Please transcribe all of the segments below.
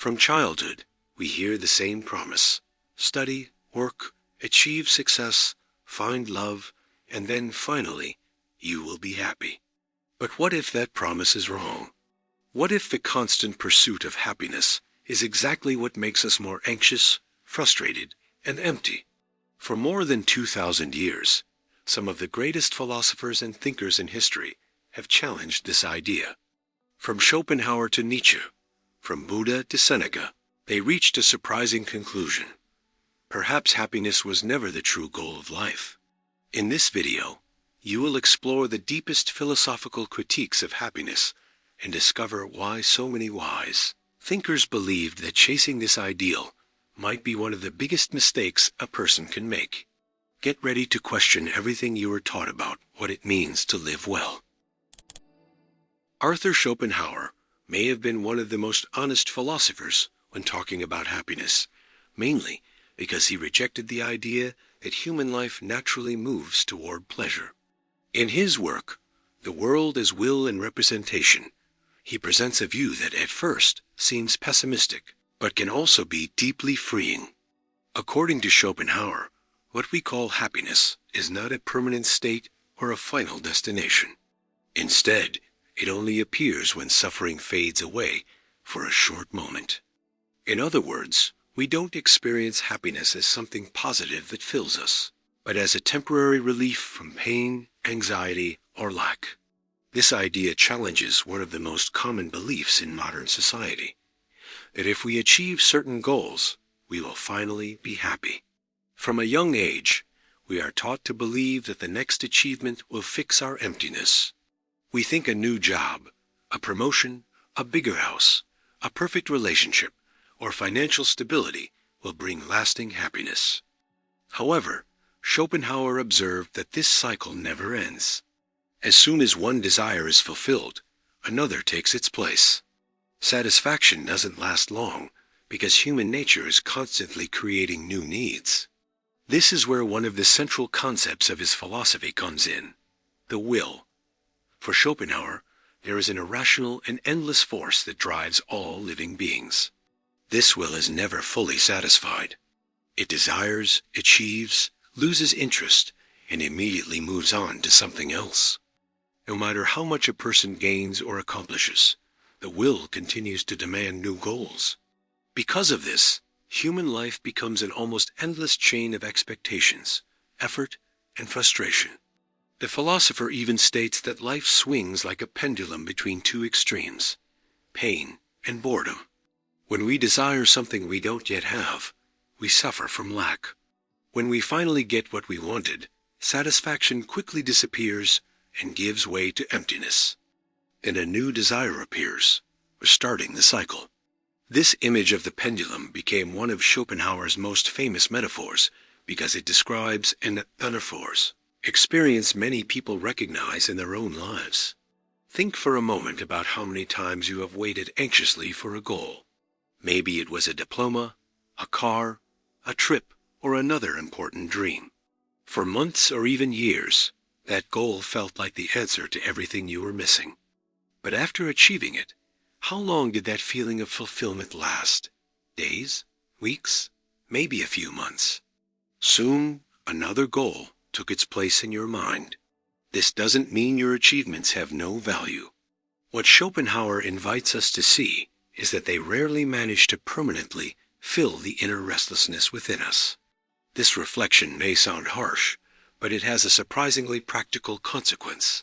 From childhood, we hear the same promise: study, work, achieve success, find love, and then finally, you will be happy. But what if that promise is wrong? What if the constant pursuit of happiness is exactly what makes us more anxious, frustrated, and empty? For more than 2,000 years, some of the greatest philosophers and thinkers in history have challenged this idea. From Schopenhauer to Nietzsche, from Buddha to Seneca, they reached a surprising conclusion. Perhaps happiness was never the true goal of life. In this video, you will explore the deepest philosophical critiques of happiness and discover why so many wise thinkers believed that chasing this ideal might be one of the biggest mistakes a person can make. Get ready to question everything you were taught about what it means to live well. Arthur Schopenhauer may have been one of the most honest philosophers when talking about happiness, mainly because he rejected the idea that human life naturally moves toward pleasure. In his work, The World as Will and Representation, he presents a view that at first seems pessimistic, but can also be deeply freeing. According to Schopenhauer, what we call happiness is not a permanent state or a final destination. Instead, it only appears when suffering fades away for a short moment. In other words, we don't experience happiness as something positive that fills us, but as a temporary relief from pain, anxiety, or lack. This idea challenges one of the most common beliefs in modern society, that if we achieve certain goals, we will finally be happy. From a young age, we are taught to believe that the next achievement will fix our emptiness. We think a new job, a promotion, a bigger house, a perfect relationship, or financial stability will bring lasting happiness. However, Schopenhauer observed that this cycle never ends. As soon as one desire is fulfilled, another takes its place. Satisfaction doesn't last long because human nature is constantly creating new needs. This is where one of the central concepts of his philosophy comes in: the will. For Schopenhauer, there is an irrational and endless force that drives all living beings. This will is never fully satisfied. It desires, achieves, loses interest, and immediately moves on to something else. No matter how much a person gains or accomplishes, the will continues to demand new goals. Because of this, human life becomes an almost endless chain of expectations, effort, and frustration. The philosopher even states that life swings like a pendulum between two extremes: pain and boredom. When we desire something we don't yet have, we suffer from lack. When we finally get what we wanted, satisfaction quickly disappears and gives way to emptiness. Then a new desire appears, restarting the cycle. This image of the pendulum became one of Schopenhauer's most famous metaphors because it describes an experience many people recognize in their own lives. Think for a moment about how many times you have waited anxiously for a goal. Maybe it was a diploma, a car, a trip, or another important dream. For months or even years, that goal felt like the answer to everything you were missing. But after achieving it, how long did that feeling of fulfillment last? Days? Weeks? Maybe a few months. Soon, another goal took its place in your mind. This doesn't mean your achievements have no value. What Schopenhauer invites us to see is that they rarely manage to permanently fill the inner restlessness within us. This reflection may sound harsh, but it has a surprisingly practical consequence.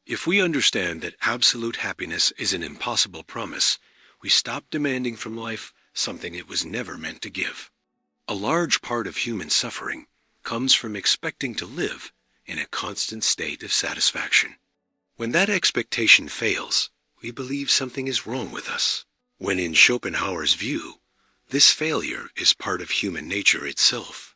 If we understand that absolute happiness is an impossible promise, we stop demanding from life something it was never meant to give. A large part of human suffering comes from expecting to live in a constant state of satisfaction. When that expectation fails, we believe something is wrong with us, when in Schopenhauer's view, this failure is part of human nature itself.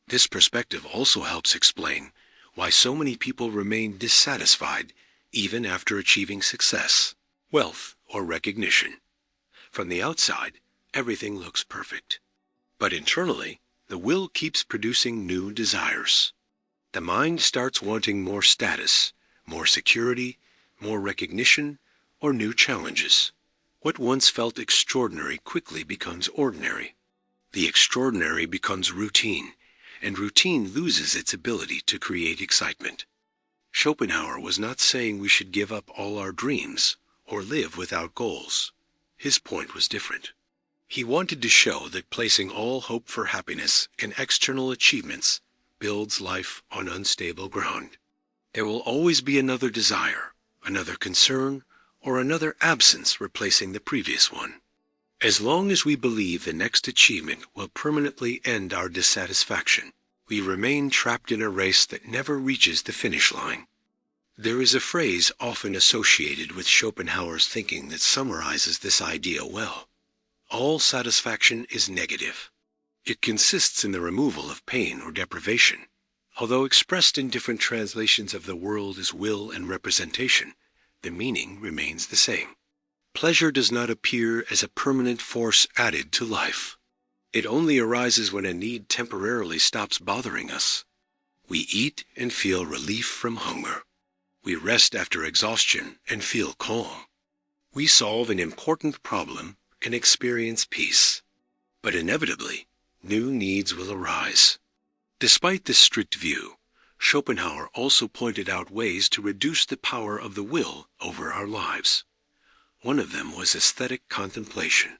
This perspective also helps explain why so many people remain dissatisfied even after achieving success, wealth, or recognition. From the outside, everything looks perfect. But internally, the will keeps producing new desires. The mind starts wanting more status, more security, more recognition, or new challenges. What once felt extraordinary quickly becomes ordinary. The extraordinary becomes routine, and routine loses its ability to create excitement. Schopenhauer was not saying we should give up all our dreams or live without goals. His point was different. He wanted to show that placing all hope for happiness in external achievements builds life on unstable ground. There will always be another desire, another concern, or another absence replacing the previous one. As long as we believe the next achievement will permanently end our dissatisfaction, we remain trapped in a race that never reaches the finish line. There is a phrase often associated with Schopenhauer's thinking that summarizes this idea well. All satisfaction is negative. It consists in the removal of pain or deprivation. Although expressed in different translations of the world as will and representation, the meaning remains the same. Pleasure does not appear as a permanent force added to life. It only arises when a need temporarily stops bothering us. We eat and feel relief from hunger. We rest after exhaustion and feel calm. We solve an important problem and experience peace. But inevitably, new needs will arise. Despite this strict view, Schopenhauer also pointed out ways to reduce the power of the will over our lives. One of them was aesthetic contemplation.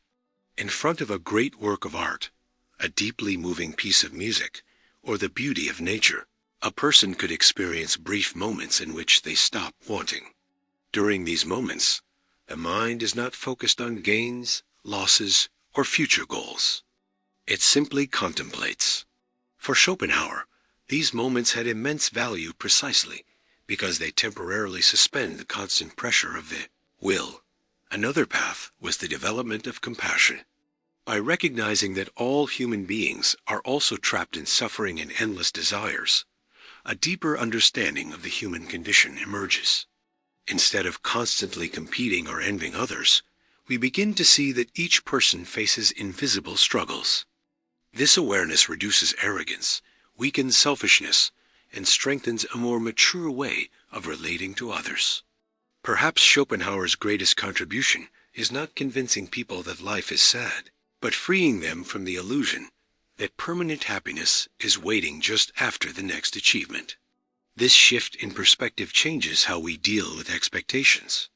In front of a great work of art, a deeply moving piece of music, or the beauty of nature, a person could experience brief moments in which they stop wanting. During these moments, the mind is not focused on gains, losses, or future goals. It simply contemplates. For Schopenhauer, these moments had immense value precisely because they temporarily suspend the constant pressure of the will. Another path was the development of compassion. By recognizing that all human beings are also trapped in suffering and endless desires, a deeper understanding of the human condition emerges. Instead of constantly competing or envying others, we begin to see that each person faces invisible struggles. This awareness reduces arrogance, weakens selfishness, and strengthens a more mature way of relating to others. Perhaps Schopenhauer's greatest contribution is not convincing people that life is sad, but freeing them from the illusion that permanent happiness is waiting just after the next achievement. This shift in perspective changes how we deal with expectations.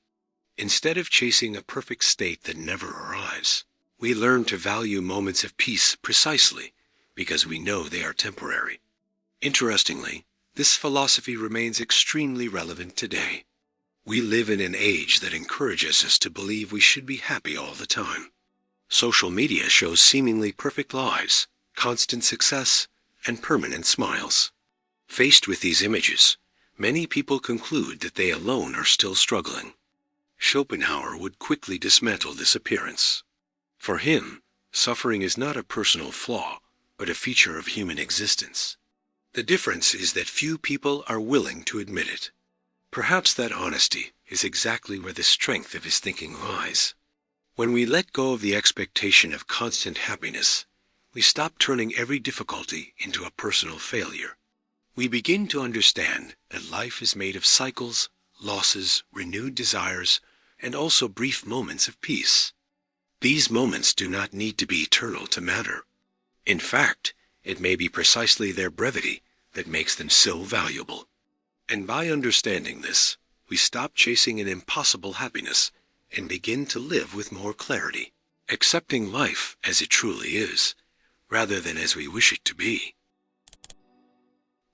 Instead of chasing a perfect state that never arrives, we learn to value moments of peace precisely because we know they are temporary. Interestingly, this philosophy remains extremely relevant today. We live in an age that encourages us to believe we should be happy all the time. Social media shows seemingly perfect lives, constant success, and permanent smiles. Faced with these images, many people conclude that they alone are still struggling. Schopenhauer would quickly dismantle this appearance. For him, suffering is not a personal flaw, but a feature of human existence. The difference is that few people are willing to admit it. Perhaps that honesty is exactly where the strength of his thinking lies. When we let go of the expectation of constant happiness, we stop turning every difficulty into a personal failure. We begin to understand that life is made of cycles, losses, renewed desires, and also brief moments of peace. These moments do not need to be eternal to matter. In fact, it may be precisely their brevity that makes them so valuable. And by understanding this, we stop chasing an impossible happiness and begin to live with more clarity, accepting life as it truly is, rather than as we wish it to be.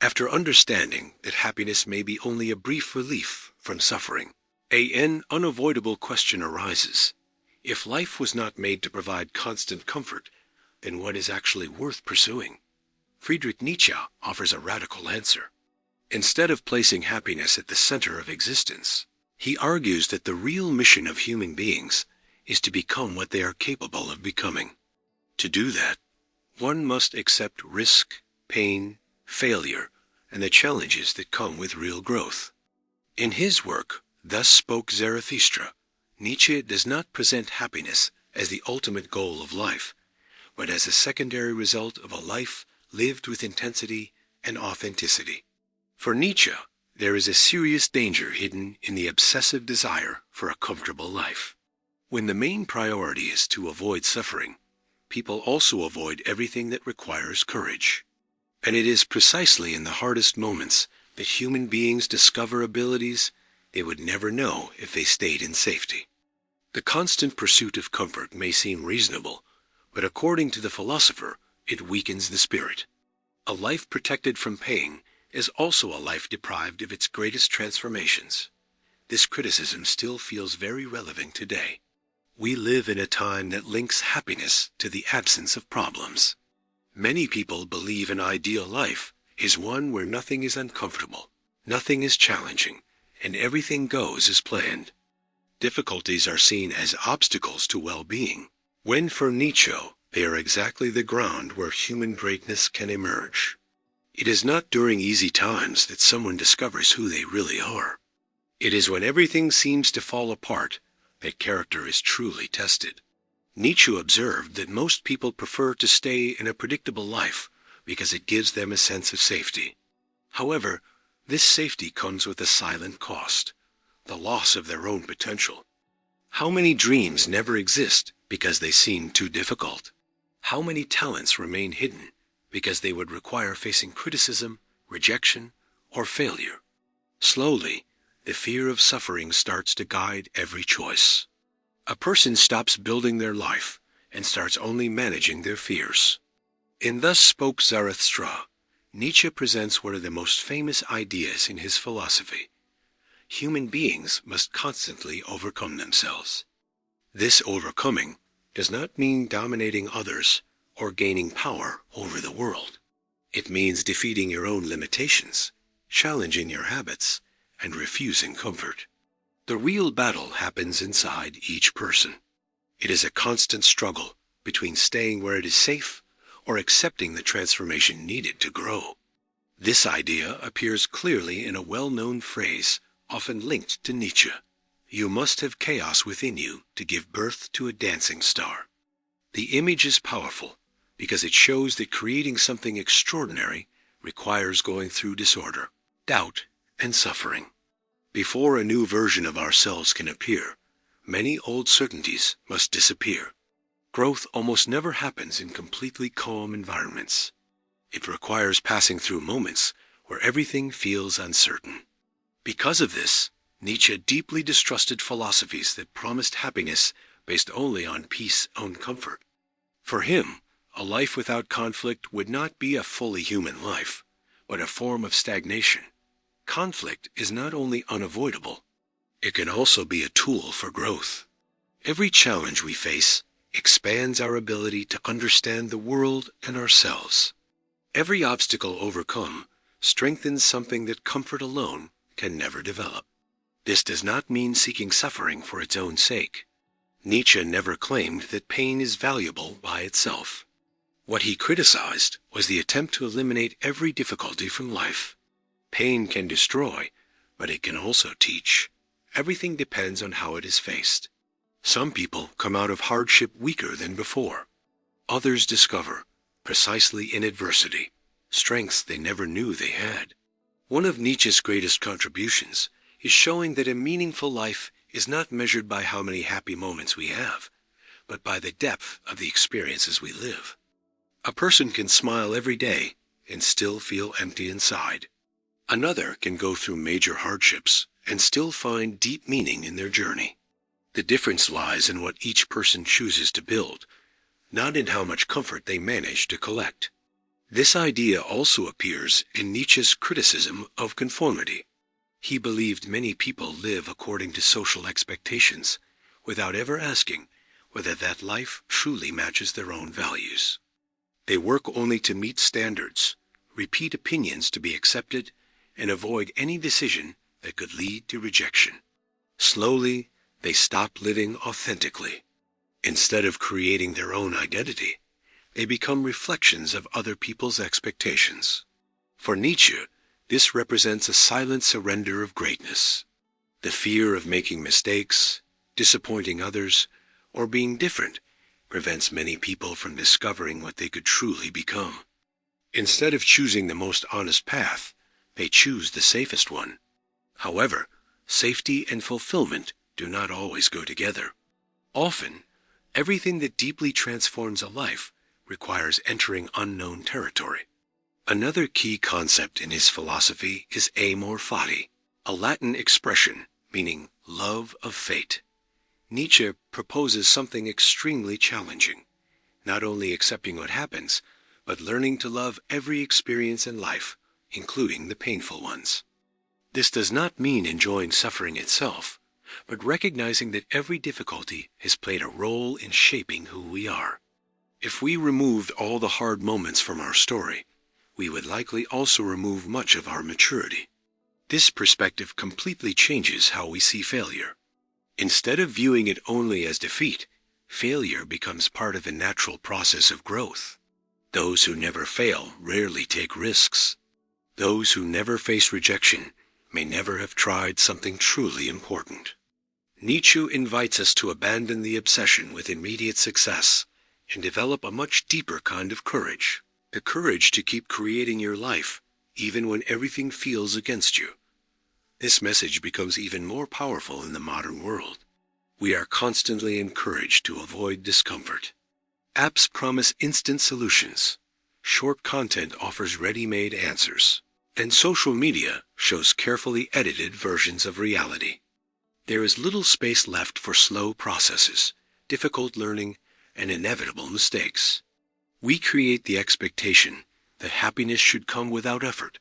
After understanding that happiness may be only a brief relief from suffering, an unavoidable question arises. If life was not made to provide constant comfort, then what is actually worth pursuing? Friedrich Nietzsche offers a radical answer. Instead of placing happiness at the center of existence, he argues that the real mission of human beings is to become what they are capable of becoming. To do that, one must accept risk, pain, failure, and the challenges that come with real growth. In his work, Thus Spoke Zarathustra, Nietzsche does not present happiness as the ultimate goal of life, but as a secondary result of a life lived with intensity and authenticity. For Nietzsche, there is a serious danger hidden in the obsessive desire for a comfortable life. When the main priority is to avoid suffering, people also avoid everything that requires courage. And it is precisely in the hardest moments that human beings discover abilities they would never know if they stayed in safety. The constant pursuit of comfort may seem reasonable, but according to the philosopher, it weakens the spirit. A life protected from pain is also a life deprived of its greatest transformations. This criticism still feels very relevant today. We live in a time that links happiness to the absence of problems. Many people believe an ideal life is one where nothing is uncomfortable, nothing is challenging, and everything goes as planned. Difficulties are seen as obstacles to well-being, when for Nietzsche they are exactly the ground where human greatness can emerge. It is not during easy times that someone discovers who they really are. It is when everything seems to fall apart that character is truly tested. Nietzsche observed that most people prefer to stay in a predictable life because it gives them a sense of safety. However, this safety comes with a silent cost, the loss of their own potential. How many dreams never exist because they seem too difficult? How many talents remain hidden because they would require facing criticism, rejection, or failure? Slowly, the fear of suffering starts to guide every choice. A person stops building their life and starts only managing their fears. In Thus Spoke Zarathustra, Nietzsche presents one of the most famous ideas in his philosophy. Human beings must constantly overcome themselves. This overcoming does not mean dominating others or gaining power over the world. It means defeating your own limitations, challenging your habits, and refusing comfort. The real battle happens inside each person. It is a constant struggle between staying where it is safe or accepting the transformation needed to grow. This idea appears clearly in a well-known phrase often linked to Nietzsche. You must have chaos within you to give birth to a dancing star. The image is powerful because it shows that creating something extraordinary requires going through disorder, doubt, and suffering. Before a new version of ourselves can appear, many old certainties must disappear. Growth almost never happens in completely calm environments. It requires passing through moments where everything feels uncertain. Because of this, Nietzsche deeply distrusted philosophies that promised happiness based only on peace and comfort. For him, a life without conflict would not be a fully human life, but a form of stagnation. Conflict is not only unavoidable, it can also be a tool for growth. Every challenge we face expands our ability to understand the world and ourselves. Every obstacle overcome strengthens something that comfort alone can never develop. This does not mean seeking suffering for its own sake. Nietzsche never claimed that pain is valuable by itself. What he criticized was the attempt to eliminate every difficulty from life. Pain can destroy, but it can also teach. Everything depends on how it is faced. Some people come out of hardship weaker than before. Others discover, precisely in adversity, strengths they never knew they had. One of Nietzsche's greatest contributions is showing that a meaningful life is not measured by how many happy moments we have, but by the depth of the experiences we live. A person can smile every day and still feel empty inside. Another can go through major hardships and still find deep meaning in their journey. The difference lies in what each person chooses to build, not in how much comfort they manage to collect. This idea also appears in Nietzsche's criticism of conformity. He believed many people live according to social expectations, without ever asking whether that life truly matches their own values. They work only to meet standards, repeat opinions to be accepted, and avoid any decision that could lead to rejection. Slowly, they stop living authentically. Instead of creating their own identity, they become reflections of other people's expectations. For Nietzsche, this represents a silent surrender of greatness. The fear of making mistakes, disappointing others, or being different prevents many people from discovering what they could truly become. Instead of choosing the most honest path, they choose the safest one. However, safety and fulfillment do not always go together. Often, everything that deeply transforms a life requires entering unknown territory. Another key concept in his philosophy is amor fati, a Latin expression meaning love of fate. Nietzsche proposes something extremely challenging, not only accepting what happens, but learning to love every experience in life, including the painful ones. This does not mean enjoying suffering itself, but recognizing that every difficulty has played a role in shaping who we are. If we removed all the hard moments from our story, we would likely also remove much of our maturity. This perspective completely changes how we see failure. Instead of viewing it only as defeat, failure becomes part of the natural process of growth. Those who never fail rarely take risks. Those who never face rejection may never have tried something truly important. Nietzsche invites us to abandon the obsession with immediate success and develop a much deeper kind of courage. The courage to keep creating your life, even when everything feels against you. This message becomes even more powerful in the modern world. We are constantly encouraged to avoid discomfort. Apps promise instant solutions. Short content offers ready-made answers. And social media shows carefully edited versions of reality. There is little space left for slow processes, difficult learning, and inevitable mistakes. We create the expectation that happiness should come without effort,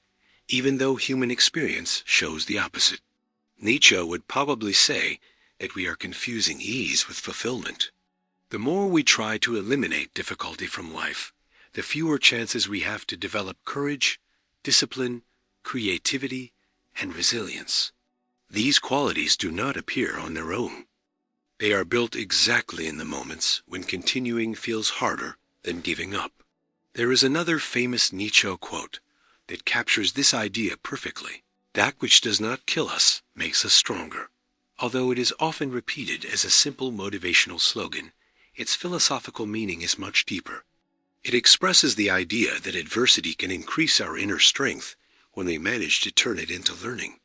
even though human experience shows the opposite. Nietzsche would probably say that we are confusing ease with fulfillment. The more we try to eliminate difficulty from life, the fewer chances we have to develop courage, discipline, creativity, and resilience. These qualities do not appear on their own. They are built exactly in the moments when continuing feels harder than giving up. There is another famous Nietzsche quote that captures this idea perfectly. That which does not kill us makes us stronger. Although it is often repeated as a simple motivational slogan, its philosophical meaning is much deeper. It expresses the idea that adversity can increase our inner strength when we manage to turn it into learning.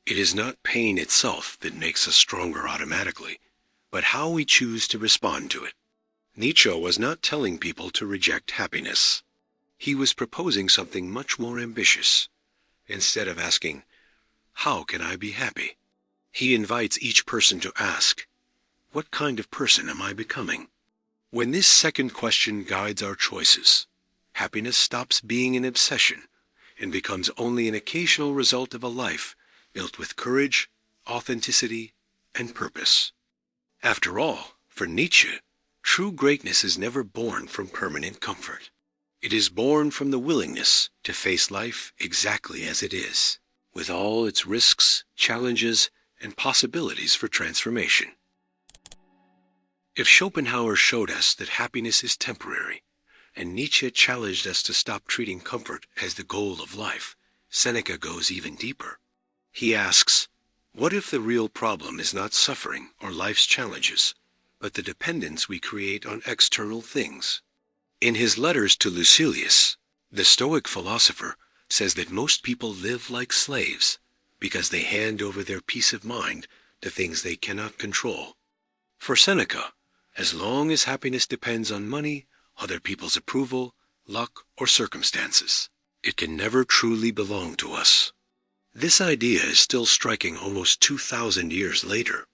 It is not pain itself that makes us stronger automatically, but how we choose to respond to it. Nietzsche was not telling people to reject happiness. He was proposing something much more ambitious. Instead of asking, "How can I be happy?" he invites each person to ask, "What kind of person am I becoming?" When this second question guides our choices, happiness stops being an obsession and becomes only an occasional result of a life built with courage, authenticity, and purpose. After all, for Nietzsche, true greatness is never born from permanent comfort. It is born from the willingness to face life exactly as it is, with all its risks, challenges, and possibilities for transformation. If Schopenhauer showed us that happiness is temporary, and Nietzsche challenged us to stop treating comfort as the goal of life, Seneca goes even deeper. He asks, what if the real problem is not suffering or life's challenges, but the dependence we create on external things? In his letters to Lucilius, the Stoic philosopher says that most people live like slaves because they hand over their peace of mind to things they cannot control. For Seneca, as long as happiness depends on money, other people's approval, luck, or circumstances, it can never truly belong to us. This idea is still striking almost 2,000 years later.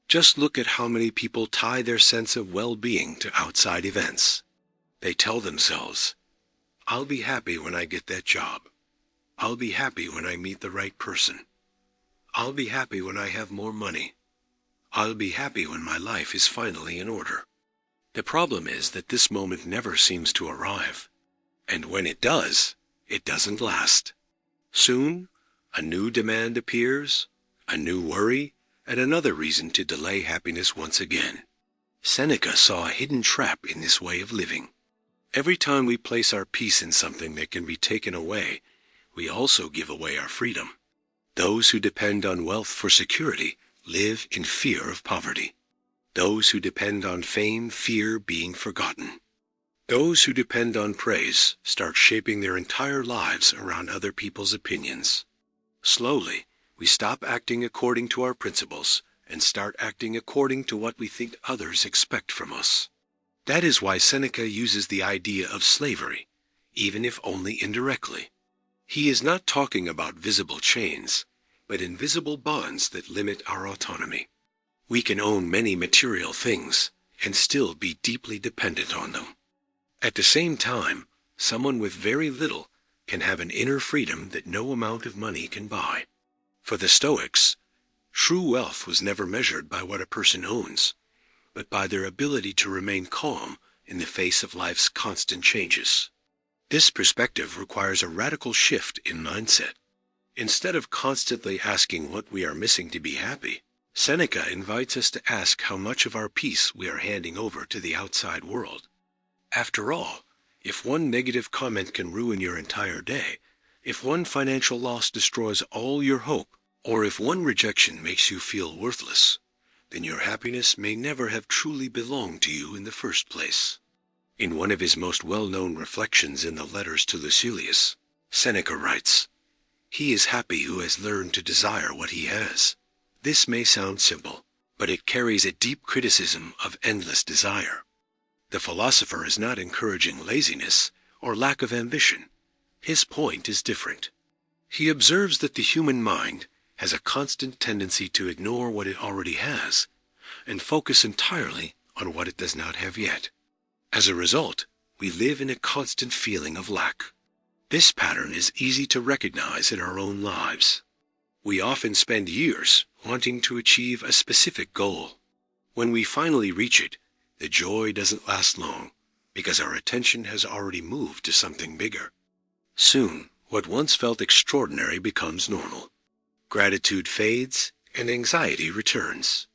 Just look at how many people tie their sense of well-being to outside events. They tell themselves, "I'll be happy when I get that job. I'll be happy when I meet the right person. I'll be happy when I have more money. I'll be happy when my life is finally in order." The problem is that this moment never seems to arrive. And when it does, it doesn't last. Soon, a new demand appears, a new worry, and another reason to delay happiness once again. Seneca saw a hidden trap in this way of living. Every time we place our peace in something that can be taken away, we also give away our freedom. Those who depend on wealth for security live in fear of poverty. Those who depend on fame fear being forgotten. Those who depend on praise start shaping their entire lives around other people's opinions. Slowly, we stop acting according to our principles and start acting according to what we think others expect from us. That is why Seneca uses the idea of slavery, even if only indirectly. He is not talking about visible chains, but invisible bonds that limit our autonomy. We can own many material things and still be deeply dependent on them. At the same time, someone with very little can have an inner freedom that no amount of money can buy. For the Stoics, true wealth was never measured by what a person owns, but by their ability to remain calm in the face of life's constant changes. This perspective requires a radical shift in mindset. Instead of constantly asking what we are missing to be happy, Seneca invites us to ask how much of our peace we are handing over to the outside world. After all, if one negative comment can ruin your entire day, if one financial loss destroys all your hope, or if one rejection makes you feel worthless, then your happiness may never have truly belonged to you in the first place. In one of his most well-known reflections in the letters to Lucilius, Seneca writes, "He is happy who has learned to desire what he has." This may sound simple, but it carries a deep criticism of endless desire. The philosopher is not encouraging laziness or lack of ambition. His point is different. He observes that the human mind has a constant tendency to ignore what it already has and focus entirely on what it does not have yet. As a result, we live in a constant feeling of lack. This pattern is easy to recognize in our own lives. We often spend years wanting to achieve a specific goal. When we finally reach it, the joy doesn't last long because our attention has already moved to something bigger. Soon, what once felt extraordinary becomes normal. Gratitude fades and anxiety returns.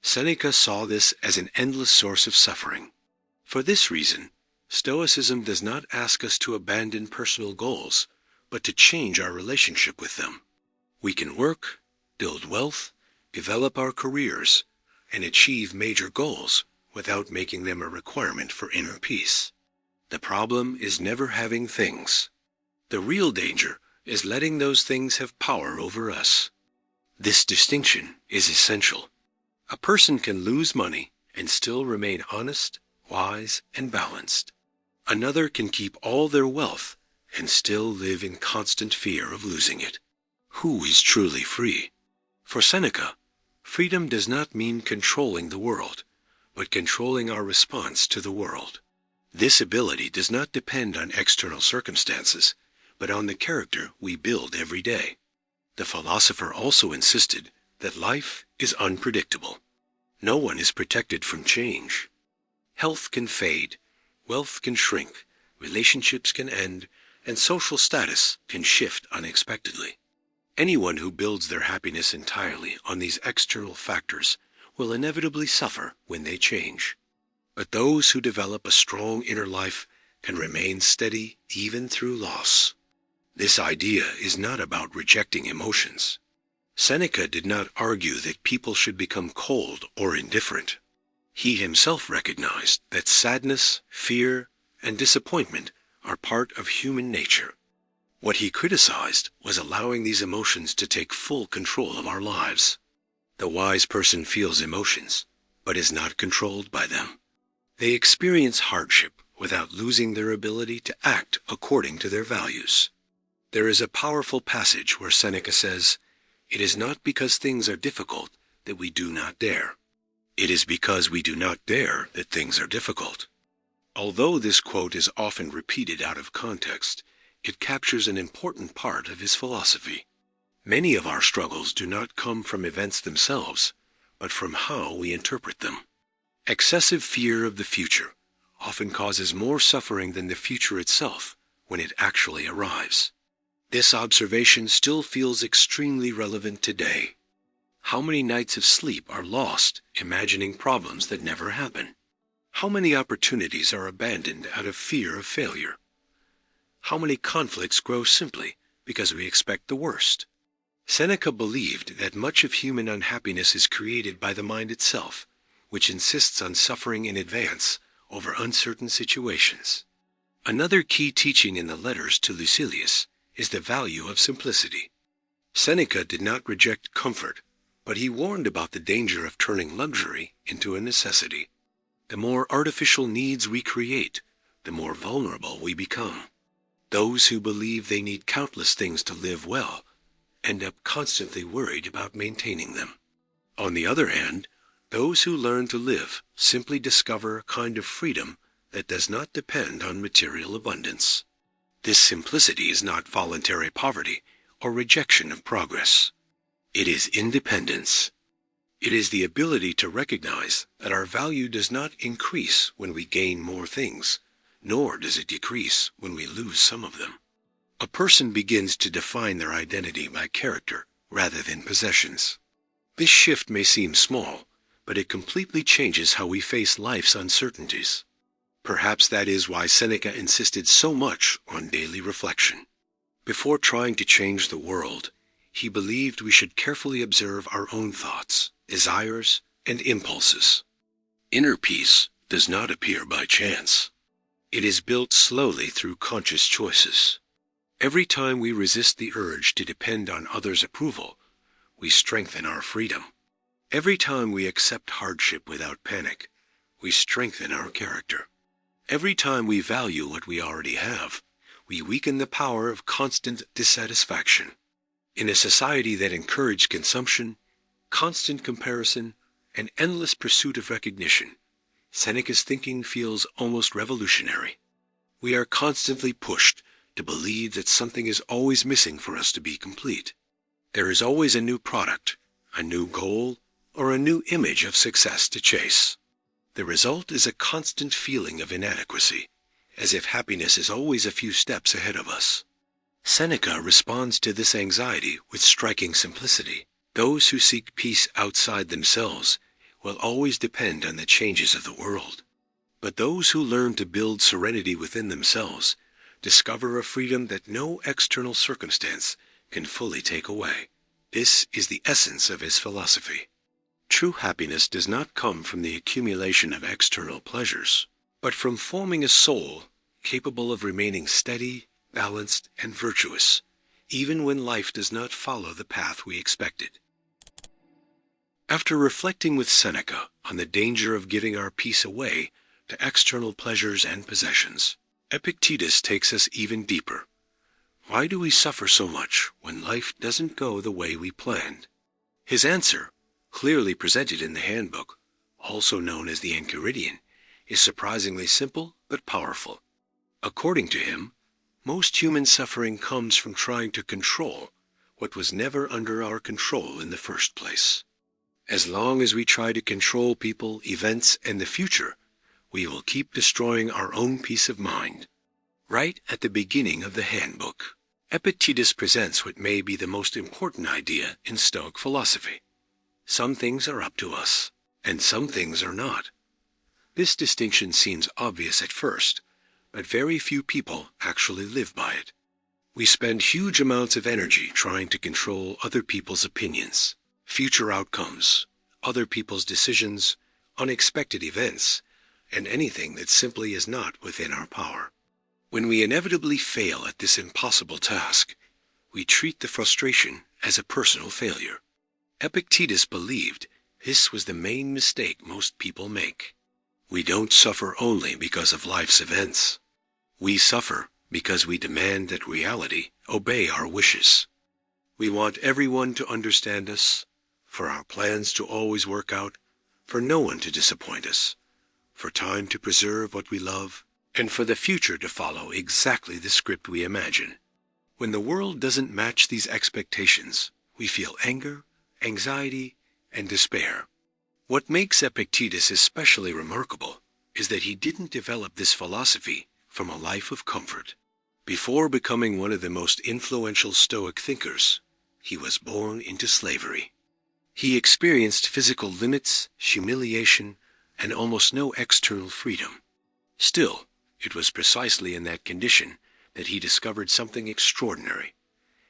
Seneca saw this as an endless source of suffering. For this reason, Stoicism does not ask us to abandon personal goals, but to change our relationship with them. We can work, build wealth, develop our careers, and achieve major goals without making them a requirement for inner peace. The problem is never having things. The real danger is letting those things have power over us. This distinction is essential. A person can lose money and still remain honest, wise, and balanced. Another can keep all their wealth and still live in constant fear of losing it. Who is truly free? For Seneca, freedom does not mean controlling the world, but controlling our response to the world. This ability does not depend on external circumstances, but on the character we build every day. The philosopher also insisted that life is unpredictable. No one is protected from change. Health can fade, wealth can shrink, relationships can end, and social status can shift unexpectedly. Anyone who builds their happiness entirely on these external factors will inevitably suffer when they change. But those who develop a strong inner life can remain steady even through loss. This idea is not about rejecting emotions. Seneca did not argue that people should become cold or indifferent. He himself recognized that sadness, fear, and disappointment are part of human nature. What he criticized was allowing these emotions to take full control of our lives. The wise person feels emotions, but is not controlled by them. They experience hardship without losing their ability to act according to their values. There is a powerful passage where Seneca says, "It is not because things are difficult that we do not dare. It is because we do not dare that things are difficult." Although this quote is often repeated out of context, it captures an important part of his philosophy. Many of our struggles do not come from events themselves, but from how we interpret them. Excessive fear of the future often causes more suffering than the future itself when it actually arrives. This observation still feels extremely relevant today. How many nights of sleep are lost imagining problems that never happen? How many opportunities are abandoned out of fear of failure? How many conflicts grow simply because we expect the worst? Seneca believed that much of human unhappiness is created by the mind itself, which insists on suffering in advance over uncertain situations. Another key teaching in the letters to Lucilius is the value of simplicity. Seneca did not reject comfort, But he warned about the danger of turning luxury into a necessity. The more artificial needs we create, the more vulnerable we become. Those who believe they need countless things to live well end up constantly worried about maintaining them. On the other hand, those who learn to live simply discover a kind of freedom that does not depend on material abundance. This simplicity is not voluntary poverty or rejection of progress. It is independence. It is the ability to recognize that our value does not increase when we gain more things, nor does it decrease when we lose some of them. A person begins to define their identity by character rather than possessions. This shift may seem small, but it completely changes how we face life's uncertainties. Perhaps that is why Seneca insisted so much on daily reflection. Before trying to change the world, he believed we should carefully observe our own thoughts, desires, and impulses. Inner peace does not appear by chance. It is built slowly through conscious choices. Every time we resist the urge to depend on others' approval, we strengthen our freedom. Every time we accept hardship without panic, we strengthen our character. Every time we value what we already have, we weaken the power of constant dissatisfaction. In a society that encouraged consumption, constant comparison, and endless pursuit of recognition, Seneca's thinking feels almost revolutionary. We are constantly pushed to believe that something is always missing for us to be complete. There is always a new product, a new goal, or a new image of success to chase. The result is a constant feeling of inadequacy, as if happiness is always a few steps ahead of us. Seneca responds to this anxiety with striking simplicity. Those who seek peace outside themselves will always depend on the changes of the world. But those who learn to build serenity within themselves discover a freedom that no external circumstance can fully take away. This is the essence of his philosophy. True happiness does not come from the accumulation of external pleasures, but from forming a soul capable of remaining steady, balanced, and virtuous, even when life does not follow the path we expected. After reflecting with Seneca on the danger of giving our peace away to external pleasures and possessions, Epictetus takes us even deeper. Why do we suffer so much when life doesn't go the way we planned? His answer, clearly presented in the handbook, also known as the Enchiridion, is surprisingly simple but powerful. According to him, most human suffering comes from trying to control what was never under our control in the first place. As long as we try to control people, events, and the future, we will keep destroying our own peace of mind. Right at the beginning of the handbook, Epictetus presents what may be the most important idea in Stoic philosophy. Some things are up to us, and some things are not. This distinction seems obvious at first, but very few people actually live by it. We spend huge amounts of energy trying to control other people's opinions, future outcomes, other people's decisions, unexpected events, and anything that simply is not within our power. When we inevitably fail at this impossible task, we treat the frustration as a personal failure. Epictetus believed this was the main mistake most people make. We don't suffer only because of life's events. We suffer because we demand that reality obey our wishes. We want everyone to understand us, for our plans to always work out, for no one to disappoint us, for time to preserve what we love, and for the future to follow exactly the script we imagine. When the world doesn't match these expectations, we feel anger, anxiety, and despair. What makes Epictetus especially remarkable is that he didn't develop this philosophy from a life of comfort. Before becoming one of the most influential Stoic thinkers, he was born into slavery. He experienced physical limits, humiliation, and almost no external freedom. Still, it was precisely in that condition that he discovered something extraordinary.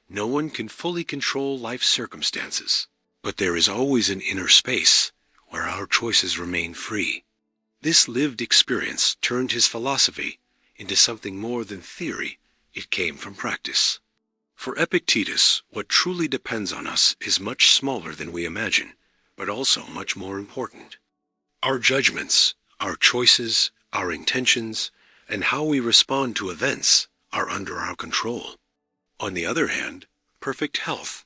No one can fully control life's circumstances, but there is always an inner space where our choices remain free. This lived experience turned his philosophy into something more than theory. It came from practice. For Epictetus, what truly depends on us is much smaller than we imagine, but also much more important. Our judgments, our choices, our intentions, and how we respond to events are under our control. On the other hand, perfect health,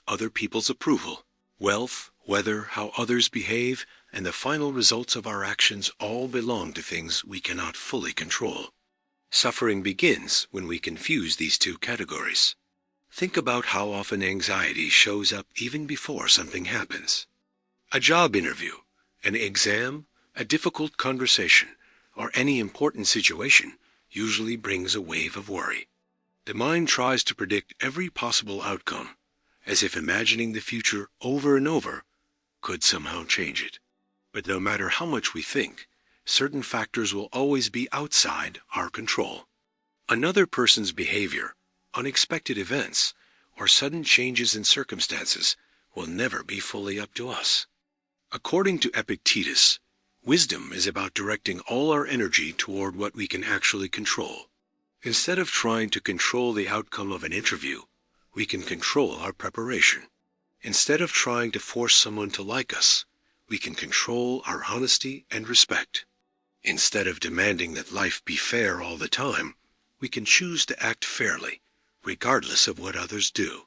other people's approval, wealth, weather, how others behave, and the final results of our actions all belong to things we cannot fully control. Suffering begins when we confuse these two categories. Think about how often anxiety shows up even before something happens. A job interview, an exam, a difficult conversation, or any important situation usually brings a wave of worry. The mind tries to predict every possible outcome, as if imagining the future over and over could somehow change it. But no matter how much we think, certain factors will always be outside our control. Another person's behavior, unexpected events, or sudden changes in circumstances will never be fully up to us. According to Epictetus, wisdom is about directing all our energy toward what we can actually control. Instead of trying to control the outcome of an interview, we can control our preparation. Instead of trying to force someone to like us, we can control our honesty and respect. Instead of demanding that life be fair all the time, we can choose to act fairly, regardless of what others do.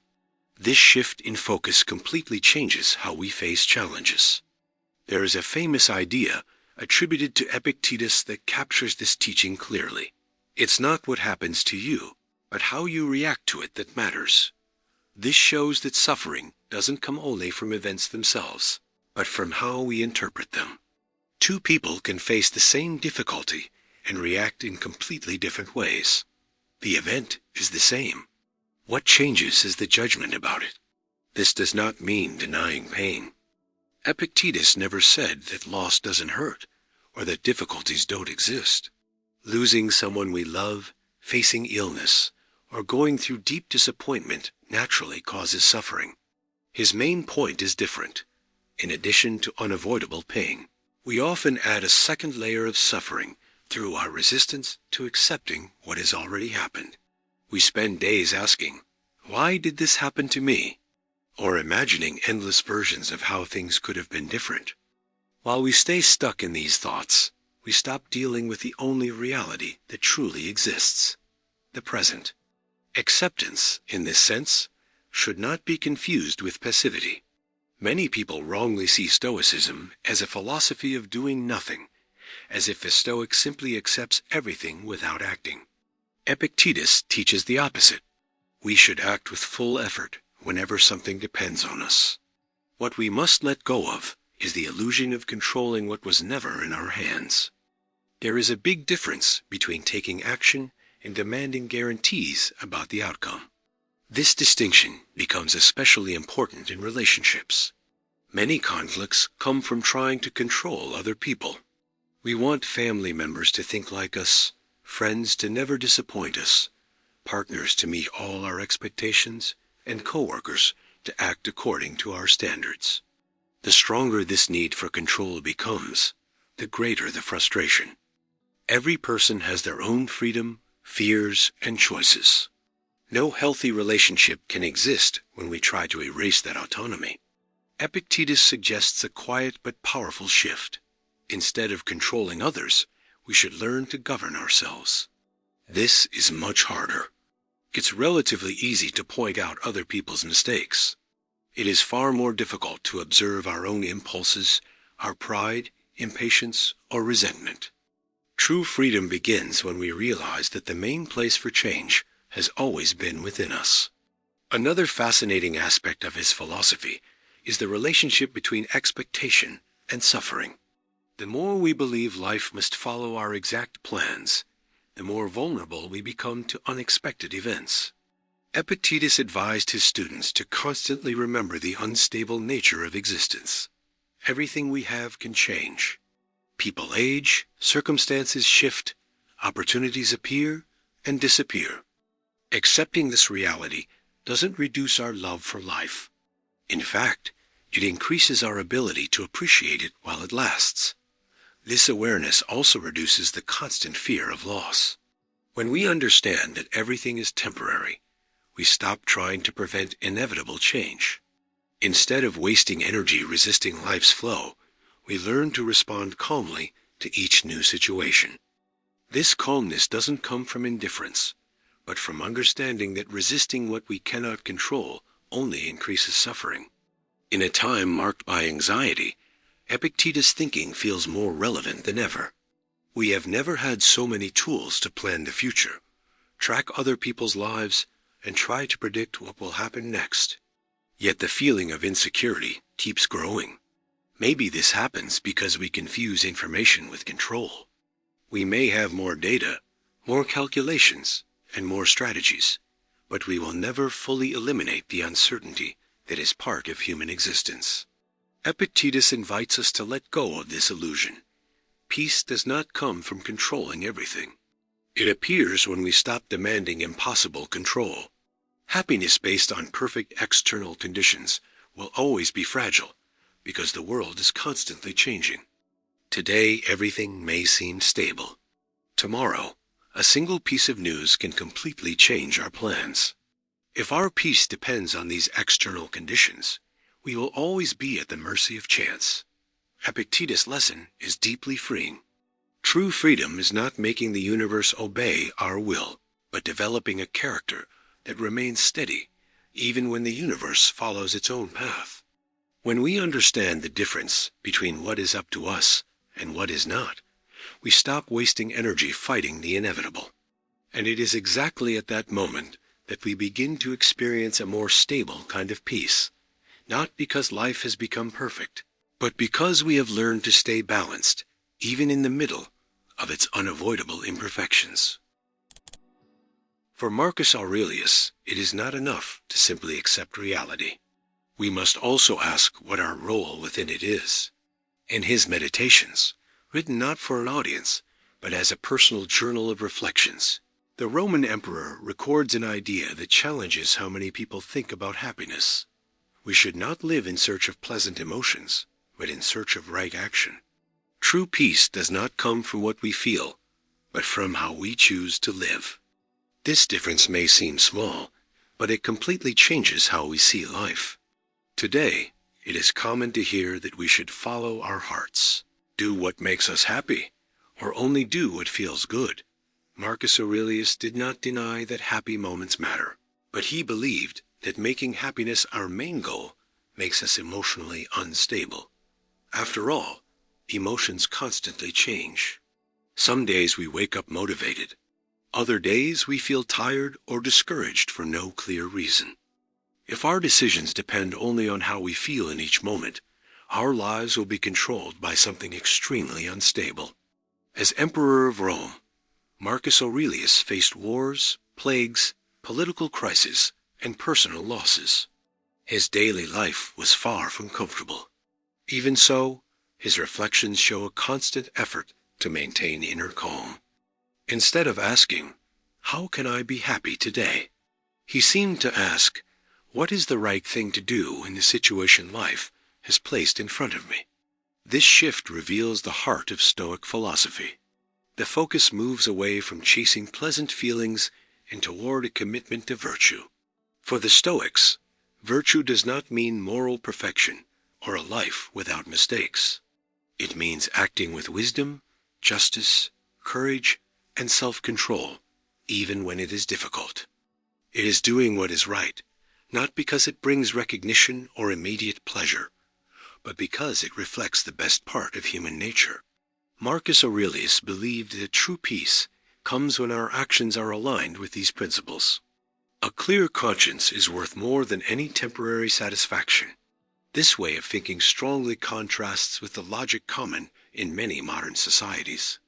This shift in focus completely changes how we face challenges. There is a famous idea attributed to Epictetus that captures this teaching clearly. It's not what happens to you, but how you react to it that matters. This shows that suffering doesn't come only from events themselves, but from how we interpret them. Two people can face the same difficulty and react in completely different ways. The event is the same. What changes is the judgment about it. This does not mean denying pain. Epictetus never said that loss doesn't hurt, or that difficulties don't exist. Losing someone we love, facing illness, or going through deep disappointment naturally causes suffering. His main point is different. In addition to unavoidable pain, we often add a second layer of suffering through our resistance to accepting what has already happened. We spend days asking, "Why did this happen to me?" or imagining endless versions of how things could have been different. While we stay stuck in these thoughts, we stop dealing with the only reality that truly exists, the present. Acceptance, in this sense, should not be confused with passivity. Many people wrongly see Stoicism as a philosophy of doing nothing, as if the Stoic simply accepts everything without acting. Epictetus teaches the opposite. We should act with full effort whenever something depends on us. What we must let go of is the illusion of controlling what was never in our hands. There is a big difference between taking action and demanding guarantees about the outcome. This distinction becomes especially important in relationships. Many conflicts come from trying to control other people. We want family members to think like us, friends to never disappoint us, partners to meet all our expectations, and coworkers to act according to our standards. The stronger this need for control becomes, the greater the frustration. Every person has their own freedom, fears, and choices. No healthy relationship can exist when we try to erase that autonomy. Epictetus suggests a quiet but powerful shift. Instead of controlling others, we should learn to govern ourselves. This is much harder. It's relatively easy to point out other people's mistakes. It is far more difficult to observe our own impulses, our pride, impatience, or resentment. True freedom begins when we realize that the main place for change has always been within us. Another fascinating aspect of his philosophy is the relationship between expectation and suffering. The more we believe life must follow our exact plans, the more vulnerable we become to unexpected events. Epictetus advised his students to constantly remember the unstable nature of existence. Everything we have can change. People age, circumstances shift, opportunities appear and disappear. Accepting this reality doesn't reduce our love for life. In fact, it increases our ability to appreciate it while it lasts. This awareness also reduces the constant fear of loss. When we understand that everything is temporary, we stop trying to prevent inevitable change. Instead of wasting energy resisting life's flow, we learn to respond calmly to each new situation. This calmness doesn't come from indifference, but from understanding that resisting what we cannot control only increases suffering. In a time marked by anxiety, Epictetus' thinking feels more relevant than ever. We have never had so many tools to plan the future, track other people's lives, and try to predict what will happen next. Yet the feeling of insecurity keeps growing. Maybe this happens because we confuse information with control. We may have more data, more calculations, and more strategies, but we will never fully eliminate the uncertainty that is part of human existence. Epictetus invites us to let go of this illusion. Peace does not come from controlling everything. It appears when we stop demanding impossible control. Happiness based on perfect external conditions will always be fragile, because the world is constantly changing. Today, everything may seem stable. Tomorrow, a single piece of news can completely change our plans. If our peace depends on these external conditions, we will always be at the mercy of chance. Epictetus' lesson is deeply freeing. True freedom is not making the universe obey our will, but developing a character that remains steady, even when the universe follows its own path. When we understand the difference between what is up to us and what is not, we stop wasting energy fighting the inevitable. And it is exactly at that moment that we begin to experience a more stable kind of peace, not because life has become perfect, but because we have learned to stay balanced, even in the middle of its unavoidable imperfections. For Marcus Aurelius, it is not enough to simply accept reality. We must also ask what our role within it is. In his Meditations, written not for an audience, but as a personal journal of reflections, the Roman emperor records an idea that challenges how many people think about happiness. We should not live in search of pleasant emotions, but in search of right action. True peace does not come from what we feel, but from how we choose to live. This difference may seem small, but it completely changes how we see life. Today, it is common to hear that we should follow our hearts, do what makes us happy, or only do what feels good. Marcus Aurelius did not deny that happy moments matter, but he believed that making happiness our main goal makes us emotionally unstable. After all, emotions constantly change. Some days we wake up motivated. Other days we feel tired or discouraged for no clear reason. If our decisions depend only on how we feel in each moment, our lives will be controlled by something extremely unstable. As Emperor of Rome, Marcus Aurelius faced wars, plagues, political crises, and personal losses. His daily life was far from comfortable. Even so, his reflections show a constant effort to maintain inner calm. Instead of asking, "How can I be happy today?" he seemed to ask, "What is the right thing to do in the situation life has placed in front of me?" This shift reveals the heart of Stoic philosophy. The focus moves away from chasing pleasant feelings and toward a commitment to virtue. For the Stoics, virtue does not mean moral perfection or a life without mistakes. It means acting with wisdom, justice, courage, and self-control, even when it is difficult. It is doing what is right, not because it brings recognition or immediate pleasure, but because it reflects the best part of human nature. Marcus Aurelius believed that true peace comes when our actions are aligned with these principles. A clear conscience is worth more than any temporary satisfaction. This way of thinking strongly contrasts with the logic common in many modern societies.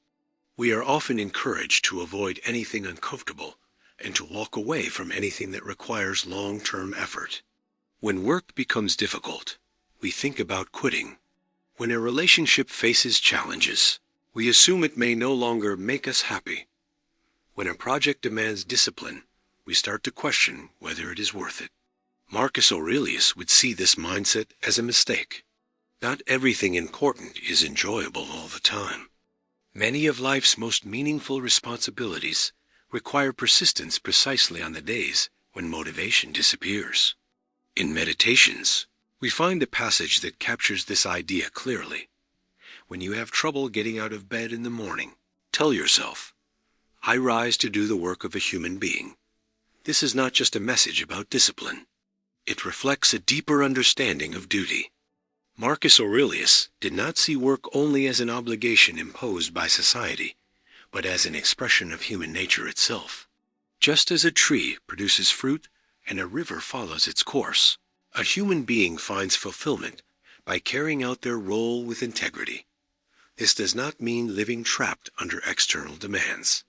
We are often encouraged to avoid anything uncomfortable and to walk away from anything that requires long-term effort. When work becomes difficult, we think about quitting. When a relationship faces challenges, we assume it may no longer make us happy. When a project demands discipline, we start to question whether it is worth it. Marcus Aurelius would see this mindset as a mistake. Not everything important is enjoyable all the time. Many of life's most meaningful responsibilities require persistence precisely on the days when motivation disappears. In Meditations, we find a passage that captures this idea clearly. When you have trouble getting out of bed in the morning, tell yourself, "I rise to do the work of a human being." This is not just a message about discipline. It reflects a deeper understanding of duty. Marcus Aurelius did not see work only as an obligation imposed by society, but as an expression of human nature itself. Just as a tree produces fruit and a river follows its course, a human being finds fulfillment by carrying out their role with integrity. This does not mean living trapped under external demands.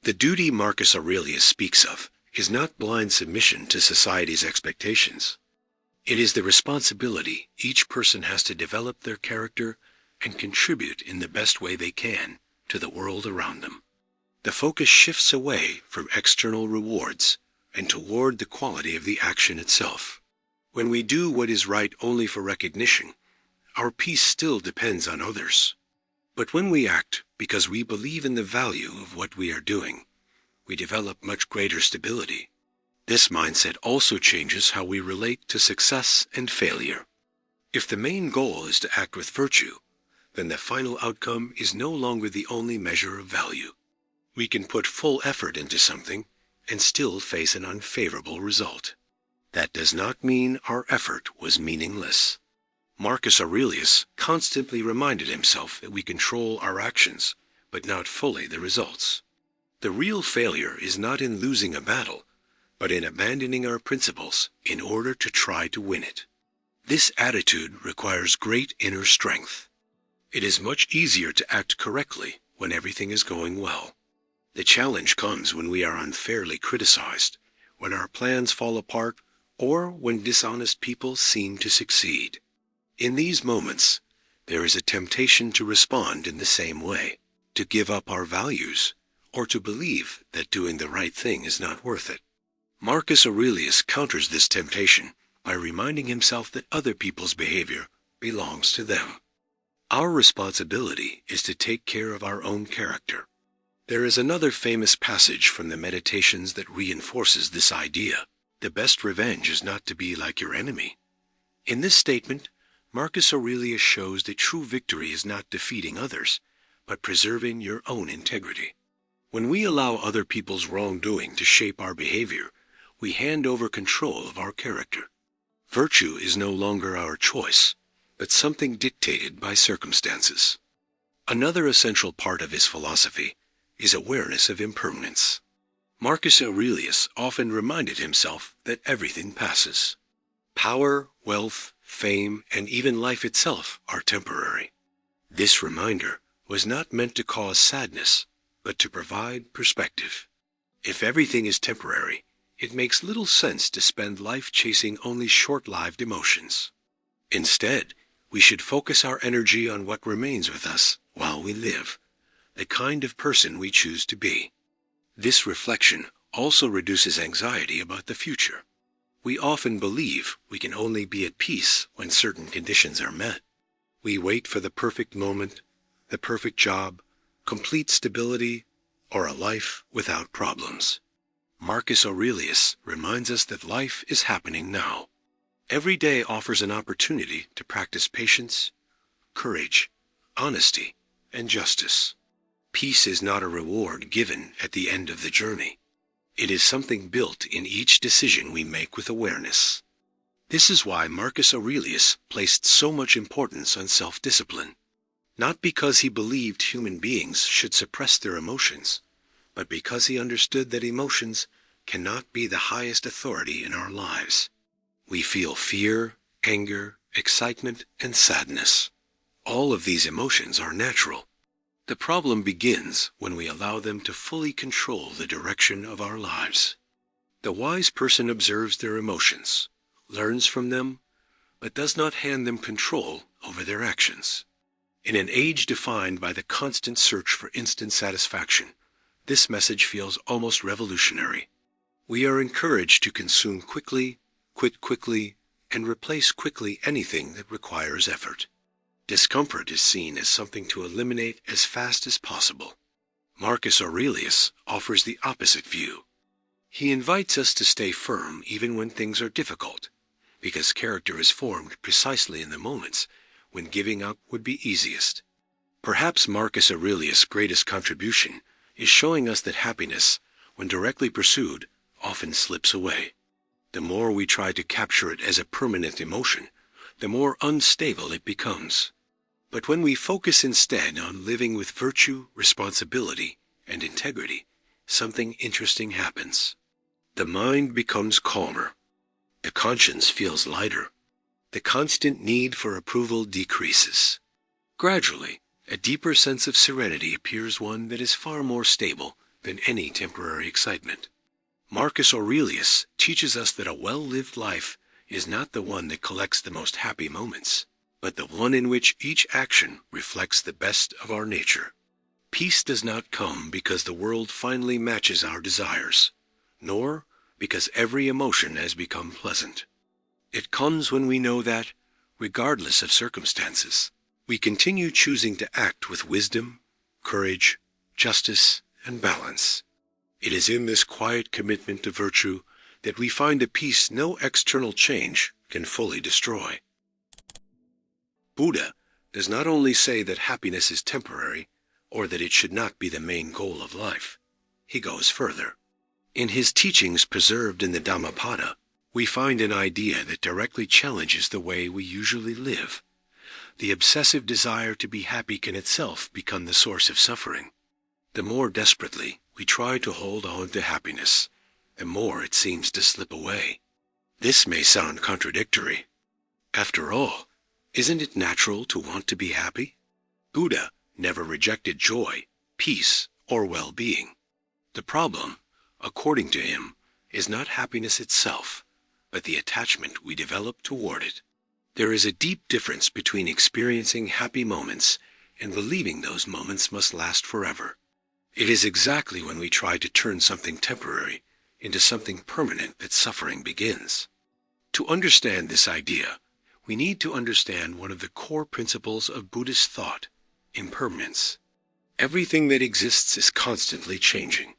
The duty Marcus Aurelius speaks of is not blind submission to society's expectations. It is the responsibility each person has to develop their character and contribute in the best way they can to the world around them. The focus shifts away from external rewards and toward the quality of the action itself. When we do what is right only for recognition, our peace still depends on others. But when we act because we believe in the value of what we are doing, we develop much greater stability. This mindset also changes how we relate to success and failure. If the main goal is to act with virtue, then the final outcome is no longer the only measure of value. We can put full effort into something and still face an unfavorable result. That does not mean our effort was meaningless. Marcus Aurelius constantly reminded himself that we control our actions, but not fully the results. The real failure is not in losing a battle, but in abandoning our principles in order to try to win it. This attitude requires great inner strength. It is much easier to act correctly when everything is going well. The challenge comes when we are unfairly criticized, when our plans fall apart, or when dishonest people seem to succeed. In these moments, there is a temptation to respond in the same way, to give up our values, or to believe that doing the right thing is not worth it. Marcus Aurelius counters this temptation by reminding himself that other people's behavior belongs to them. Our responsibility is to take care of our own character. There is another famous passage from the Meditations that reinforces this idea. The best revenge is not to be like your enemy. In this statement, Marcus Aurelius shows that true victory is not defeating others, but preserving your own integrity. When we allow other people's wrongdoing to shape our behavior, we hand over control of our character. Virtue is no longer our choice, but something dictated by circumstances. Another essential part of his philosophy is awareness of impermanence. Marcus Aurelius often reminded himself that everything passes. Power, wealth, fame, and even life itself are temporary. This reminder was not meant to cause sadness, but to provide perspective. If everything is temporary, it makes little sense to spend life chasing only short-lived emotions. Instead, we should focus our energy on what remains with us while we live, the kind of person we choose to be. This reflection also reduces anxiety about the future. We often believe we can only be at peace when certain conditions are met. We wait for the perfect moment, the perfect job, complete stability, or a life without problems. Marcus Aurelius reminds us that life is happening now. Every day offers an opportunity to practice patience, courage, honesty, and justice. Peace is not a reward given at the end of the journey. It is something built in each decision we make with awareness. This is why Marcus Aurelius placed so much importance on self-discipline, not because he believed human beings should suppress their emotions, but because he understood that emotions cannot be the highest authority in our lives. We feel fear, anger, excitement, and sadness. All of these emotions are natural. The problem begins when we allow them to fully control the direction of our lives. The wise person observes their emotions, learns from them, but does not hand them control over their actions. In an age defined by the constant search for instant satisfaction, this message feels almost revolutionary. We are encouraged to consume quickly, quit quickly, and replace quickly anything that requires effort. Discomfort is seen as something to eliminate as fast as possible. Marcus Aurelius offers the opposite view. He invites us to stay firm even when things are difficult, because character is formed precisely in the moments when giving up would be easiest. Perhaps Marcus Aurelius' greatest contribution is showing us that happiness, when directly pursued, often slips away. The more we try to capture it as a permanent emotion, the more unstable it becomes. But when we focus instead on living with virtue, responsibility, and integrity, something interesting happens. The mind becomes calmer. The conscience feels lighter. The constant need for approval decreases. Gradually, a deeper sense of serenity appears, one that is far more stable than any temporary excitement. Marcus Aurelius teaches us that a well-lived life is not the one that collects the most happy moments, but the one in which each action reflects the best of our nature. Peace does not come because the world finally matches our desires, nor because every emotion has become pleasant. It comes when we know that, regardless of circumstances, we continue choosing to act with wisdom, courage, justice, and balance. It is in this quiet commitment to virtue that we find a peace no external change can fully destroy. Buddha does not only say that happiness is temporary, or that it should not be the main goal of life. He goes further. In his teachings preserved in the Dhammapada, we find an idea that directly challenges the way we usually live. The obsessive desire to be happy can itself become the source of suffering. The more desperately we try to hold on to happiness, the more it seems to slip away. This may sound contradictory. After all, isn't it natural to want to be happy? Buddha never rejected joy, peace, or well-being. The problem, according to him, is not happiness itself, but the attachment we develop toward it. There is a deep difference between experiencing happy moments and believing those moments must last forever. It is exactly when we try to turn something temporary into something permanent that suffering begins. To understand this idea, we need to understand one of the core principles of Buddhist thought: impermanence. Everything that exists is constantly changing.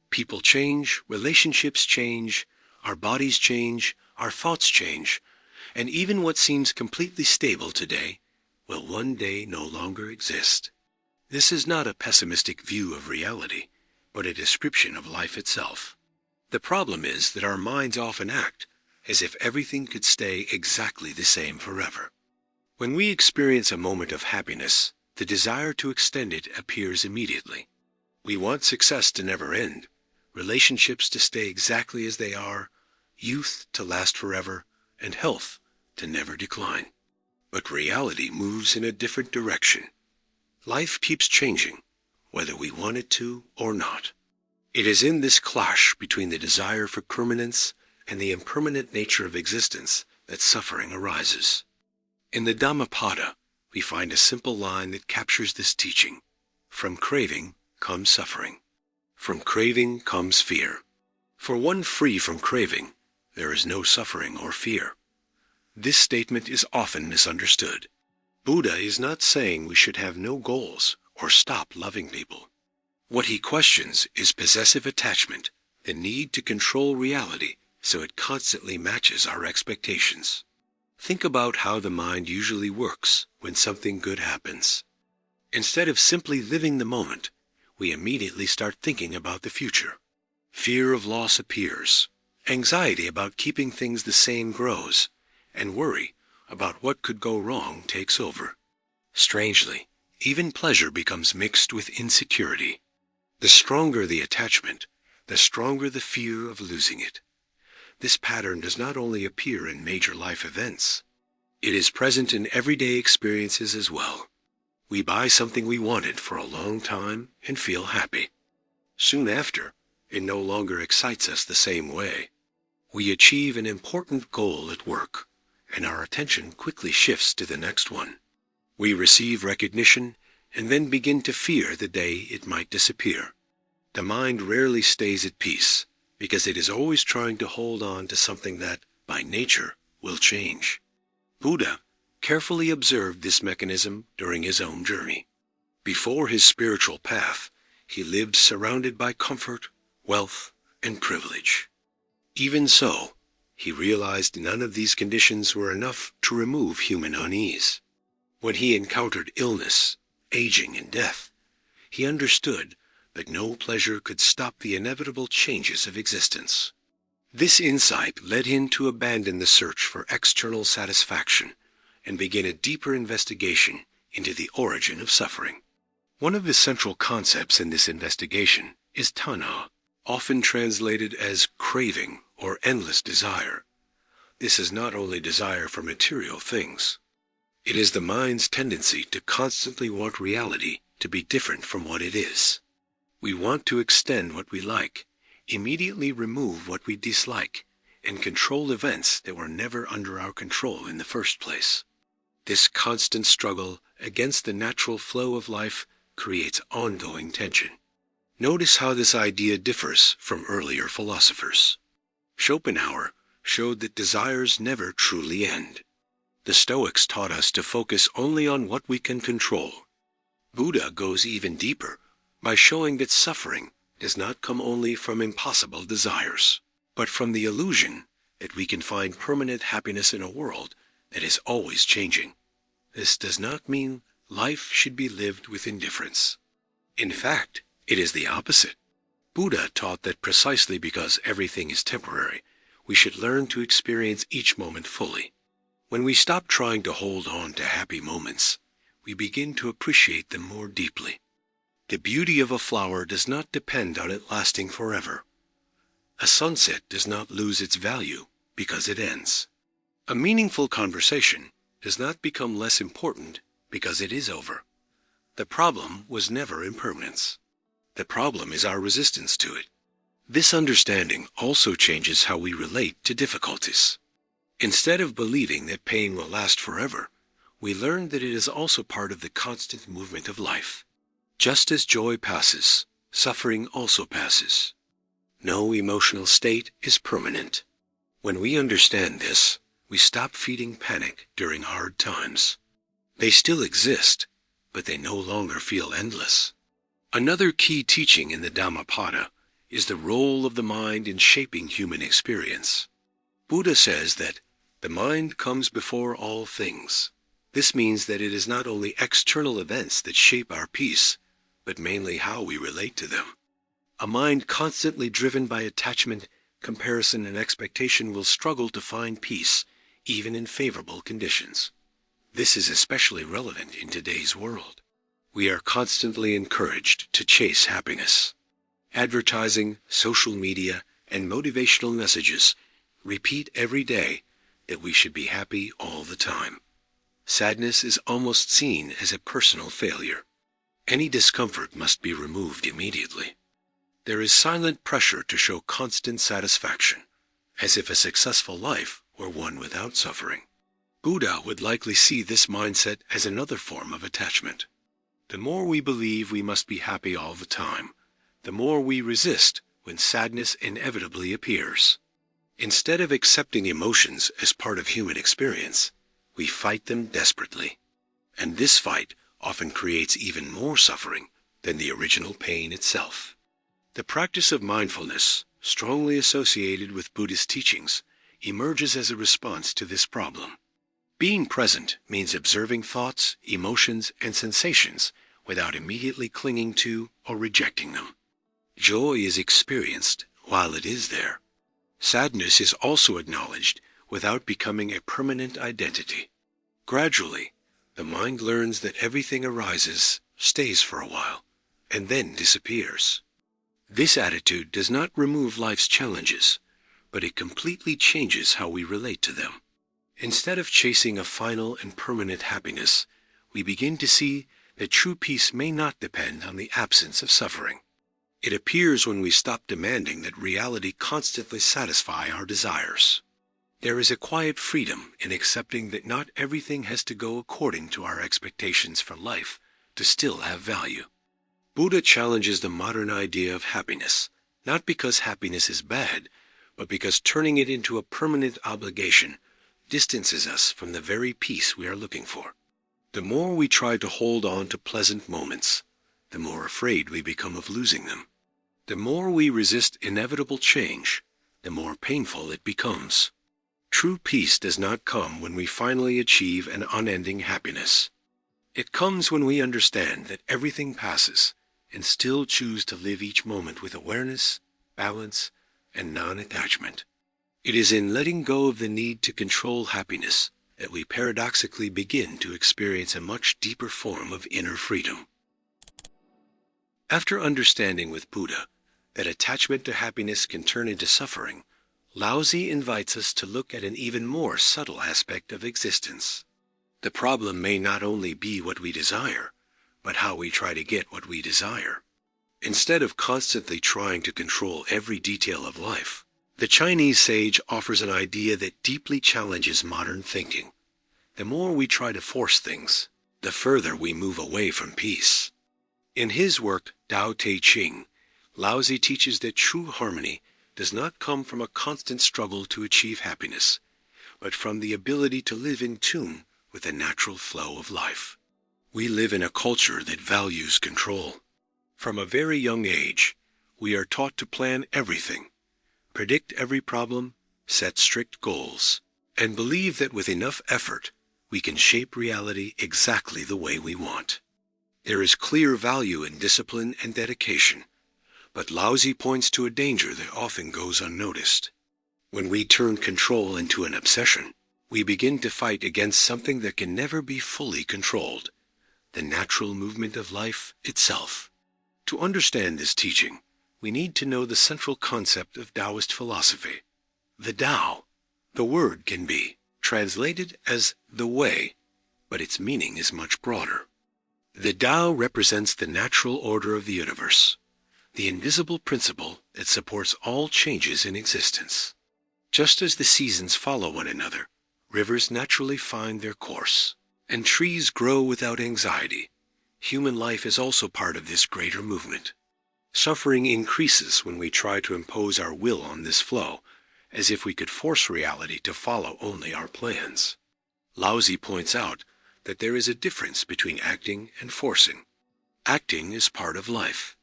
People change, relationships change, our bodies change, our thoughts change, and even what seems completely stable today will one day no longer exist. This is not a pessimistic view of reality, but a description of life itself. The problem is that our minds often act as if everything could stay exactly the same forever. When we experience a moment of happiness, the desire to extend it appears immediately. We want success to never end, relationships to stay exactly as they are, youth to last forever, and health to never decline. But reality moves in a different direction. Life keeps changing, whether we want it to or not. It is in this clash between the desire for permanence and the impermanent nature of existence that suffering arises. In the Dhammapada, we find a simple line that captures this teaching. From craving comes suffering. From craving comes fear. For one free from craving, there is no suffering or fear. This statement is often misunderstood. Buddha is not saying we should have no goals or stop loving people. What he questions is possessive attachment, the need to control reality so it constantly matches our expectations. Think about how the mind usually works when something good happens. Instead of simply living the moment, we immediately start thinking about the future. Fear of loss appears. Anxiety about keeping things the same grows, and worry about what could go wrong takes over. Strangely, even pleasure becomes mixed with insecurity. The stronger the attachment, the stronger the fear of losing it. This pattern does not only appear in major life events. It is present in everyday experiences as well. We buy something we wanted for a long time and feel happy. Soon after, it no longer excites us the same way. We achieve an important goal at work, and our attention quickly shifts to the next one. We receive recognition and then begin to fear the day it might disappear. The mind rarely stays at peace because it is always trying to hold on to something that, by nature, will change. Buddha carefully observed this mechanism during his own journey. Before his spiritual path, he lived surrounded by comfort, wealth, and privilege. Even so, he realized none of these conditions were enough to remove human unease. When he encountered illness, aging, and death, he understood that no pleasure could stop the inevitable changes of existence. This insight led him to abandon the search for external satisfaction and begin a deeper investigation into the origin of suffering. One of the central concepts in this investigation is tanha, often translated as craving or endless desire. This is not only desire for material things. It is the mind's tendency to constantly want reality to be different from what it is. We want to extend what we like, immediately remove what we dislike, and control events that were never under our control in the first place. This constant struggle against the natural flow of life creates ongoing tension. Notice how this idea differs from earlier philosophers. Schopenhauer showed that desires never truly end. The Stoics taught us to focus only on what we can control. Buddha goes even deeper by showing that suffering does not come only from impossible desires, but from the illusion that we can find permanent happiness in a world that is always changing. This does not mean life should be lived with indifference. In fact, it is the opposite. Buddha taught that precisely because everything is temporary, we should learn to experience each moment fully. When we stop trying to hold on to happy moments, we begin to appreciate them more deeply. The beauty of a flower does not depend on it lasting forever. A sunset does not lose its value because it ends. A meaningful conversation does not become less important because it is over. The problem was never impermanence. The problem is our resistance to it. This understanding also changes how we relate to difficulties. Instead of believing that pain will last forever, we learn that it is also part of the constant movement of life. Just as joy passes, suffering also passes. No emotional state is permanent. When we understand this, we stop feeding panic during hard times. They still exist, but they no longer feel endless. Another key teaching in the Dhammapada is the role of the mind in shaping human experience. Buddha says that the mind comes before all things. This means that it is not only external events that shape our peace, but mainly how we relate to them. A mind constantly driven by attachment, comparison, and expectation will struggle to find peace, even in favorable conditions. This is especially relevant in today's world. We are constantly encouraged to chase happiness. Advertising, social media, and motivational messages repeat every day that we should be happy all the time. Sadness is almost seen as a personal failure. Any discomfort must be removed immediately. There is silent pressure to show constant satisfaction, as if a successful life were one without suffering. Buddha would likely see this mindset as another form of attachment. The more we believe we must be happy all the time, the more we resist when sadness inevitably appears. Instead of accepting emotions as part of human experience, we fight them desperately. And this fight often creates even more suffering than the original pain itself. The practice of mindfulness, strongly associated with Buddhist teachings, emerges as a response to this problem. Being present means observing thoughts, emotions, and sensations without immediately clinging to or rejecting them. Joy is experienced while it is there. Sadness is also acknowledged without becoming a permanent identity. Gradually, the mind learns that everything arises, stays for a while, and then disappears. This attitude does not remove life's challenges, but it completely changes how we relate to them. Instead of chasing a final and permanent happiness, we begin to see that true peace may not depend on the absence of suffering. It appears when we stop demanding that reality constantly satisfy our desires. There is a quiet freedom in accepting that not everything has to go according to our expectations for life to still have value. Buddha challenges the modern idea of happiness, not because happiness is bad, but because turning it into a permanent obligation distances us from the very peace we are looking for. The more we try to hold on to pleasant moments, the more afraid we become of losing them. The more we resist inevitable change, the more painful it becomes. True peace does not come when we finally achieve an unending happiness. It comes when we understand that everything passes and still choose to live each moment with awareness, balance, and non-attachment. It is in letting go of the need to control happiness that we paradoxically begin to experience a much deeper form of inner freedom. After understanding with Buddha that attachment to happiness can turn into suffering, Laozi invites us to look at an even more subtle aspect of existence. The problem may not only be what we desire, but how we try to get what we desire. Instead of constantly trying to control every detail of life, the Chinese sage offers an idea that deeply challenges modern thinking. The more we try to force things, the further we move away from peace. In his work, Tao Te Ching, Laozi teaches that true harmony does not come from a constant struggle to achieve happiness, but from the ability to live in tune with the natural flow of life. We live in a culture that values control. From a very young age, we are taught to plan everything, predict every problem, set strict goals, and believe that with enough effort, we can shape reality exactly the way we want. There is clear value in discipline and dedication, but Laozi points to a danger that often goes unnoticed. When we turn control into an obsession, we begin to fight against something that can never be fully controlled, the natural movement of life itself. To understand this teaching, we need to know the central concept of Taoist philosophy, the Tao. The word can be translated as the way, but its meaning is much broader. The Tao represents the natural order of the universe, the invisible principle that supports all changes in existence. Just as the seasons follow one another, rivers naturally find their course, and trees grow without anxiety, human life is also part of this greater movement. Suffering increases when we try to impose our will on this flow, as if we could force reality to follow only our plans. Laozi points out that there is a difference between acting and forcing. Acting is part of life.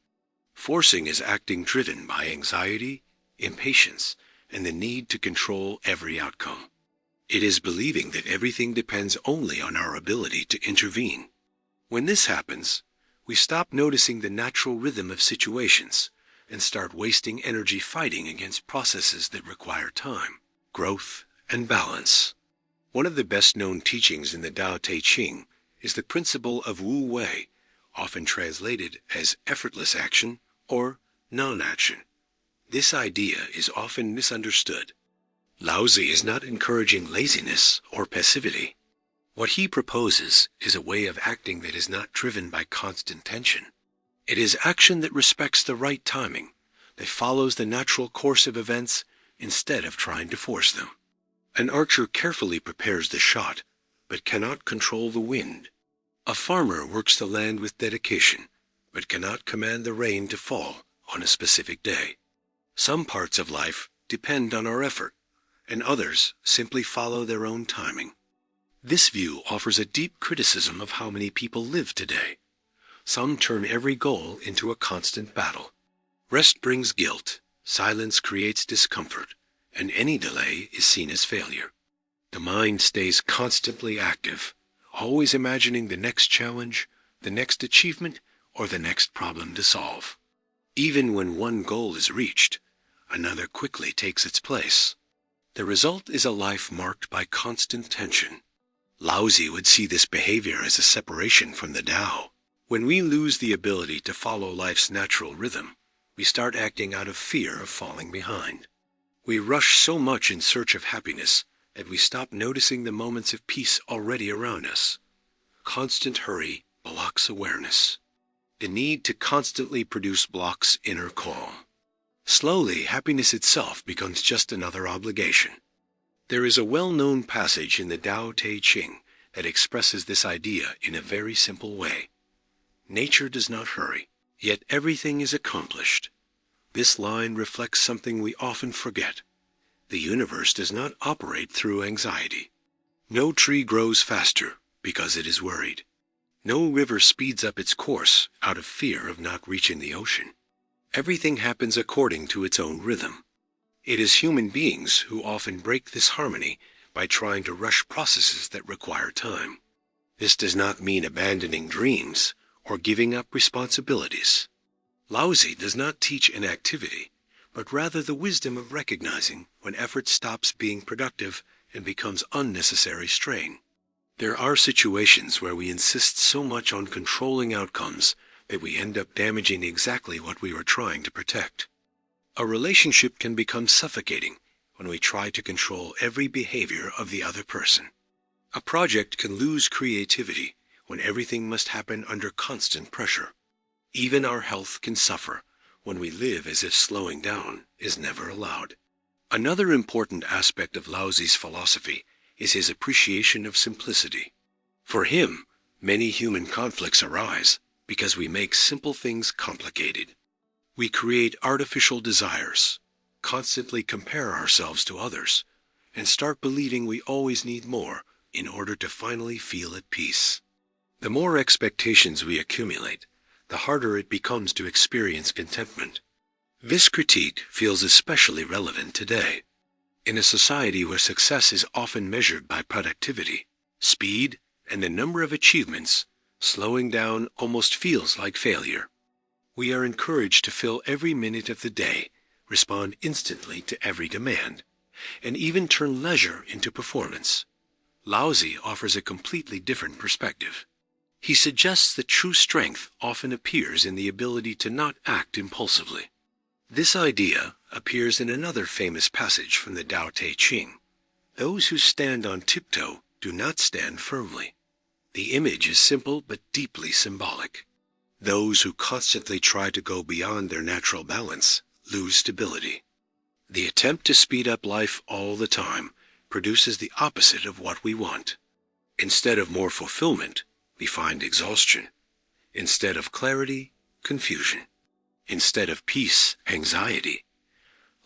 Forcing is acting driven by anxiety, impatience, and the need to control every outcome. It is believing that everything depends only on our ability to intervene. When this happens, we stop noticing the natural rhythm of situations and start wasting energy fighting against processes that require time, growth, and balance. One of the best-known teachings in the Tao Te Ching is the principle of Wu Wei, often translated as effortless action or non-action. This idea is often misunderstood. Laozi is not encouraging laziness or passivity. What he proposes is a way of acting that is not driven by constant tension. It is action that respects the right timing, that follows the natural course of events instead of trying to force them. An archer carefully prepares the shot, but cannot control the wind. A farmer works the land with dedication, but cannot command the rain to fall on a specific day. Some parts of life depend on our effort, and others simply follow their own timing. This view offers a deep criticism of how many people live today. Some turn every goal into a constant battle. Rest brings guilt, silence creates discomfort, and any delay is seen as failure. The mind stays constantly active, always imagining the next challenge, the next achievement, or the next problem to solve. Even when one goal is reached, another quickly takes its place. The result is a life marked by constant tension. Laozi would see this behavior as a separation from the Tao. When we lose the ability to follow life's natural rhythm, we start acting out of fear of falling behind. We rush so much in search of happiness that we stop noticing the moments of peace already around us. Constant hurry blocks awareness. The need to constantly produce blocks inner calm. Slowly, happiness itself becomes just another obligation. There is a well-known passage in the Tao Te Ching that expresses this idea in a very simple way. Nature does not hurry, yet everything is accomplished. This line reflects something we often forget. The universe does not operate through anxiety. No tree grows faster because it is worried. No river speeds up its course out of fear of not reaching the ocean. Everything happens according to its own rhythm. It is human beings who often break this harmony by trying to rush processes that require time. This does not mean abandoning dreams or giving up responsibilities. Laozi does not teach inactivity, but rather the wisdom of recognizing when effort stops being productive and becomes unnecessary strain. There are situations where we insist so much on controlling outcomes that we end up damaging exactly what we were trying to protect. A relationship can become suffocating when we try to control every behavior of the other person. A project can lose creativity when everything must happen under constant pressure. Even our health can suffer when we live as if slowing down is never allowed. Another important aspect of Laozi's philosophy is his appreciation of simplicity. For him, many human conflicts arise because we make simple things complicated. We create artificial desires, constantly compare ourselves to others, and start believing we always need more in order to finally feel at peace. The more expectations we accumulate, the harder it becomes to experience contentment. This critique feels especially relevant today. In a society where success is often measured by productivity, speed, and the number of achievements, slowing down almost feels like failure. We are encouraged to fill every minute of the day, respond instantly to every demand, and even turn leisure into performance. Laozi offers a completely different perspective. He suggests that true strength often appears in the ability to not act impulsively. This idea appears in another famous passage from the Tao Te Ching. Those who stand on tiptoe do not stand firmly. The image is simple but deeply symbolic. Those who constantly try to go beyond their natural balance lose stability. The attempt to speed up life all the time produces the opposite of what we want. Instead of more fulfillment, we find exhaustion. Instead of clarity, confusion. Instead of peace, anxiety.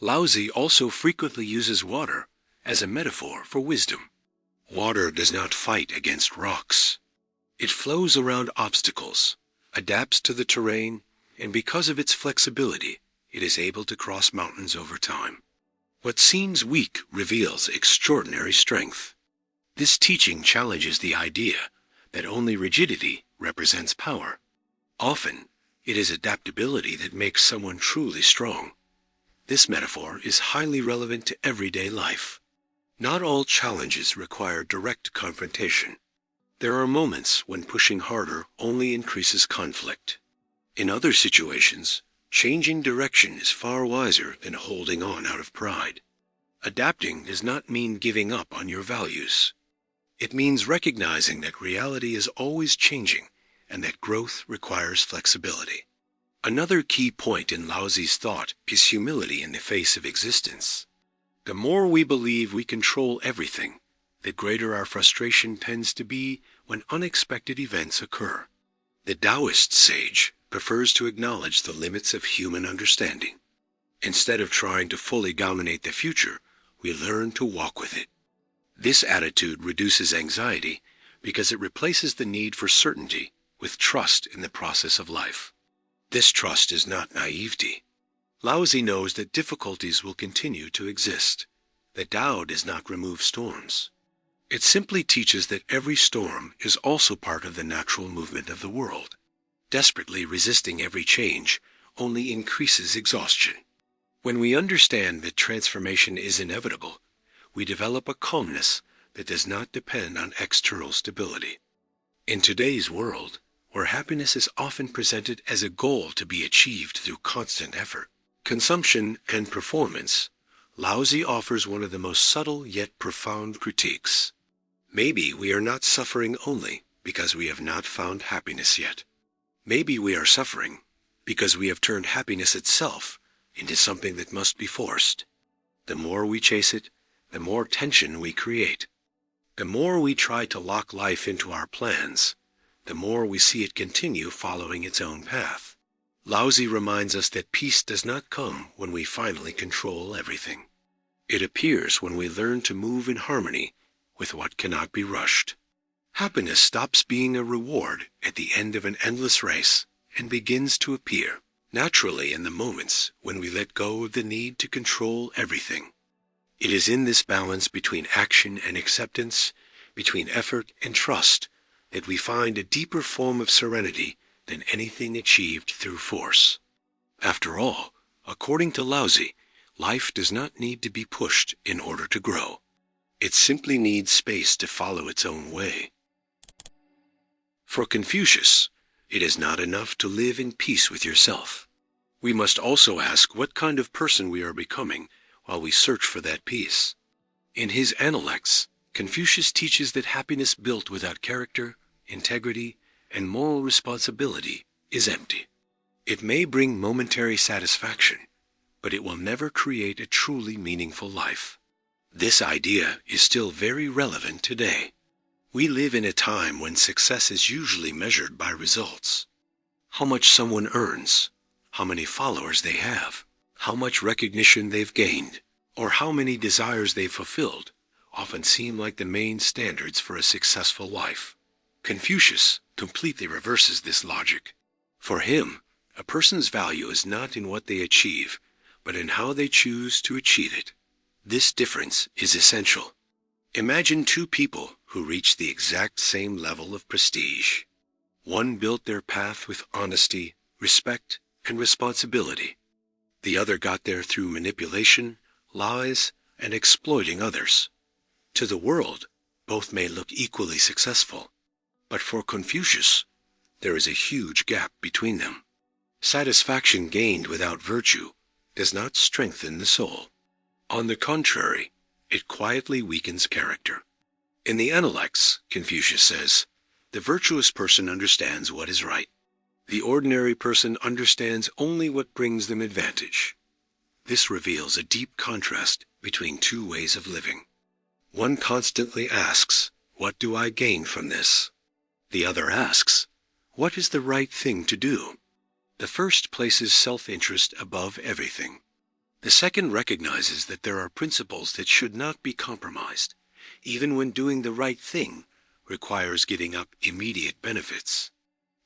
Laozi also frequently uses water as a metaphor for wisdom. Water does not fight against rocks. It flows around obstacles, adapts to the terrain, and because of its flexibility, it is able to cross mountains over time. What seems weak reveals extraordinary strength. This teaching challenges the idea that only rigidity represents power. Often, it is adaptability that makes someone truly strong. This metaphor is highly relevant to everyday life. Not all challenges require direct confrontation. There are moments when pushing harder only increases conflict. In other situations, changing direction is far wiser than holding on out of pride. Adapting does not mean giving up on your values. It means recognizing that reality is always changing and that growth requires flexibility. Another key point in Laozi's thought is humility in the face of existence. The more we believe we control everything, the greater our frustration tends to be when unexpected events occur. The Taoist sage prefers to acknowledge the limits of human understanding. Instead of trying to fully dominate the future, we learn to walk with it. This attitude reduces anxiety because it replaces the need for certainty with trust in the process of life. This trust is not naivety. Laozi knows that difficulties will continue to exist. The Tao does not remove storms. It simply teaches that every storm is also part of the natural movement of the world. Desperately resisting every change only increases exhaustion. When we understand that transformation is inevitable, we develop a calmness that does not depend on external stability. In today's world, where happiness is often presented as a goal to be achieved through constant effort, consumption, and performance, Laozi offers one of the most subtle yet profound critiques. Maybe we are not suffering only because we have not found happiness yet. Maybe we are suffering because we have turned happiness itself into something that must be forced. The more we chase it, the more tension we create. The more we try to lock life into our plans, the more we see it continue following its own path. Laozi reminds us that peace does not come when we finally control everything. It appears when we learn to move in harmony with what cannot be rushed. Happiness stops being a reward at the end of an endless race and begins to appear naturally in the moments when we let go of the need to control everything. It is in this balance between action and acceptance, between effort and trust, that we find a deeper form of serenity than anything achieved through force. After all, according to Laozi, life does not need to be pushed in order to grow. It simply needs space to follow its own way. For Confucius, it is not enough to live in peace with yourself. We must also ask what kind of person we are becoming while we search for that peace. In his Analects, Confucius teaches that happiness built without character, integrity, and moral responsibility is empty. It may bring momentary satisfaction, but it will never create a truly meaningful life. This idea is still very relevant today. We live in a time when success is usually measured by results. How much someone earns, how many followers they have, how much recognition they've gained, or how many desires they've fulfilled often seem like the main standards for a successful life. Confucius completely reverses this logic. For him, a person's value is not in what they achieve, but in how they choose to achieve it. This difference is essential. Imagine two people who reach the exact same level of prestige. One built their path with honesty, respect, and responsibility. The other got there through manipulation, lies, and exploiting others. To the world, both may look equally successful, but for Confucius, there is a huge gap between them. Satisfaction gained without virtue does not strengthen the soul. On the contrary, it quietly weakens character. In the Analects, Confucius says, the virtuous person understands what is right. The ordinary person understands only what brings them advantage. This reveals a deep contrast between two ways of living. One constantly asks, what do I gain from this? The other asks, what is the right thing to do? The first places self-interest above everything. The second recognizes that there are principles that should not be compromised, even when doing the right thing requires giving up immediate benefits.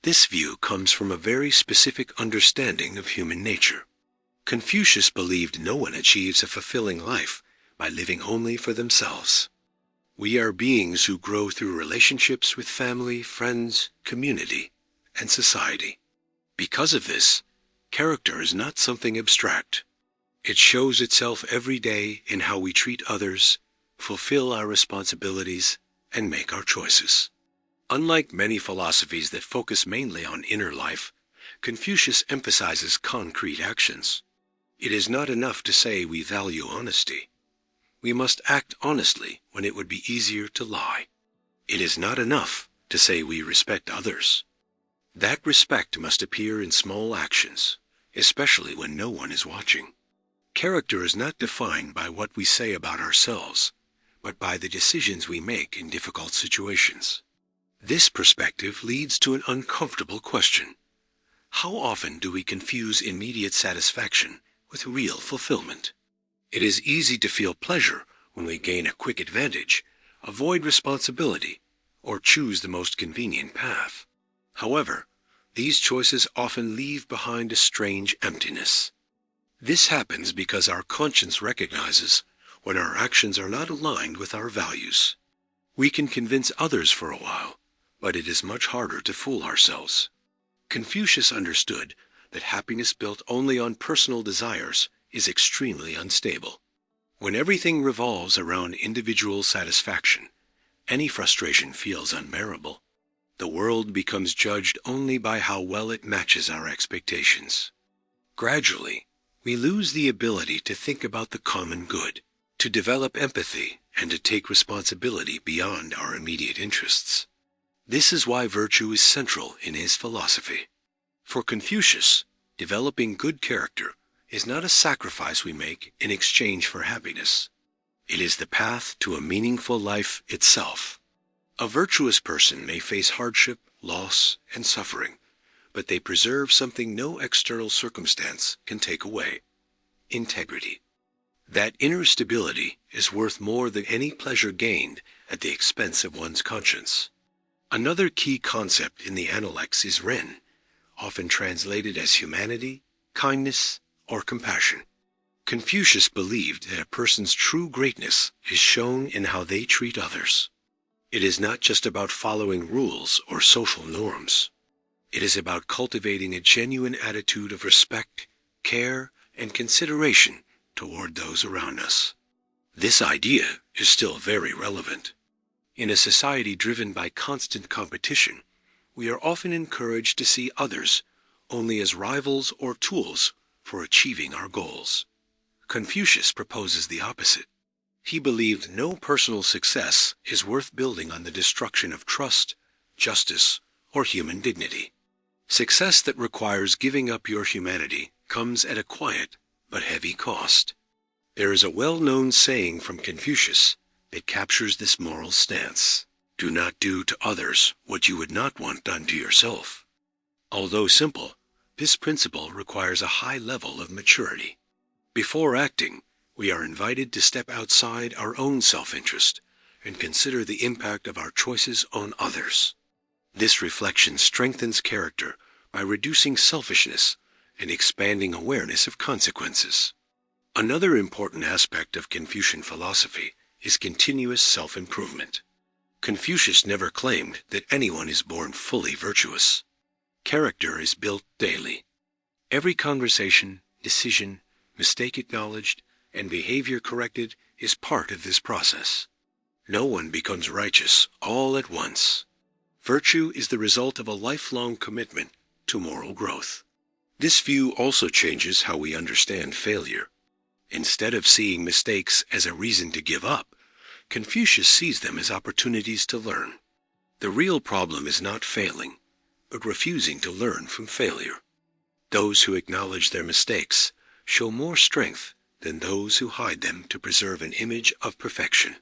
This view comes from a very specific understanding of human nature. Confucius believed no one achieves a fulfilling life by living only for themselves. We are beings who grow through relationships with family, friends, community, and society. Because of this, character is not something abstract. It shows itself every day in how we treat others, fulfill our responsibilities, and make our choices. Unlike many philosophies that focus mainly on inner life, Confucius emphasizes concrete actions. It is not enough to say we value honesty. We must act honestly when it would be easier to lie. It is not enough to say we respect others. That respect must appear in small actions, especially when no one is watching. Character is not defined by what we say about ourselves, but by the decisions we make in difficult situations. This perspective leads to an uncomfortable question. How often do we confuse immediate satisfaction with real fulfillment? It is easy to feel pleasure when we gain a quick advantage, avoid responsibility, or choose the most convenient path. However, these choices often leave behind a strange emptiness. This happens because our conscience recognizes when our actions are not aligned with our values. We can convince others for a while, but it is much harder to fool ourselves. Confucius understood that happiness built only on personal desires is extremely unstable. When everything revolves around individual satisfaction, any frustration feels unbearable. The world becomes judged only by how well it matches our expectations. Gradually, we lose the ability to think about the common good, to develop empathy, and to take responsibility beyond our immediate interests. This is why virtue is central in his philosophy. For Confucius, developing good character is not a sacrifice we make in exchange for happiness. It is the path to a meaningful life itself. A virtuous person may face hardship, loss, and suffering, but they preserve something no external circumstance can take away: integrity. That inner stability is worth more than any pleasure gained at the expense of one's conscience. Another key concept in the Analects is Ren, often translated as humanity, kindness, or compassion. Confucius believed that a person's true greatness is shown in how they treat others. It is not just about following rules or social norms. It is about cultivating a genuine attitude of respect, care, and consideration toward those around us. This idea is still very relevant. In a society driven by constant competition, we are often encouraged to see others only as rivals or tools for achieving our goals. Confucius proposes the opposite. He believed no personal success is worth building on the destruction of trust, justice, or human dignity. Success that requires giving up your humanity comes at a quiet but heavy cost. There is a well-known saying from Confucius that captures this moral stance. Do not do to others what you would not want done to yourself. Although simple, this principle requires a high level of maturity. Before acting, we are invited to step outside our own self-interest and consider the impact of our choices on others. This reflection strengthens character by reducing selfishness and expanding awareness of consequences. Another important aspect of Confucian philosophy is continuous self-improvement. Confucius never claimed that anyone is born fully virtuous. Character is built daily. Every conversation, decision, mistake acknowledged, and behavior corrected is part of this process. No one becomes righteous all at once. Virtue is the result of a lifelong commitment to moral growth. This view also changes how we understand failure. Instead of seeing mistakes as a reason to give up, Confucius sees them as opportunities to learn. The real problem is not failing, but refusing to learn from failure. Those who acknowledge their mistakes show more strength than those who hide them to preserve an image of perfection.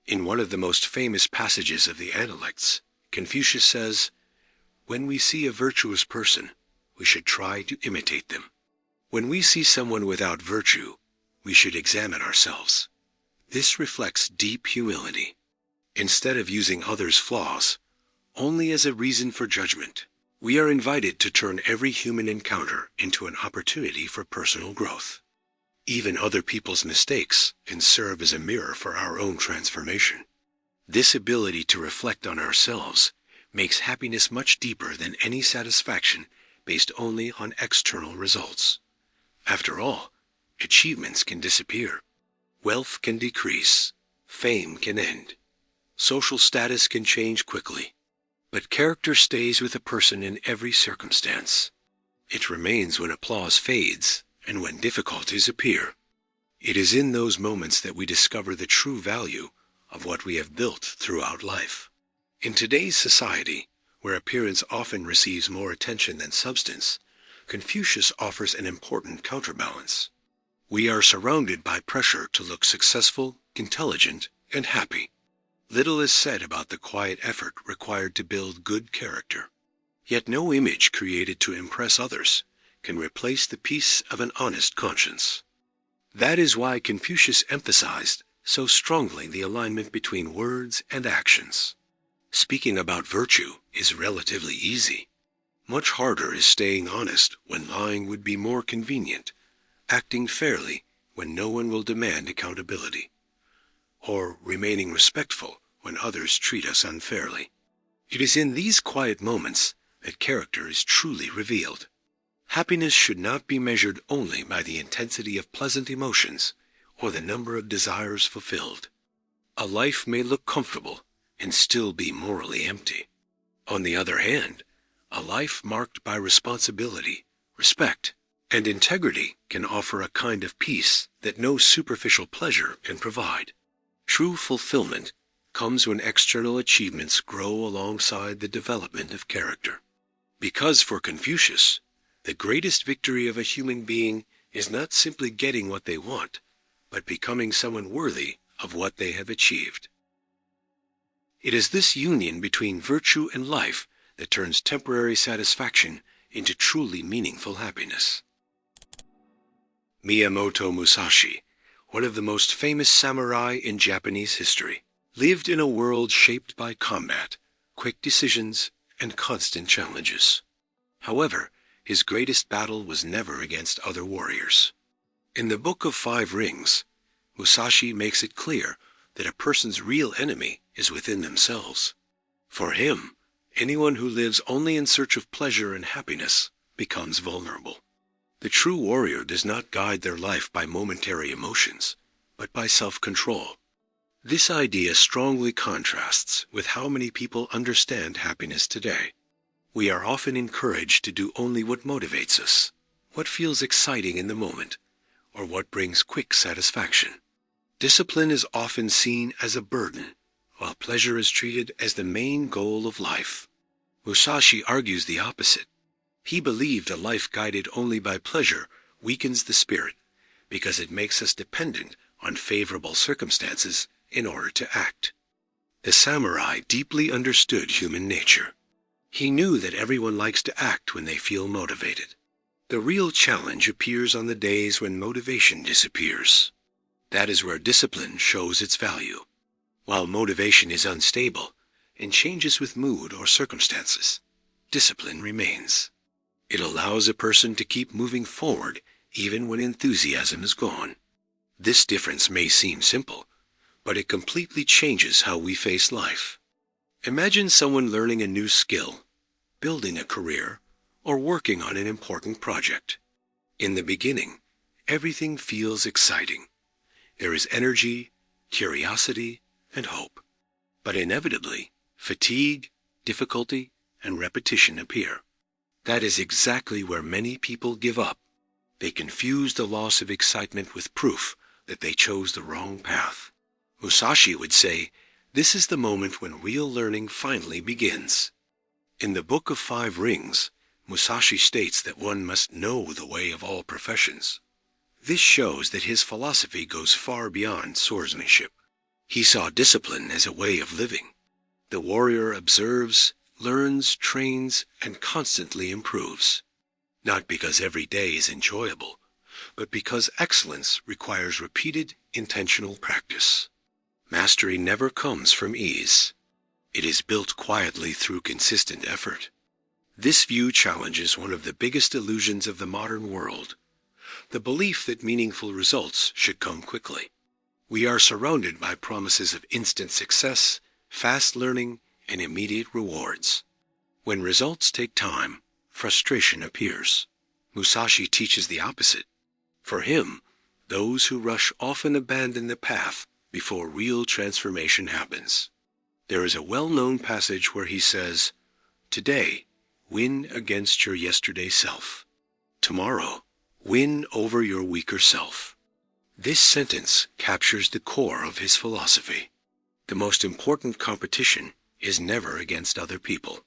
In one of the most famous passages of the Analects, Confucius says, "When we see a virtuous person, we should try to imitate them. When we see someone without virtue, we should examine ourselves." This reflects deep humility. Instead of using others' flaws only as a reason for judgment, we are invited to turn every human encounter into an opportunity for personal growth. Even other people's mistakes can serve as a mirror for our own transformation. This ability to reflect on ourselves makes happiness much deeper than any satisfaction based only on external results. After all, achievements can disappear. Wealth can decrease. Fame can end. Social status can change quickly. But character stays with a person in every circumstance. It remains when applause fades and when difficulties appear. It is in those moments that we discover the true value of what we have built throughout life. In today's society, where appearance often receives more attention than substance, Confucius offers an important counterbalance. We are surrounded by pressure to look successful, intelligent, and happy. Little is said about the quiet effort required to build good character. Yet no image created to impress others can replace the peace of an honest conscience. That is why Confucius emphasized so strongly the alignment between words and actions. Speaking about virtue is relatively easy. Much harder is staying honest when lying would be more convenient, acting fairly when no one will demand accountability, or remaining respectful when others treat us unfairly. It is in these quiet moments that character is truly revealed. Happiness should not be measured only by the intensity of pleasant emotions or the number of desires fulfilled. A life may look comfortable and still be morally empty. On the other hand, a life marked by responsibility, respect, and integrity can offer a kind of peace that no superficial pleasure can provide. True fulfillment comes when external achievements grow alongside the development of character. Because for Confucius, the greatest victory of a human being is not simply getting what they want, but becoming someone worthy of what they have achieved. It is this union between virtue and life that turns temporary satisfaction into truly meaningful happiness. Miyamoto Musashi, one of the most famous samurai in Japanese history, lived in a world shaped by combat, quick decisions, and constant challenges. However, his greatest battle was never against other warriors. In the Book of Five Rings, Musashi makes it clear that a person's real enemy is within themselves. For him, anyone who lives only in search of pleasure and happiness becomes vulnerable. The true warrior does not guide their life by momentary emotions, but by self-control. This idea strongly contrasts with how many people understand happiness today. We are often encouraged to do only what motivates us, what feels exciting in the moment, or what brings quick satisfaction. Discipline is often seen as a burden, while pleasure is treated as the main goal of life. Musashi argues the opposite. He believed a life guided only by pleasure weakens the spirit, because it makes us dependent on favorable circumstances in order to act. The samurai deeply understood human nature. He knew that everyone likes to act when they feel motivated. The real challenge appears on the days when motivation disappears. That is where discipline shows its value. While motivation is unstable and changes with mood or circumstances, discipline remains. It allows a person to keep moving forward even when enthusiasm is gone. This difference may seem simple, but it completely changes how we face life. Imagine someone learning a new skill, building a career, or working on an important project. In the beginning, everything feels exciting. There is energy, curiosity, and hope. But inevitably, fatigue, difficulty, and repetition appear. That is exactly where many people give up. They confuse the loss of excitement with proof that they chose the wrong path. Musashi would say, this is the moment when real learning finally begins. In the Book of Five Rings, Musashi states that one must know the way of all professions. This shows that his philosophy goes far beyond swordsmanship. He saw discipline as a way of living. The warrior observes, learns, trains, and constantly improves. Not because every day is enjoyable, but because excellence requires repeated, intentional practice. Mastery never comes from ease. It is built quietly through consistent effort. This view challenges one of the biggest illusions of the modern world, the belief that meaningful results should come quickly. We are surrounded by promises of instant success, fast learning, and immediate rewards. When results take time, frustration appears. Musashi teaches the opposite. For him, those who rush often abandon the path before real transformation happens. There is a well-known passage where he says, "Today, win against your yesterday self. Tomorrow, win over your weaker self." This sentence captures the core of his philosophy. The most important competition is never against other people.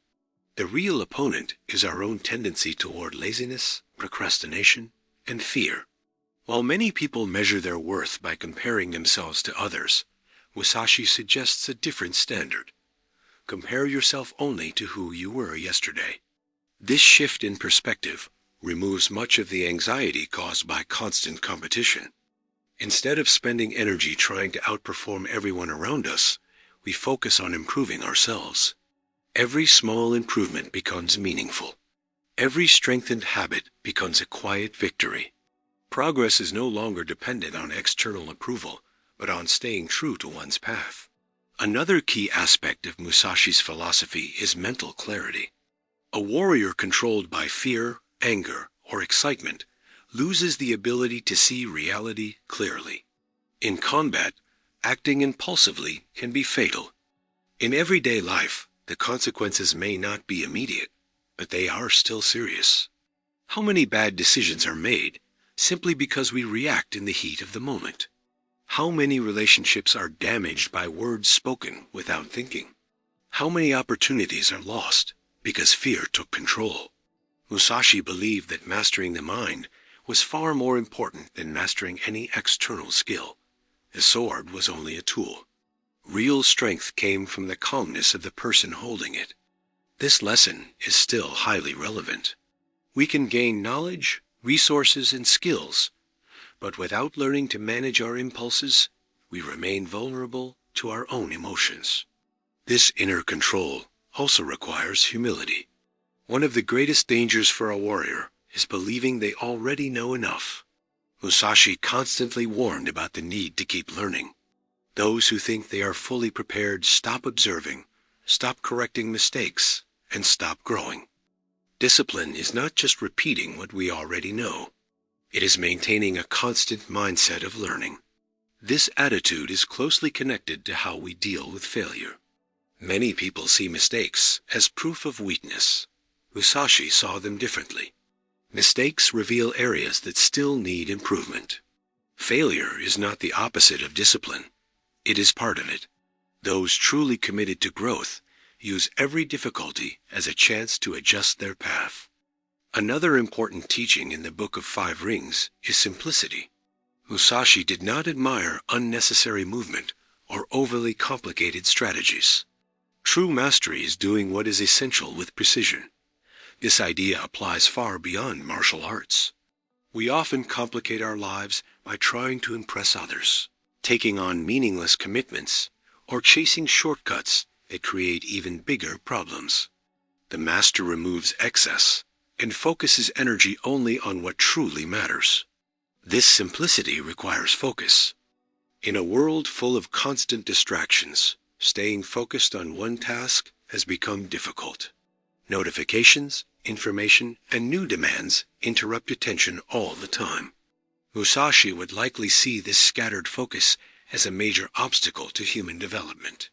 The real opponent is our own tendency toward laziness, procrastination, and fear. While many people measure their worth by comparing themselves to others, Musashi suggests a different standard. Compare yourself only to who you were yesterday. This shift in perspective removes much of the anxiety caused by constant competition. Instead of spending energy trying to outperform everyone around us, we focus on improving ourselves. Every small improvement becomes meaningful. Every strengthened habit becomes a quiet victory. Progress is no longer dependent on external approval, but on staying true to one's path. Another key aspect of Musashi's philosophy is mental clarity. A warrior controlled by fear, anger, or excitement loses the ability to see reality clearly. In combat, acting impulsively can be fatal. In everyday life, the consequences may not be immediate, but they are still serious. How many bad decisions are made simply because we react in the heat of the moment? How many relationships are damaged by words spoken without thinking? How many opportunities are lost because fear took control? Musashi believed that mastering the mind was far more important than mastering any external skill. The sword was only a tool. Real strength came from the calmness of the person holding it. This lesson is still highly relevant. We can gain knowledge, resources, and skills, but without learning to manage our impulses, we remain vulnerable to our own emotions. This inner control also requires humility. One of the greatest dangers for a warrior is believing they already know enough. Musashi constantly warned about the need to keep learning. Those who think they are fully prepared stop observing, stop correcting mistakes, and stop growing. Discipline is not just repeating what we already know. It is maintaining a constant mindset of learning. This attitude is closely connected to how we deal with failure. Many people see mistakes as proof of weakness. Musashi saw them differently. Mistakes reveal areas that still need improvement. Failure is not the opposite of discipline. It is part of it. Those truly committed to growth use every difficulty as a chance to adjust their path. Another important teaching in the Book of Five Rings is simplicity. Musashi did not admire unnecessary movement or overly complicated strategies. True mastery is doing what is essential with precision. This idea applies far beyond martial arts. We often complicate our lives by trying to impress others, taking on meaningless commitments, or chasing shortcuts that create even bigger problems. The master removes excess and focuses energy only on what truly matters. This simplicity requires focus. In a world full of constant distractions, staying focused on one task has become difficult. Notifications, information, and new demands interrupt attention all the time. Musashi would likely see this scattered focus as a major obstacle to human development.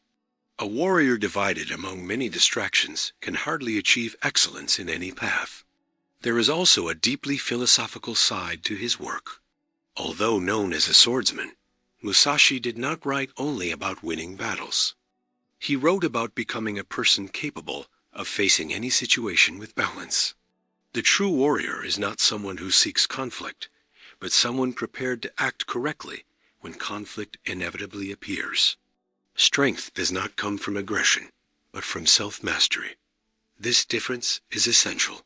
A warrior divided among many distractions can hardly achieve excellence in any path. There is also a deeply philosophical side to his work. Although known as a swordsman, Musashi did not write only about winning battles. He wrote about becoming a person capable of facing any situation with balance. The true warrior is not someone who seeks conflict, but someone prepared to act correctly when conflict inevitably appears. Strength does not come from aggression, but from self-mastery. This difference is essential.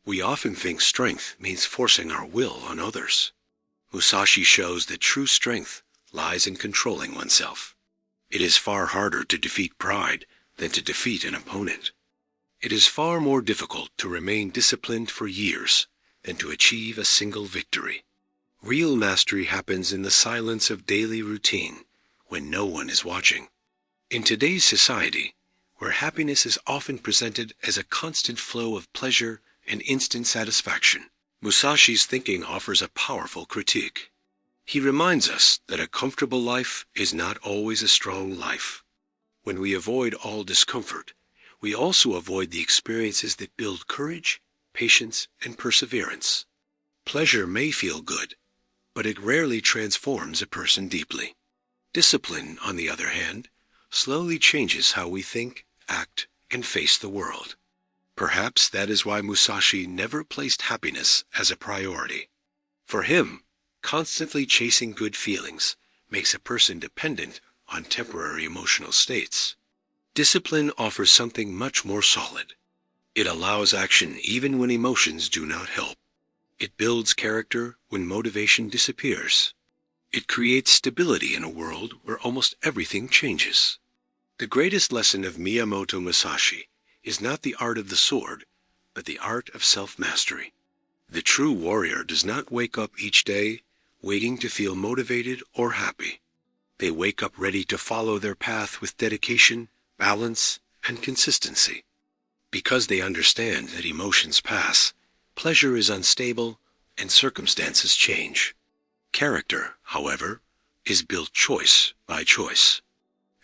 We often think strength means forcing our will on others. Musashi shows that true strength lies in controlling oneself. It is far harder to defeat pride than to defeat an opponent. It is far more difficult to remain disciplined for years than to achieve a single victory. Real mastery happens in the silence of daily routine, when no one is watching. In today's society, where happiness is often presented as a constant flow of pleasure and instant satisfaction, Musashi's thinking offers a powerful critique. He reminds us that a comfortable life is not always a strong life. When we avoid all discomfort, we also avoid the experiences that build courage, patience, and perseverance. Pleasure may feel good, but it rarely transforms a person deeply. Discipline, on the other hand, slowly changes how we think, act, and face the world. Perhaps that is why Musashi never placed happiness as a priority. For him, constantly chasing good feelings makes a person dependent on temporary emotional states. Discipline offers something much more solid. It allows action even when emotions do not help. It builds character when motivation disappears. It creates stability in a world where almost everything changes. The greatest lesson of Miyamoto Musashi is not the art of the sword, but the art of self-mastery. The true warrior does not wake up each day waiting to feel motivated or happy. They wake up ready to follow their path with dedication, balance, and consistency. Because they understand that emotions pass, pleasure is unstable, and circumstances change. Character, however, is built choice by choice.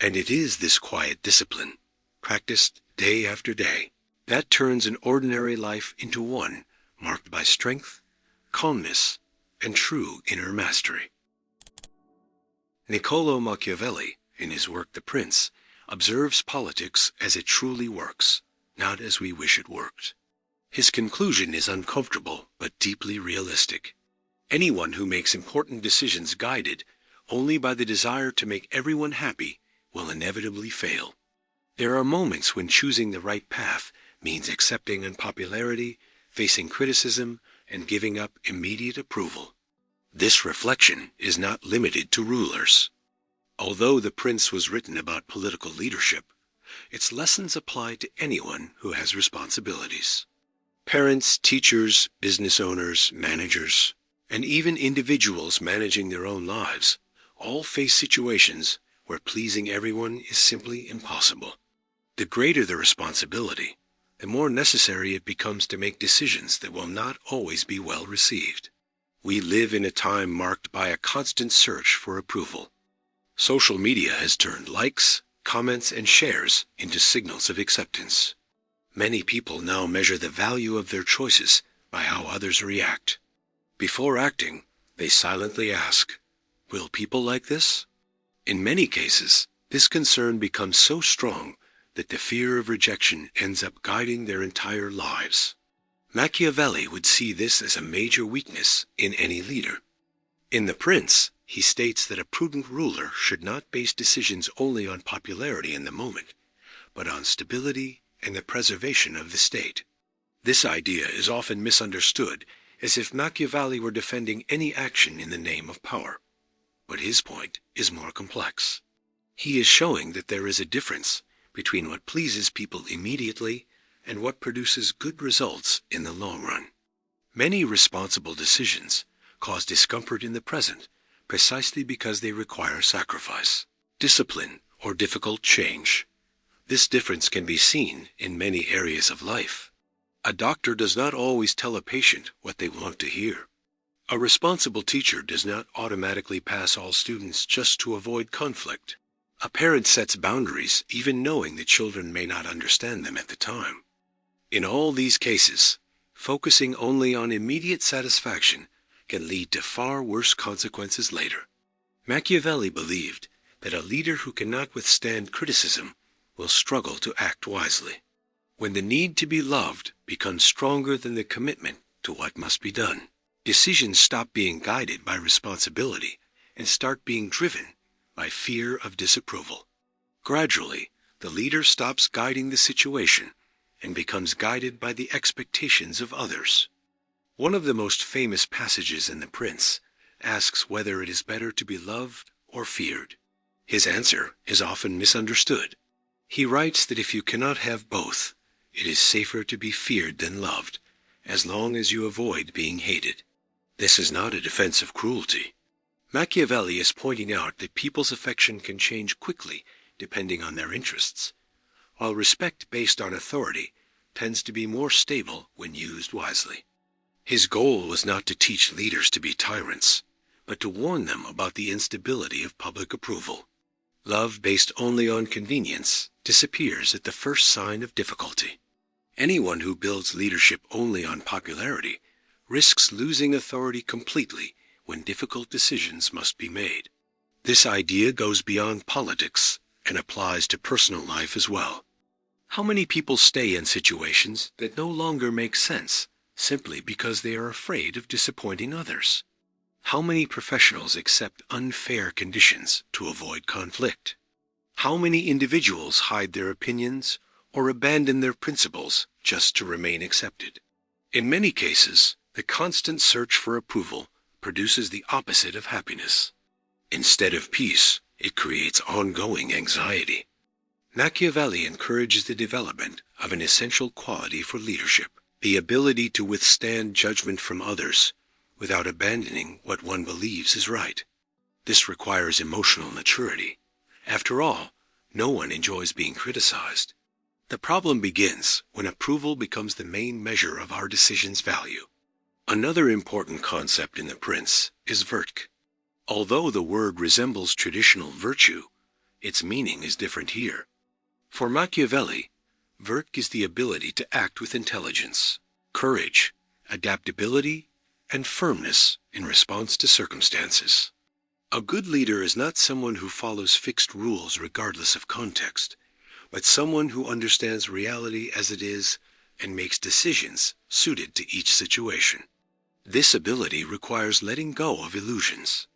And it is this quiet discipline, practiced day after day, that turns an ordinary life into one marked by strength, calmness, and true inner mastery. Niccolò Machiavelli, in his work The Prince, observes politics as it truly works, not as we wish it worked. His conclusion is uncomfortable but deeply realistic. Anyone who makes important decisions guided only by the desire to make everyone happy will inevitably fail. There are moments when choosing the right path means accepting unpopularity, facing criticism, and giving up immediate approval. This reflection is not limited to rulers. Although The Prince was written about political leadership, its lessons apply to anyone who has responsibilities. Parents, teachers, business owners, managers, and even individuals managing their own lives all face situations where pleasing everyone is simply impossible. The greater the responsibility, the more necessary it becomes to make decisions that will not always be well received. We live in a time marked by a constant search for approval. Social media has turned likes, comments, and shares into signals of acceptance. Many people now measure the value of their choices by how others react. Before acting, they silently ask, "Will people like this?" In many cases, this concern becomes so strong that the fear of rejection ends up guiding their entire lives. Machiavelli would see this as a major weakness in any leader. In The Prince, he states that a prudent ruler should not base decisions only on popularity in the moment, but on stability and the preservation of the state. This idea is often misunderstood, as if Machiavelli were defending any action in the name of power. But his point is more complex. He is showing that there is a difference between what pleases people immediately and what produces good results in the long run. Many responsible decisions cause discomfort in the present precisely because they require sacrifice, discipline, or difficult change. This difference can be seen in many areas of life. A doctor does not always tell a patient what they want to hear. A responsible teacher does not automatically pass all students just to avoid conflict. A parent sets boundaries even knowing that children may not understand them at the time. In all these cases, focusing only on immediate satisfaction can lead to far worse consequences later. Machiavelli believed that a leader who cannot withstand criticism will struggle to act wisely. When the need to be loved becomes stronger than the commitment to what must be done, decisions stop being guided by responsibility and start being driven by fear of disapproval. Gradually, the leader stops guiding the situation and becomes guided by the expectations of others. One of the most famous passages in The Prince asks whether it is better to be loved or feared. His answer is often misunderstood. He writes that if you cannot have both, it is safer to be feared than loved, as long as you avoid being hated. This is not a defense of cruelty. Machiavelli is pointing out that people's affection can change quickly depending on their interests, while respect based on authority tends to be more stable when used wisely. His goal was not to teach leaders to be tyrants, but to warn them about the instability of public approval. Love based only on convenience disappears at the first sign of difficulty. Anyone who builds leadership only on popularity risks losing authority completely when difficult decisions must be made. This idea goes beyond politics and applies to personal life as well. How many people stay in situations that no longer make sense simply because they are afraid of disappointing others? How many professionals accept unfair conditions to avoid conflict? How many individuals hide their opinions or abandon their principles just to remain accepted? In many cases, the constant search for approval produces the opposite of happiness. Instead of peace, it creates ongoing anxiety. Machiavelli encourages the development of an essential quality for leadership, the ability to withstand judgment from others without abandoning what one believes is right. This requires emotional maturity. After all, no one enjoys being criticized. The problem begins when approval becomes the main measure of our decision's value. Another important concept in The Prince is virtue. Although the word resembles traditional virtue, its meaning is different here. For Machiavelli, virtue is the ability to act with intelligence, courage, adaptability, and firmness in response to circumstances. A good leader is not someone who follows fixed rules regardless of context, but someone who understands reality as it is and makes decisions suited to each situation. This ability requires letting go of illusions.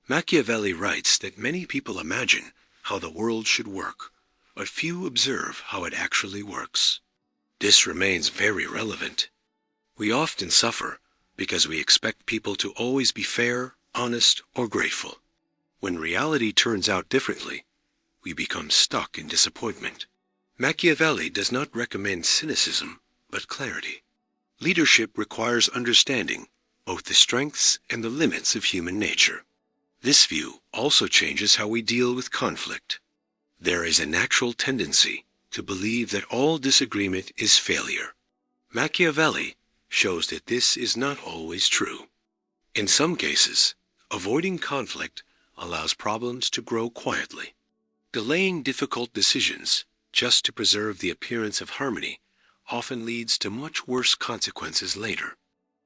Machiavelli writes that many people imagine how the world should work, but few observe how it actually works. This remains very relevant. We often suffer because we expect people to always be fair, honest, or grateful. When reality turns out differently, we become stuck in disappointment. Machiavelli does not recommend cynicism, but clarity. Leadership requires understanding both the strengths and the limits of human nature. This view also changes how we deal with conflict. There is a natural tendency to believe that all disagreement is failure. Machiavelli shows that this is not always true. In some cases, avoiding conflict allows problems to grow quietly. Delaying difficult decisions just to preserve the appearance of harmony often leads to much worse consequences later.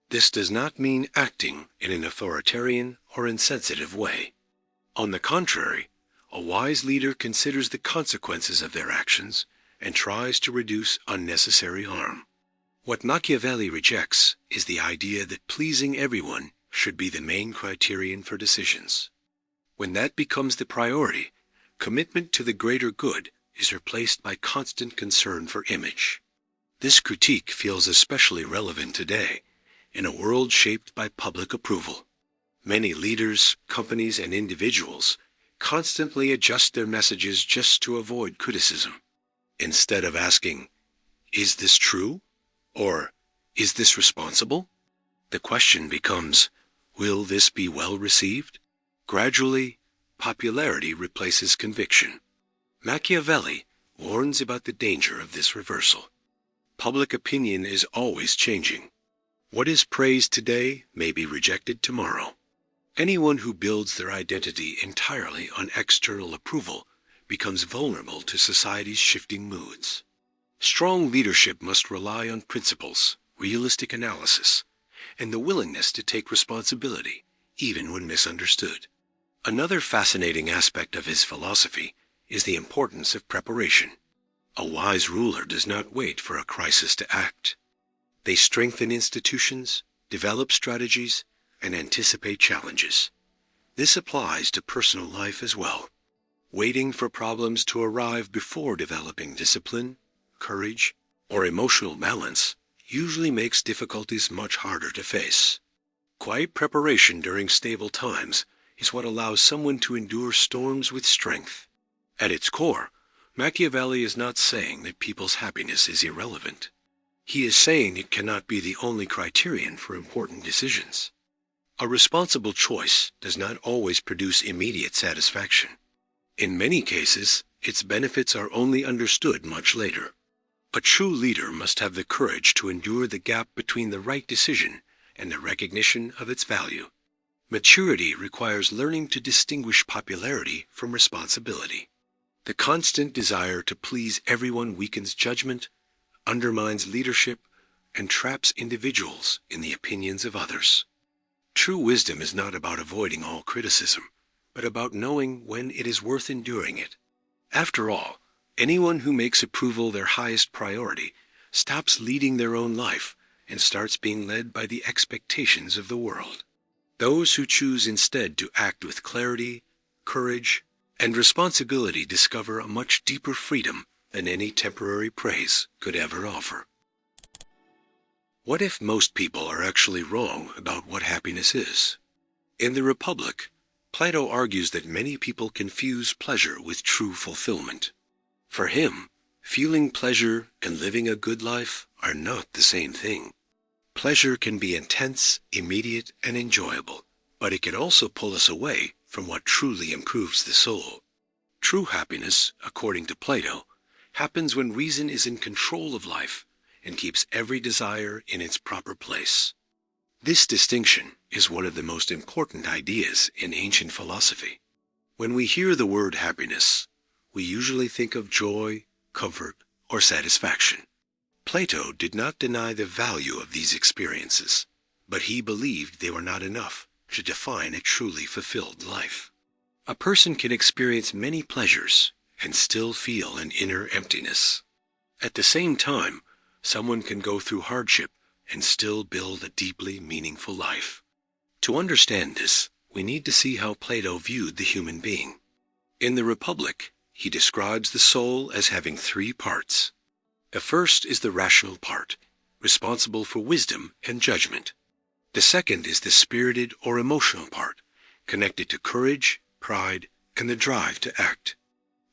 This does not mean acting in an authoritarian or insensitive way. On the contrary, a wise leader considers the consequences of their actions and tries to reduce unnecessary harm. What Machiavelli rejects is the idea that pleasing everyone should be the main criterion for decisions. When that becomes the priority, commitment to the greater good is replaced by constant concern for image. This critique feels especially relevant today, in a world shaped by public approval. Many leaders, companies, and individuals constantly adjust their messages just to avoid criticism. Instead of asking, "Is this true?" or "Is this responsible?" the question becomes, "Will this be well received?" Gradually, popularity replaces conviction. Machiavelli warns about the danger of this reversal. Public opinion is always changing. What is praised today may be rejected tomorrow. Anyone who builds their identity entirely on external approval becomes vulnerable to society's shifting moods. Strong leadership must rely on principles, realistic analysis, and the willingness to take responsibility, even when misunderstood. Another fascinating aspect of his philosophy is the importance of preparation. A wise ruler does not wait for a crisis to act. They strengthen institutions, develop strategies, and anticipate challenges. This applies to personal life as well. Waiting for problems to arrive before developing discipline, courage, or emotional balance usually makes difficulties much harder to face. Quiet preparation during stable times is what allows someone to endure storms with strength. At its core, Machiavelli is not saying that people's happiness is irrelevant. He is saying it cannot be the only criterion for important decisions. A responsible choice does not always produce immediate satisfaction. In many cases, its benefits are only understood much later. A true leader must have the courage to endure the gap between the right decision and the recognition of its value. Maturity requires learning to distinguish popularity from responsibility. The constant desire to please everyone weakens judgment, undermines leadership, and traps individuals in the opinions of others. True wisdom is not about avoiding all criticism, but about knowing when it is worth enduring it. After all, anyone who makes approval their highest priority stops leading their own life and starts being led by the expectations of the world. Those who choose instead to act with clarity, courage, and responsibility discover a much deeper freedom than any temporary praise could ever offer. What if most people are actually wrong about what happiness is? In the Republic, Plato argues that many people confuse pleasure with true fulfillment. For him, feeling pleasure and living a good life are not the same thing. Pleasure can be intense, immediate, and enjoyable, but it can also pull us away from what truly improves the soul. True happiness, according to Plato, happens when reason is in control of life and keeps every desire in its proper place. This distinction is one of the most important ideas in ancient philosophy. When we hear the word happiness, we usually think of joy, comfort, or satisfaction. Plato did not deny the value of these experiences, but he believed they were not enough to define a truly fulfilled life. A person can experience many pleasures and still feel an inner emptiness. At the same time, someone can go through hardship and still build a deeply meaningful life. To understand this, we need to see how Plato viewed the human being. In the Republic, he describes the soul as having three parts. The first is the rational part, responsible for wisdom and judgment. The second is the spirited or emotional part, connected to courage, pride, and the drive to act.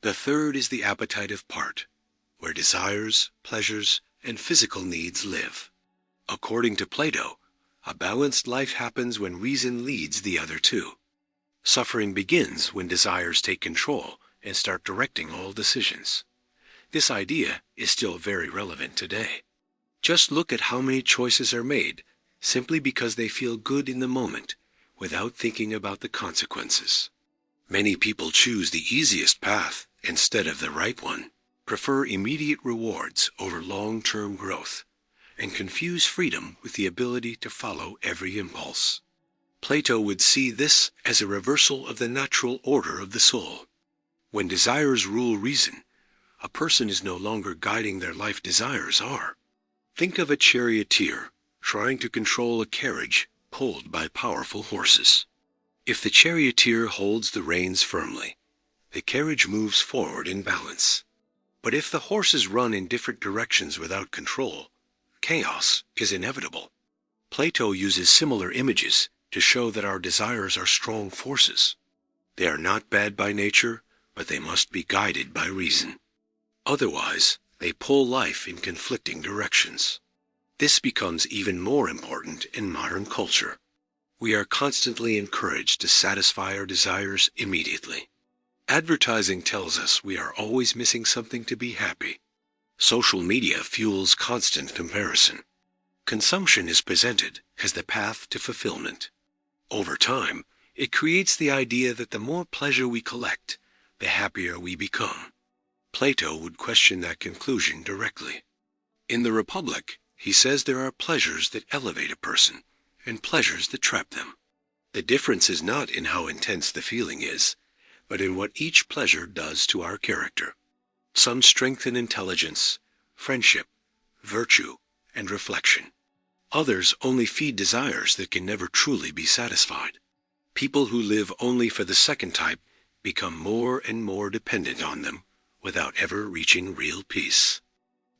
The third is the appetitive part, where desires, pleasures, and physical needs live. According to Plato, a balanced life happens when reason leads the other two. Suffering begins when desires take control and start directing all decisions. This idea is still very relevant today. Just look at how many choices are made simply because they feel good in the moment, without thinking about the consequences. Many people choose the easiest path instead of the right one, prefer immediate rewards over long-term growth, and confuse freedom with the ability to follow every impulse. Plato would see this as a reversal of the natural order of the soul. When desires rule reason, a person is no longer guiding their life desires are. Think of a charioteer trying to control a carriage pulled by powerful horses. If the charioteer holds the reins firmly, the carriage moves forward in balance. But if the horses run in different directions without control, chaos is inevitable. Plato uses similar images to show that our desires are strong forces. They are not bad by nature, but they must be guided by reason. Otherwise, they pull life in conflicting directions. This becomes even more important in modern culture. We are constantly encouraged to satisfy our desires immediately. Advertising tells us we are always missing something to be happy. Social media fuels constant comparison. Consumption is presented as the path to fulfillment. Over time, it creates the idea that the more pleasure we collect, the happier we become. Plato would question that conclusion directly. In the Republic, he says there are pleasures that elevate a person, and pleasures that trap them. The difference is not in how intense the feeling is, but in what each pleasure does to our character. Some strengthen intelligence, friendship, virtue, and reflection. Others only feed desires that can never truly be satisfied. People who live only for the second type become more and more dependent on them without ever reaching real peace.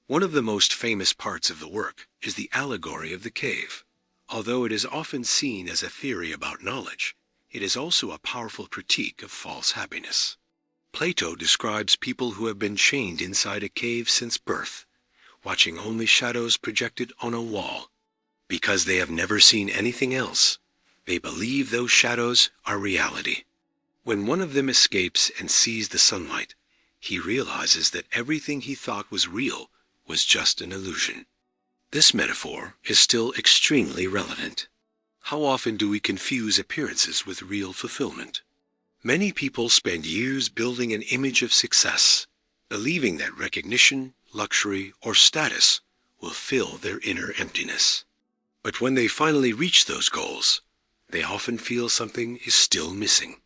One of the most famous parts of the work is the allegory of the cave. Although it is often seen as a theory about knowledge, it is also a powerful critique of false happiness. Plato describes people who have been chained inside a cave since birth, watching only shadows projected on a wall. Because they have never seen anything else, they believe those shadows are reality. When one of them escapes and sees the sunlight, he realizes that everything he thought was real was just an illusion. This metaphor is still extremely relevant. How often do we confuse appearances with real fulfillment? Many people spend years building an image of success, believing that recognition, luxury, or status will fill their inner emptiness. But when they finally reach those goals, they often feel something is still missing.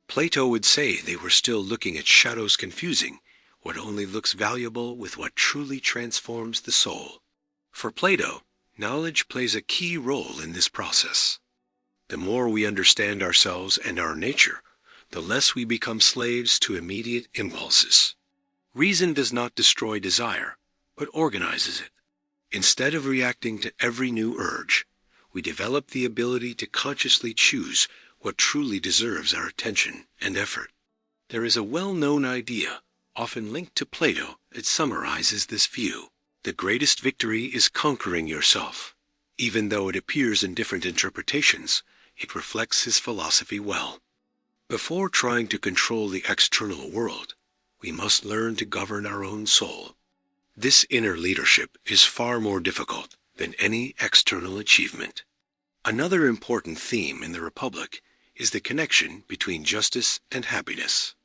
Plato would say they were still looking at shadows, confusing what only looks valuable with what truly transforms the soul. For Plato, knowledge plays a key role in this process. The more we understand ourselves and our nature, the less we become slaves to immediate impulses. Reason does not destroy desire, but organizes it. Instead of reacting to every new urge, we develop the ability to consciously choose what truly deserves our attention and effort. There is a well-known idea, often linked to Plato, that summarizes this view. The greatest victory is conquering yourself. Even though it appears in different interpretations, it reflects his philosophy well. Before trying to control the external world, we must learn to govern our own soul. This inner leadership is far more difficult than any external achievement. Another important theme in the Republic is the connection between justice and happiness.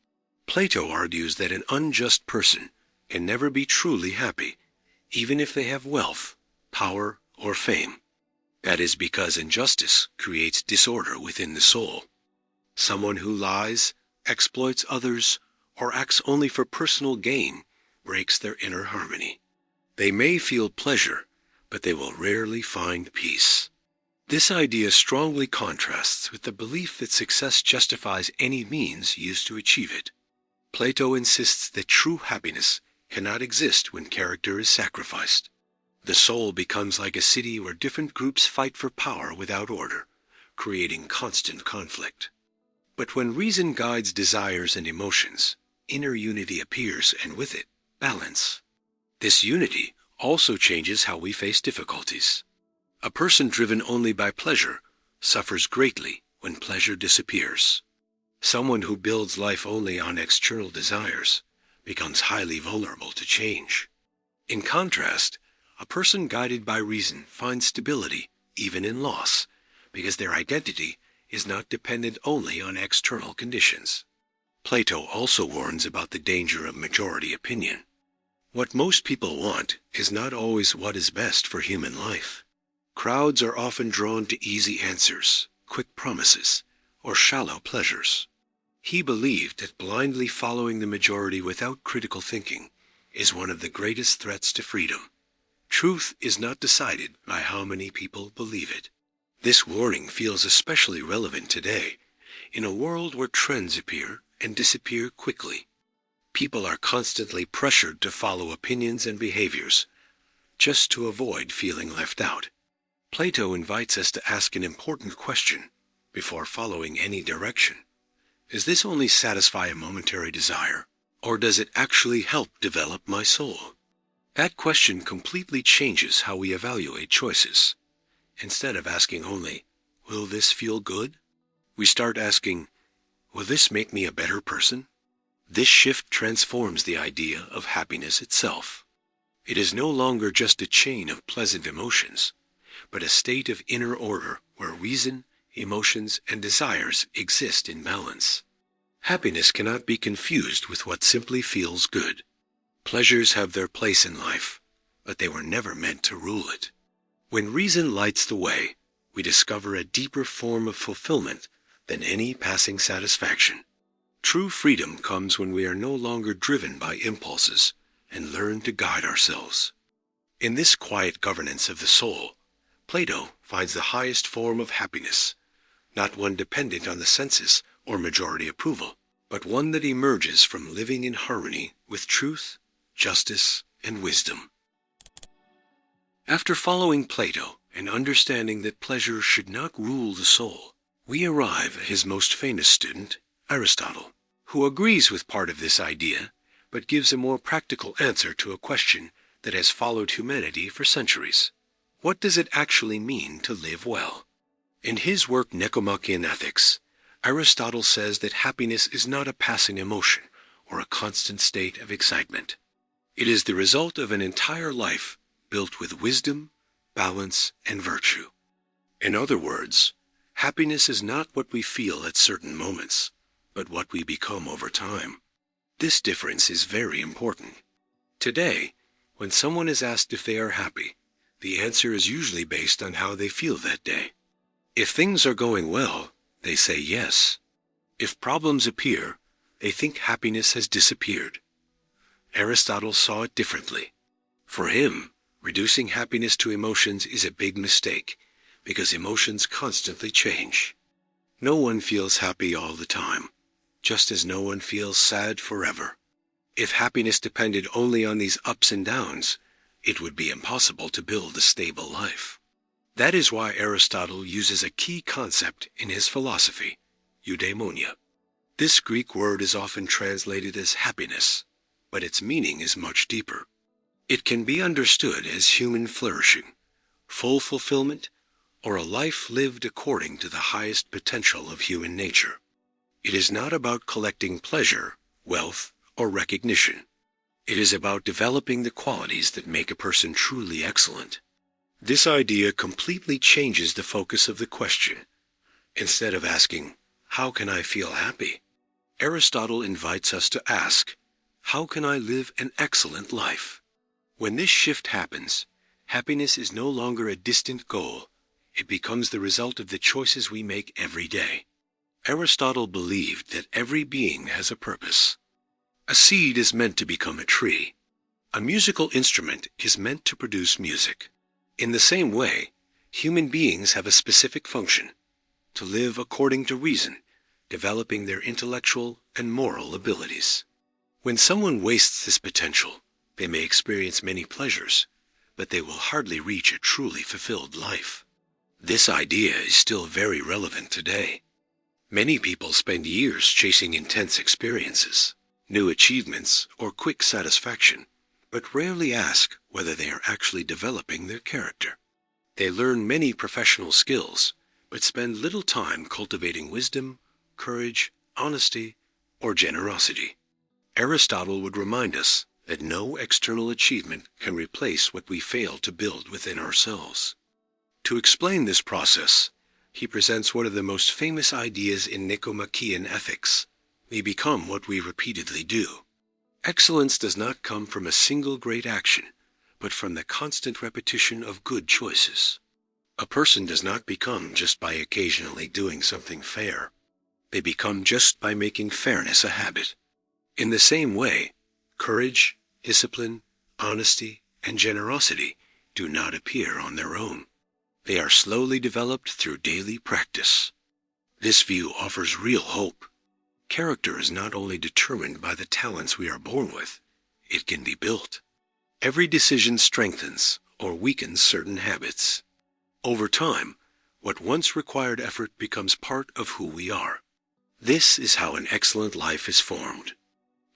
Plato argues that an unjust person can never be truly happy, even if they have wealth, power, or fame. That is because injustice creates disorder within the soul. Someone who lies, exploits others, or acts only for personal gain breaks their inner harmony. They may feel pleasure, but they will rarely find peace. This idea strongly contrasts with the belief that success justifies any means used to achieve it. Plato insists that true happiness cannot exist when character is sacrificed. The soul becomes like a city where different groups fight for power without order, creating constant conflict. But when reason guides desires and emotions, inner unity appears, and with it, balance. This unity also changes how we face difficulties. A person driven only by pleasure suffers greatly when pleasure disappears. Someone who builds life only on external desires becomes highly vulnerable to change. In contrast, a person guided by reason finds stability even in loss, because their identity is not dependent only on external conditions. Plato also warns about the danger of majority opinion. What most people want is not always what is best for human life. Crowds are often drawn to easy answers, quick promises, or shallow pleasures. He believed that blindly following the majority without critical thinking is one of the greatest threats to freedom. Truth is not decided by how many people believe it. This warning feels especially relevant today, in a world where trends appear and disappear quickly. People are constantly pressured to follow opinions and behaviors, just to avoid feeling left out. Plato invites us to ask an important question before following any direction. Does this only satisfy a momentary desire, or does it actually help develop my soul? That question completely changes how we evaluate choices. Instead of asking only, will this feel good? We start asking, will this make me a better person? This shift transforms the idea of happiness itself. It is no longer just a chain of pleasant emotions, but a state of inner order where reason, emotions, and desires exist in balance. Happiness cannot be confused with what simply feels good. Pleasures have their place in life, but they were never meant to rule it. When reason lights the way, we discover a deeper form of fulfillment than any passing satisfaction. True freedom comes when we are no longer driven by impulses and learn to guide ourselves. In this quiet governance of the soul, Plato finds the highest form of happiness, not one dependent on the senses or majority approval, but one that emerges from living in harmony with truth, justice, and wisdom. After following Plato and understanding that pleasure should not rule the soul, we arrive at his most famous student, Aristotle, who agrees with part of this idea, but gives a more practical answer to a question that has followed humanity for centuries. What does it actually mean to live well? In his work Nicomachean Ethics, Aristotle says that happiness is not a passing emotion or a constant state of excitement. It is the result of an entire life built with wisdom, balance, and virtue. In other words, happiness is not what we feel at certain moments, but what we become over time. This difference is very important. Today, when someone is asked if they are happy, the answer is usually based on how they feel that day. If things are going well, they say yes. If problems appear, they think happiness has disappeared. Aristotle saw it differently. For him, reducing happiness to emotions is a big mistake, because emotions constantly change. No one feels happy all the time, just as no one feels sad forever. If happiness depended only on these ups and downs, it would be impossible to build a stable life. That is why Aristotle uses a key concept in his philosophy, eudaimonia. This Greek word is often translated as happiness, but its meaning is much deeper. It can be understood as human flourishing, full fulfillment, or a life lived according to the highest potential of human nature. It is not about collecting pleasure, wealth, or recognition. It is about developing the qualities that make a person truly excellent. This idea completely changes the focus of the question. Instead of asking, how can I feel happy? Aristotle invites us to ask, how can I live an excellent life? When this shift happens, happiness is no longer a distant goal. It becomes the result of the choices we make every day. Aristotle believed that every being has a purpose. A seed is meant to become a tree. A musical instrument is meant to produce music. In the same way, human beings have a specific function, to live according to reason, developing their intellectual and moral abilities. When someone wastes this potential, they may experience many pleasures, but they will hardly reach a truly fulfilled life. This idea is still very relevant today. Many people spend years chasing intense experiences, new achievements, or quick satisfaction, but rarely ask whether they are actually developing their character. They learn many professional skills, but spend little time cultivating wisdom, courage, honesty, or generosity. Aristotle would remind us that no external achievement can replace what we fail to build within ourselves. To explain this process, he presents one of the most famous ideas in Nicomachean ethics: we become what we repeatedly do. Excellence does not come from a single great action, but from the constant repetition of good choices. A person does not become just by occasionally doing something fair. They become just by making fairness a habit. In the same way, courage, discipline, honesty, and generosity do not appear on their own. They are slowly developed through daily practice. This view offers real hope. Character is not only determined by the talents we are born with, it can be built. Every decision strengthens or weakens certain habits. Over time, what once required effort becomes part of who we are. This is how an excellent life is formed.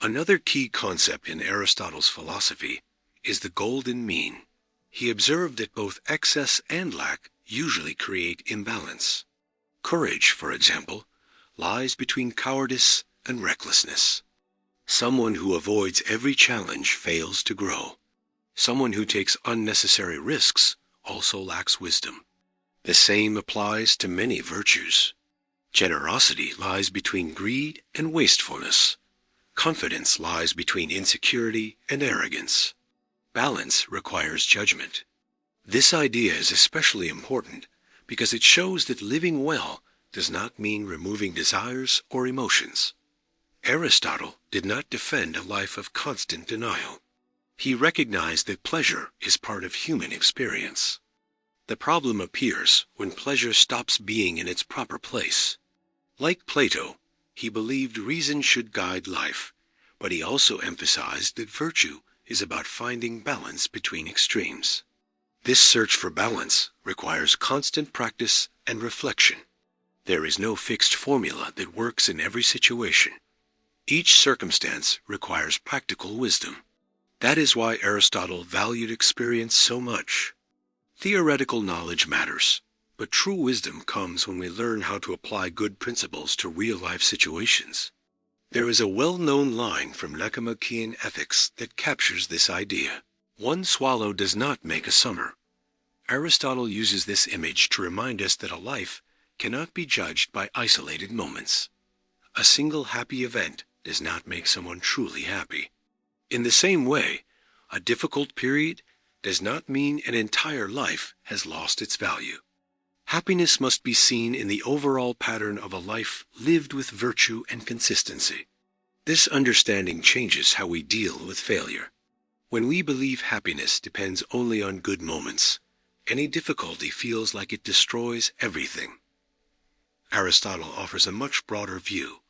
Another key concept in Aristotle's philosophy is the golden mean. He observed that both excess and lack usually create imbalance. Courage, for example, lies between cowardice and recklessness. Someone who avoids every challenge fails to grow. Someone who takes unnecessary risks also lacks wisdom. The same applies to many virtues. Generosity lies between greed and wastefulness. Confidence lies between insecurity and arrogance. Balance requires judgment. This idea is especially important because it shows that living well does not mean removing desires or emotions. Aristotle did not defend a life of constant denial. He recognized that pleasure is part of human experience. The problem appears when pleasure stops being in its proper place. Like Plato, he believed reason should guide life, but he also emphasized that virtue is about finding balance between extremes. This search for balance requires constant practice and reflection. There is no fixed formula that works in every situation. Each circumstance requires practical wisdom. That is why Aristotle valued experience so much. Theoretical knowledge matters, but true wisdom comes when we learn how to apply good principles to real-life situations. There is a well-known line from Nicomachean ethics that captures this idea. One swallow does not make a summer. Aristotle uses this image to remind us that a life cannot be judged by isolated moments. A single happy event does not make someone truly happy. In the same way, a difficult period does not mean an entire life has lost its value. Happiness must be seen in the overall pattern of a life lived with virtue and consistency. This understanding changes how we deal with failure. When we believe happiness depends only on good moments, any difficulty feels like it destroys everything. Aristotle offers a much broader view.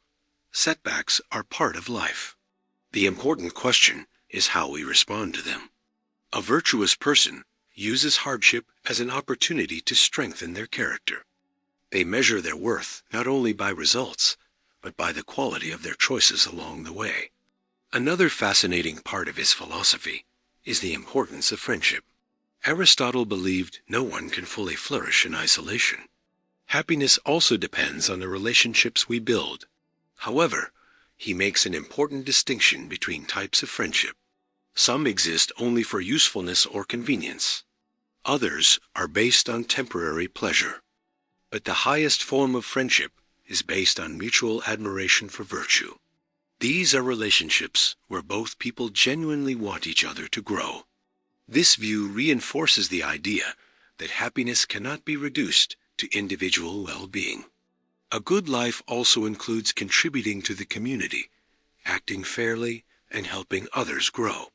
Setbacks are part of life. The important question is how we respond to them. A virtuous person uses hardship as an opportunity to strengthen their character. They measure their worth not only by results, but by the quality of their choices along the way. Another fascinating part of his philosophy is the importance of friendship. Aristotle believed no one can fully flourish in isolation. Happiness also depends on the relationships we build. However, he makes an important distinction between types of friendship. Some exist only for usefulness or convenience. Others are based on temporary pleasure. But the highest form of friendship is based on mutual admiration for virtue. These are relationships where both people genuinely want each other to grow. This view reinforces the idea that happiness cannot be reduced to individual well-being. A good life also includes contributing to the community, acting fairly, and helping others grow.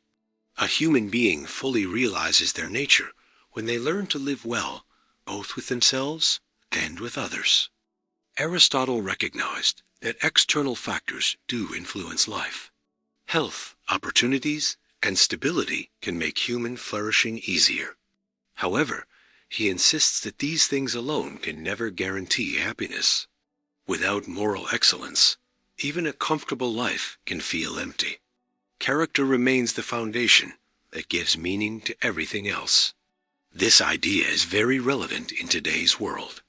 A human being fully realizes their nature when they learn to live well, both with themselves and with others. Aristotle recognized that external factors do influence life. Health, opportunities, and stability can make human flourishing easier. However, he insists that these things alone can never guarantee happiness. Without moral excellence, even a comfortable life can feel empty. Character remains the foundation that gives meaning to everything else. This idea is very relevant in today's world.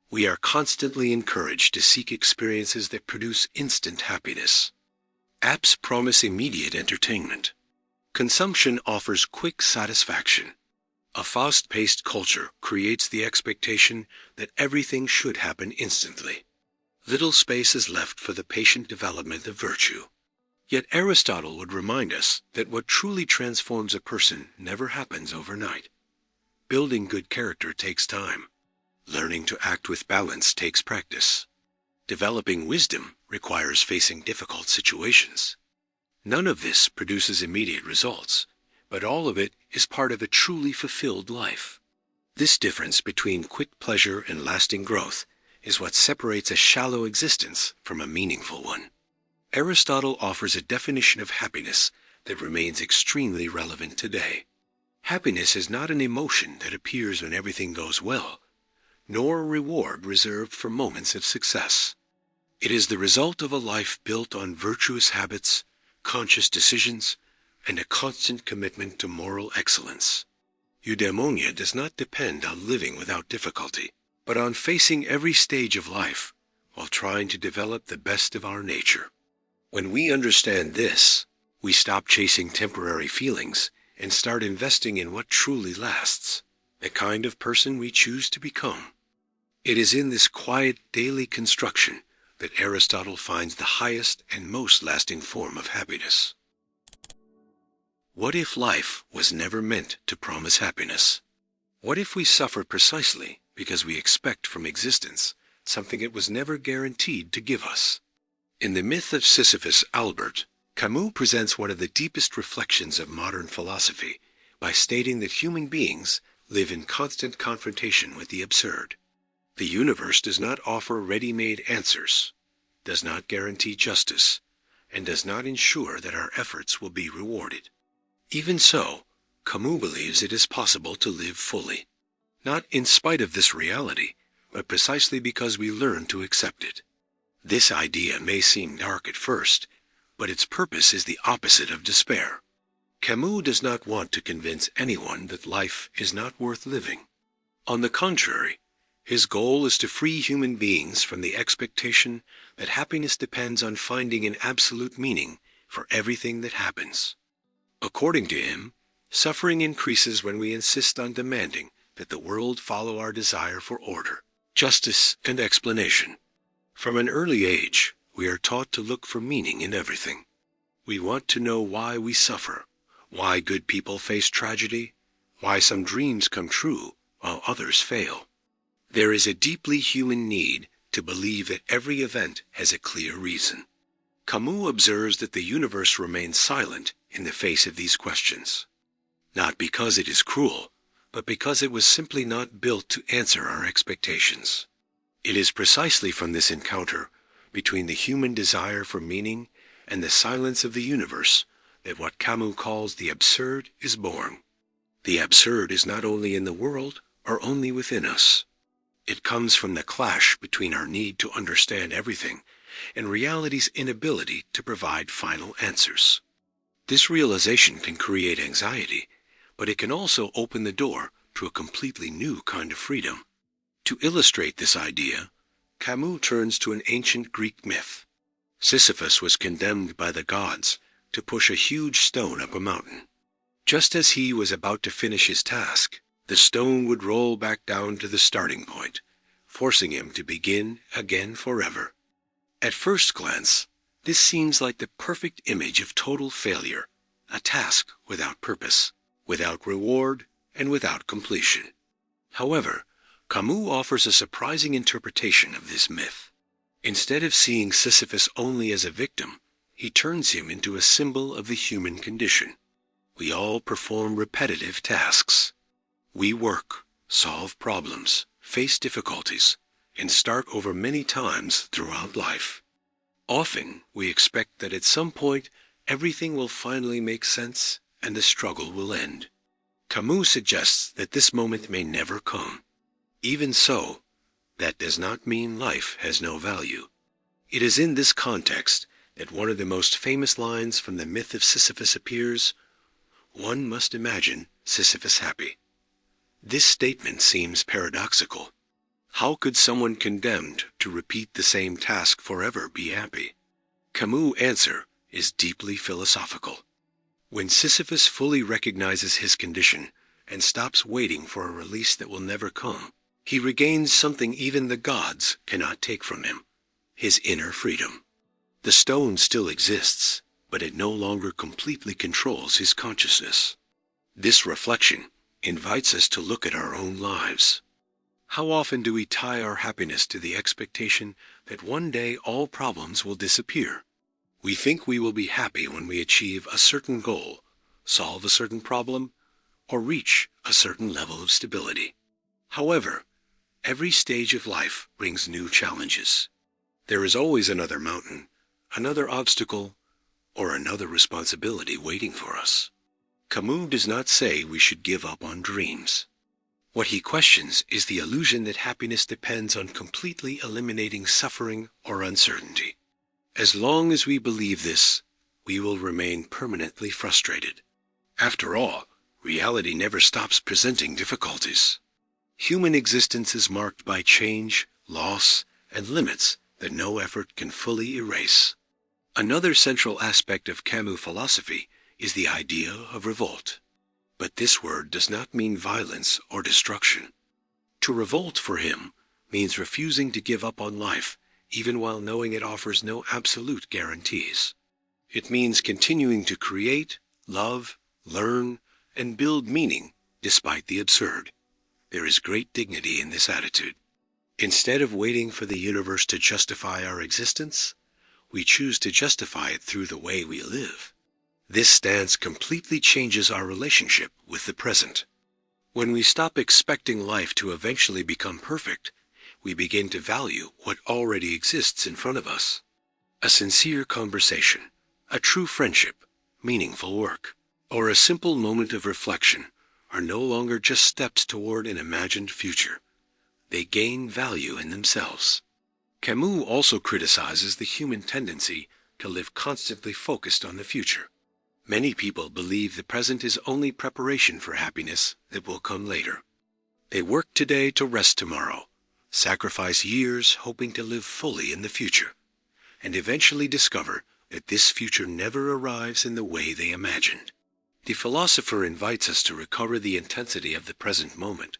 We are constantly encouraged to seek experiences that produce instant happiness. Apps promise immediate entertainment. Consumption offers quick satisfaction. A fast-paced culture creates the expectation that everything should happen instantly. Little space is left for the patient development of virtue. Yet Aristotle would remind us that what truly transforms a person never happens overnight. Building good character takes time. Learning to act with balance takes practice. Developing wisdom requires facing difficult situations. None of this produces immediate results, but all of it is part of a truly fulfilled life. This difference between quick pleasure and lasting growth is what separates a shallow existence from a meaningful one. Aristotle offers a definition of happiness that remains extremely relevant today. Happiness is not an emotion that appears when everything goes well, nor a reward reserved for moments of success. It is the result of a life built on virtuous habits, conscious decisions, and a constant commitment to moral excellence. Eudaimonia does not depend on living without difficulty, but on facing every stage of life while trying to develop the best of our nature. When we understand this, we stop chasing temporary feelings and start investing in what truly lasts, the kind of person we choose to become. It is in this quiet daily construction that Aristotle finds the highest and most lasting form of happiness. What if life was never meant to promise happiness? What if we suffer precisely because we expect from existence something it was never guaranteed to give us? In the myth of Sisyphus Albert, Camus presents one of the deepest reflections of modern philosophy by stating that human beings live in constant confrontation with the absurd. The universe does not offer ready-made answers, does not guarantee justice, and does not ensure that our efforts will be rewarded. Even so, Camus believes it is possible to live fully, not in spite of this reality, but precisely because we learn to accept it. This idea may seem dark at first, but its purpose is the opposite of despair. Camus does not want to convince anyone that life is not worth living. On the contrary, his goal is to free human beings from the expectation that happiness depends on finding an absolute meaning for everything that happens. According to him, suffering increases when we insist on demanding that the world follow our desire for order, justice, and explanation. From an early age, we are taught to look for meaning in everything. We want to know why we suffer, why good people face tragedy, why some dreams come true while others fail. There is a deeply human need to believe that every event has a clear reason. Camus observes that the universe remains silent in the face of these questions, not because it is cruel, but because it was simply not built to answer our expectations. It is precisely from this encounter between the human desire for meaning and the silence of the universe that what Camus calls the absurd is born. The absurd is not only in the world or only within us. It comes from the clash between our need to understand everything and reality's inability to provide final answers. This realization can create anxiety, but it can also open the door to a completely new kind of freedom. To illustrate this idea, Camus turns to an ancient Greek myth. Sisyphus was condemned by the gods to push a huge stone up a mountain. Just as he was about to finish his task, the stone would roll back down to the starting point, forcing him to begin again forever. At first glance, this seems like the perfect image of total failure, a task without purpose, without reward, and without completion. However, Camus offers a surprising interpretation of this myth. Instead of seeing Sisyphus only as a victim, he turns him into a symbol of the human condition. We all perform repetitive tasks. We work, solve problems, face difficulties, and start over many times throughout life. Often, we expect that at some point, everything will finally make sense and the struggle will end. Camus suggests that this moment may never come. Even so, that does not mean life has no value. It is in this context that one of the most famous lines from the myth of Sisyphus appears: "One must imagine Sisyphus happy." This statement seems paradoxical. How could someone condemned to repeat the same task forever be happy? Camus' answer is deeply philosophical. When Sisyphus fully recognizes his condition and stops waiting for a release that will never come, he regains something even the gods cannot take from him, his inner freedom. The stone still exists, but it no longer completely controls his consciousness. This reflection invites us to look at our own lives. How often do we tie our happiness to the expectation that one day all problems will disappear? We think we will be happy when we achieve a certain goal, solve a certain problem, or reach a certain level of stability. However, every stage of life brings new challenges. There is always another mountain, another obstacle, or another responsibility waiting for us. Camus does not say we should give up on dreams. What he questions is the illusion that happiness depends on completely eliminating suffering or uncertainty. As long as we believe this, we will remain permanently frustrated. After all, reality never stops presenting difficulties. Human existence is marked by change, loss, and limits that no effort can fully erase. Another central aspect of Camus' philosophy is the idea of revolt. But this word does not mean violence or destruction. To revolt for him means refusing to give up on life, even while knowing it offers no absolute guarantees. It means continuing to create, love, learn, and build meaning despite the absurd. There is great dignity in this attitude. Instead of waiting for the universe to justify our existence, we choose to justify it through the way we live. This stance completely changes our relationship with the present. When we stop expecting life to eventually become perfect, we begin to value what already exists in front of us. A sincere conversation, a true friendship, meaningful work, or a simple moment of reflection are no longer just steps toward an imagined future. They gain value in themselves. Camus also criticizes the human tendency to live constantly focused on the future. Many people believe the present is only preparation for happiness that will come later. They work today to rest tomorrow, sacrifice years hoping to live fully in the future, and eventually discover that this future never arrives in the way they imagined. The philosopher invites us to recover the intensity of the present moment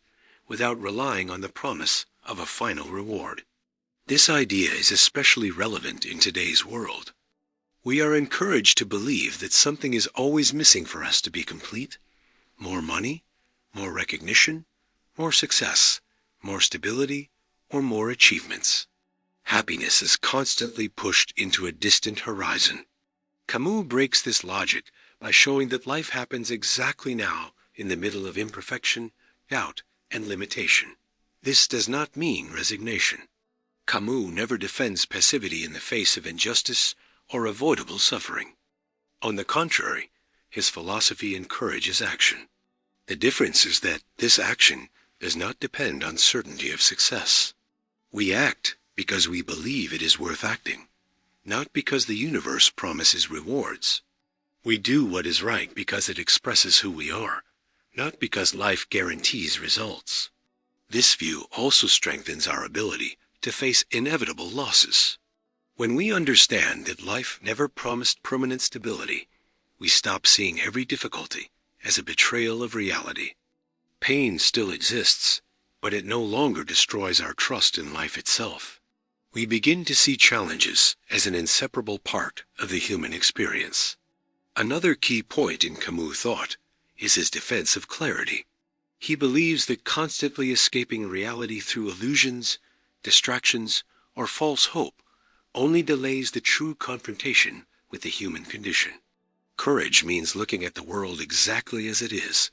without relying on the promise of a final reward. This idea is especially relevant in today's world. We are encouraged to believe that something is always missing for us to be complete. More money, more recognition, more success, more stability, or more achievements. Happiness is constantly pushed into a distant horizon. Camus breaks this logic by showing that life happens exactly now in the middle of imperfection, doubt, and limitation. This does not mean resignation. Camus never defends passivity in the face of injustice or avoidable suffering. On the contrary, his philosophy encourages action. The difference is that this action does not depend on certainty of success. We act because we believe it is worth acting, not because the universe promises rewards. We do what is right because it expresses who we are, not because life guarantees results. This view also strengthens our ability to face inevitable losses. When we understand that life never promised permanent stability, we stop seeing every difficulty as a betrayal of reality. Pain still exists, but it no longer destroys our trust in life itself. We begin to see challenges as an inseparable part of the human experience. Another key point in Camus' thought is his defense of clarity. He believes that constantly escaping reality through illusions, distractions, or false hope only delays the true confrontation with the human condition. Courage means looking at the world exactly as it is,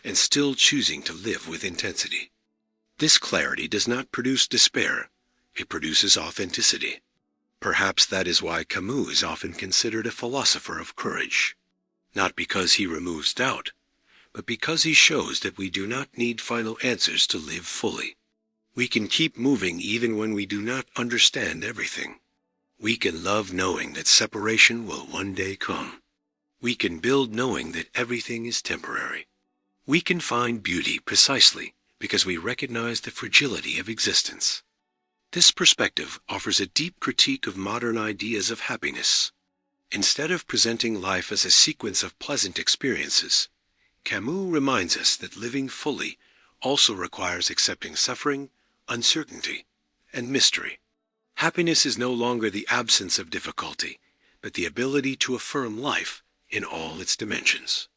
and still choosing to live with intensity. This clarity does not produce despair, it produces authenticity. Perhaps that is why Camus is often considered a philosopher of courage, not because he removes doubt, but because he shows that we do not need final answers to live fully. We can keep moving even when we do not understand everything. We can love knowing that separation will one day come. We can build knowing that everything is temporary. We can find beauty precisely because we recognize the fragility of existence. This perspective offers a deep critique of modern ideas of happiness. Instead of presenting life as a sequence of pleasant experiences, Camus reminds us that living fully also requires accepting suffering, uncertainty, and mystery. Happiness is no longer the absence of difficulty, but the ability to affirm life in all its dimensions.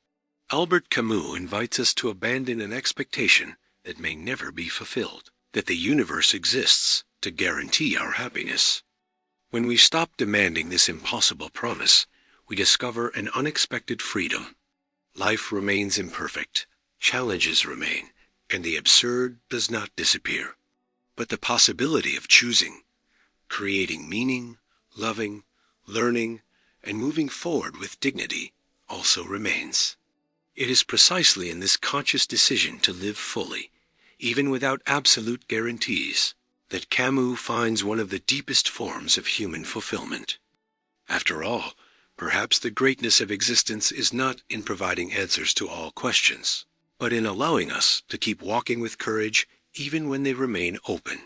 Albert Camus invites us to abandon an expectation that may never be fulfilled, that the universe exists to guarantee our happiness. When we stop demanding this impossible promise, we discover an unexpected freedom. Life remains imperfect, challenges remain, and the absurd does not disappear. But the possibility of choosing, creating meaning, loving, learning, and moving forward with dignity also remains. It is precisely in this conscious decision to live fully, even without absolute guarantees, that Camus finds one of the deepest forms of human fulfillment. After all, perhaps the greatness of existence is not in providing answers to all questions, but in allowing us to keep walking with courage even when they remain open.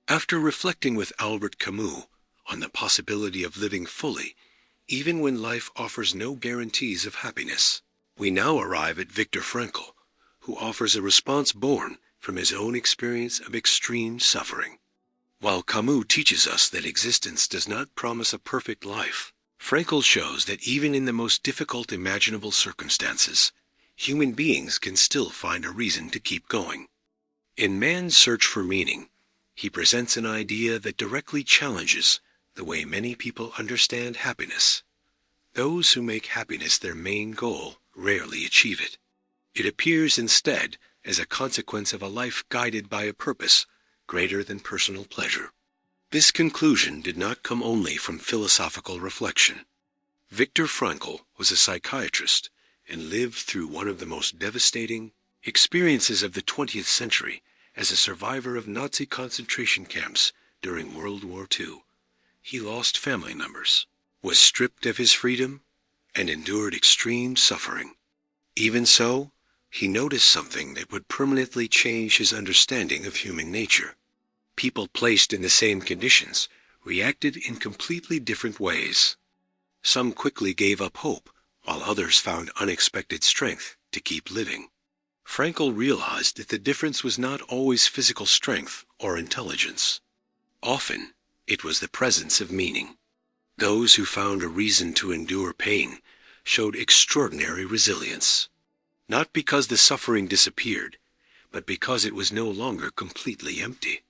After reflecting with Albert Camus on the possibility of living fully, even when life offers no guarantees of happiness, we now arrive at Viktor Frankl, who offers a response born from his own experience of extreme suffering. While Camus teaches us that existence does not promise a perfect life, Frankl shows that even in the most difficult imaginable circumstances, human beings can still find a reason to keep going. In Man's Search for Meaning, he presents an idea that directly challenges the way many people understand happiness. Those who make happiness their main goal rarely achieve it. It appears instead as a consequence of a life guided by a purpose greater than personal pleasure. This conclusion did not come only from philosophical reflection. Viktor Frankl was a psychiatrist and lived through one of the most devastating experiences of the 20th century as a survivor of Nazi concentration camps during World War II. He lost family members, was stripped of his freedom, and endured extreme suffering. Even so, he noticed something that would permanently change his understanding of human nature. People placed in the same conditions reacted in completely different ways. Some quickly gave up hope, while others found unexpected strength to keep living. Frankl realized that the difference was not always physical strength or intelligence. Often, it was the presence of meaning. Those who found a reason to endure pain showed extraordinary resilience, not because the suffering disappeared, but because it was no longer completely empty.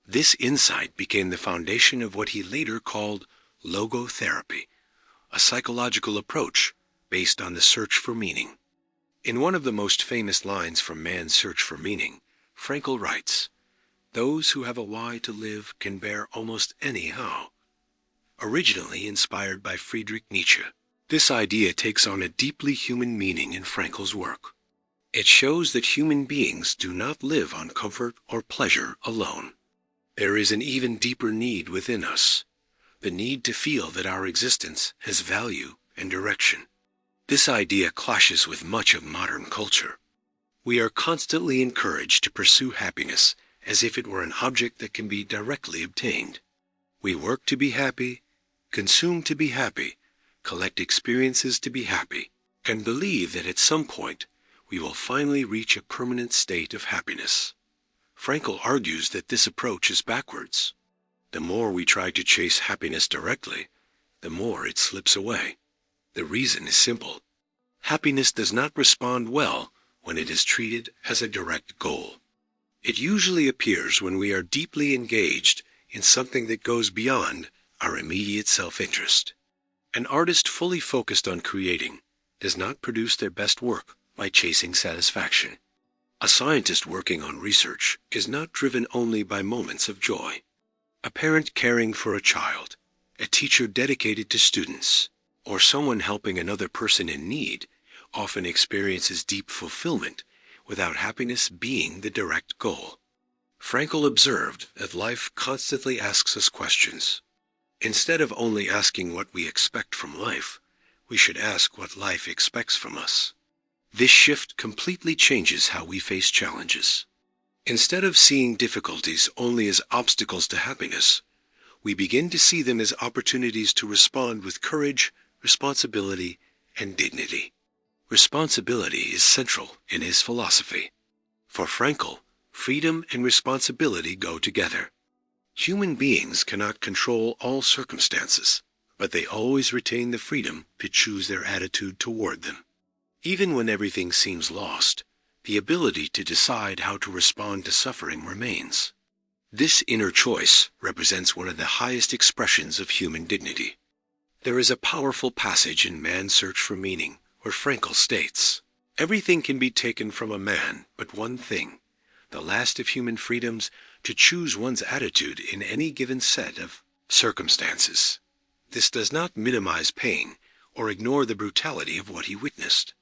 This insight became the foundation of what he later called logotherapy, a psychological approach based on the search for meaning. In one of the most famous lines from Man's Search for Meaning, Frankl writes, "Those who have a why to live can bear almost any how." Originally inspired by Friedrich Nietzsche, this idea takes on a deeply human meaning in Frankl's work. It shows that human beings do not live on comfort or pleasure alone. There is an even deeper need within us, the need to feel that our existence has value and direction. This idea clashes with much of modern culture. We are constantly encouraged to pursue happiness as if it were an object that can be directly obtained. We work to be happy, consume to be happy, collect experiences to be happy, and believe that at some point we will finally reach a permanent state of happiness. Frankl argues that this approach is backwards. The more we try to chase happiness directly, the more it slips away. The reason is simple. Happiness does not respond well when it is treated as a direct goal. It usually appears when we are deeply engaged in something that goes beyond our immediate self-interest. An artist fully focused on creating does not produce their best work by chasing satisfaction. A scientist working on research is not driven only by moments of joy. A parent caring for a child, a teacher dedicated to students, or someone helping another person in need often experiences deep fulfillment without happiness being the direct goal. Frankl observed that life constantly asks us questions. Instead of only asking what we expect from life, we should ask what life expects from us. This shift completely changes how we face challenges. Instead of seeing difficulties only as obstacles to happiness, we begin to see them as opportunities to respond with courage, responsibility, and dignity. Responsibility is central in his philosophy. For Frankl, freedom and responsibility go together. Human beings cannot control all circumstances, but they always retain the freedom to choose their attitude toward them. Even when everything seems lost, the ability to decide how to respond to suffering remains. This inner choice represents one of the highest expressions of human dignity. There is a powerful passage in Man's Search for Meaning where Frankl states, "Everything can be taken from a man but one thing, the last of human freedoms, to choose one's attitude in any given set of circumstances." This does not minimize pain or ignore the brutality of what he witnessed.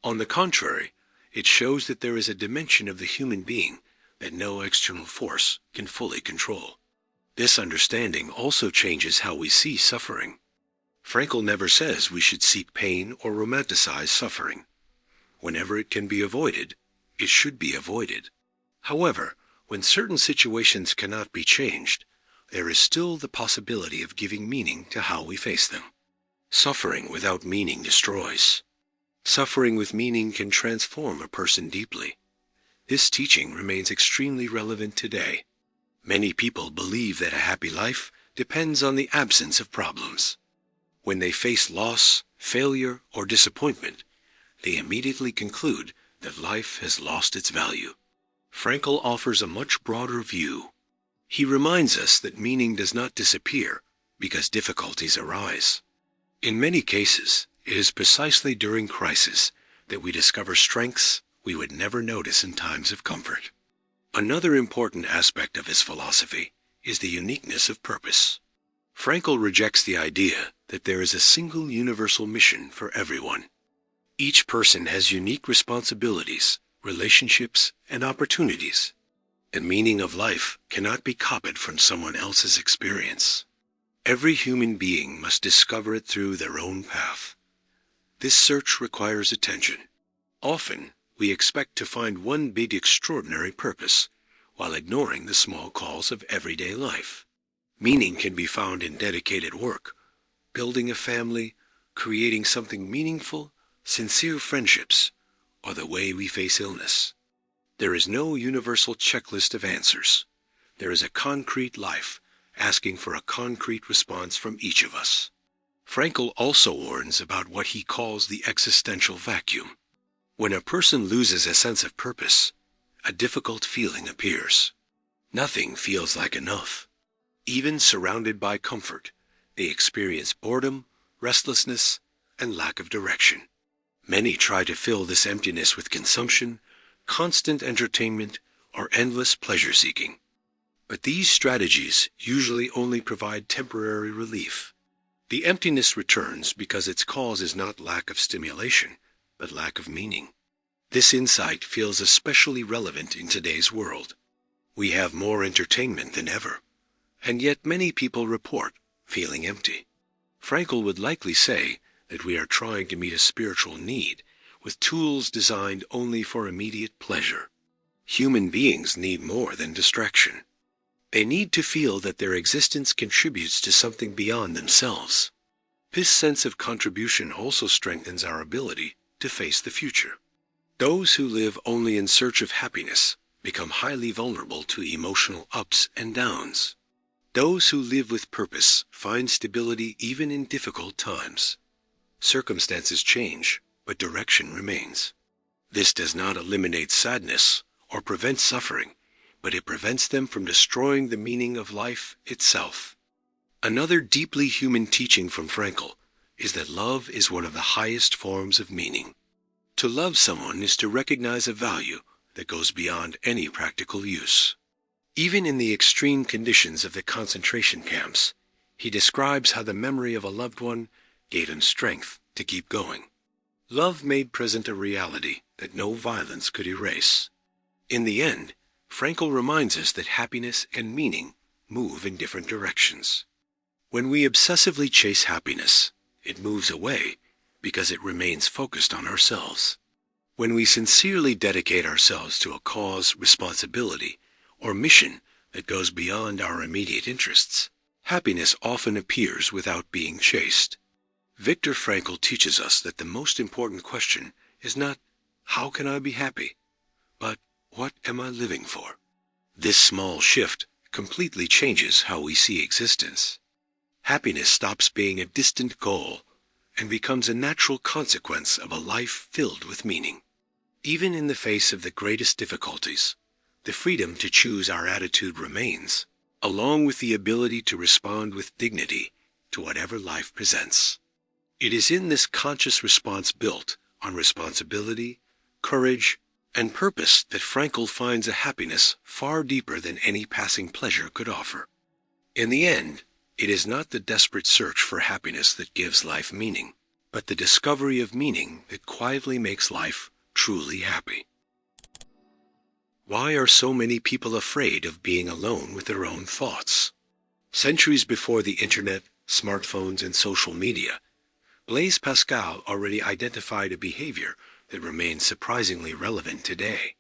On the contrary, it shows that there is a dimension of the human being that no external force can fully control. This understanding also changes how we see suffering. Frankl never says we should seek pain or romanticize suffering. Whenever it can be avoided, it should be avoided. However, when certain situations cannot be changed, there is still the possibility of giving meaning to how we face them. Suffering without meaning destroys. Suffering with meaning can transform a person deeply. This teaching remains extremely relevant today. Many people believe that a happy life depends on the absence of problems. When they face loss, failure, or disappointment, they immediately conclude that life has lost its value. Frankl offers a much broader view. He reminds us that meaning does not disappear because difficulties arise. In many cases, it is precisely during crisis that we discover strengths we would never notice in times of comfort. Another important aspect of his philosophy is the uniqueness of purpose. Frankl rejects the idea that there is a single universal mission for everyone. Each person has unique responsibilities, relationships, and opportunities. The meaning of life cannot be copied from someone else's experience. Every human being must discover it through their own path. This search requires attention. Often, we expect to find one big extraordinary purpose, while ignoring the small calls of everyday life. Meaning can be found in dedicated work, building a family, creating something meaningful, sincere friendships, or the way we face illness. There is no universal checklist of answers. There is a concrete life asking for a concrete response from each of us. Frankl also warns about what he calls the existential vacuum. When a person loses a sense of purpose, a difficult feeling appears. Nothing feels like enough. Even surrounded by comfort, they experience boredom, restlessness, and lack of direction. Many try to fill this emptiness with consumption, constant entertainment, or endless pleasure-seeking. But these strategies usually only provide temporary relief. The emptiness returns because its cause is not lack of stimulation, but lack of meaning. This insight feels especially relevant in today's world. We have more entertainment than ever, and yet many people report feeling empty. Frankl would likely say that we are trying to meet a spiritual need with tools designed only for immediate pleasure. Human beings need more than distraction. They need to feel that their existence contributes to something beyond themselves. This sense of contribution also strengthens our ability to face the future. Those who live only in search of happiness become highly vulnerable to emotional ups and downs. Those who live with purpose find stability even in difficult times. Circumstances change, but direction remains. This does not eliminate sadness or prevent suffering, but it prevents them from destroying the meaning of life itself. Another deeply human teaching from Frankl is that love is one of the highest forms of meaning. To love someone is to recognize a value that goes beyond any practical use. Even in the extreme conditions of the concentration camps, he describes how the memory of a loved one gave him strength to keep going. Love made present a reality that no violence could erase. In the end, Frankl reminds us that happiness and meaning move in different directions. When we obsessively chase happiness, it moves away because it remains focused on ourselves. When we sincerely dedicate ourselves to a cause, responsibility, or mission that goes beyond our immediate interests, happiness often appears without being chased. Viktor Frankl teaches us that the most important question is not, how can I be happy? But, what am I living for? This small shift completely changes how we see existence. Happiness stops being a distant goal and becomes a natural consequence of a life filled with meaning. Even in the face of the greatest difficulties, the freedom to choose our attitude remains, along with the ability to respond with dignity to whatever life presents. It is in this conscious response built on responsibility, courage, and purpose that Frankl finds a happiness far deeper than any passing pleasure could offer. In the end, it is not the desperate search for happiness that gives life meaning, but the discovery of meaning that quietly makes life truly happy. Why are so many people afraid of being alone with their own thoughts? Centuries before the internet, smartphones, and social media, Blaise Pascal already identified a behavior that remains surprisingly relevant today.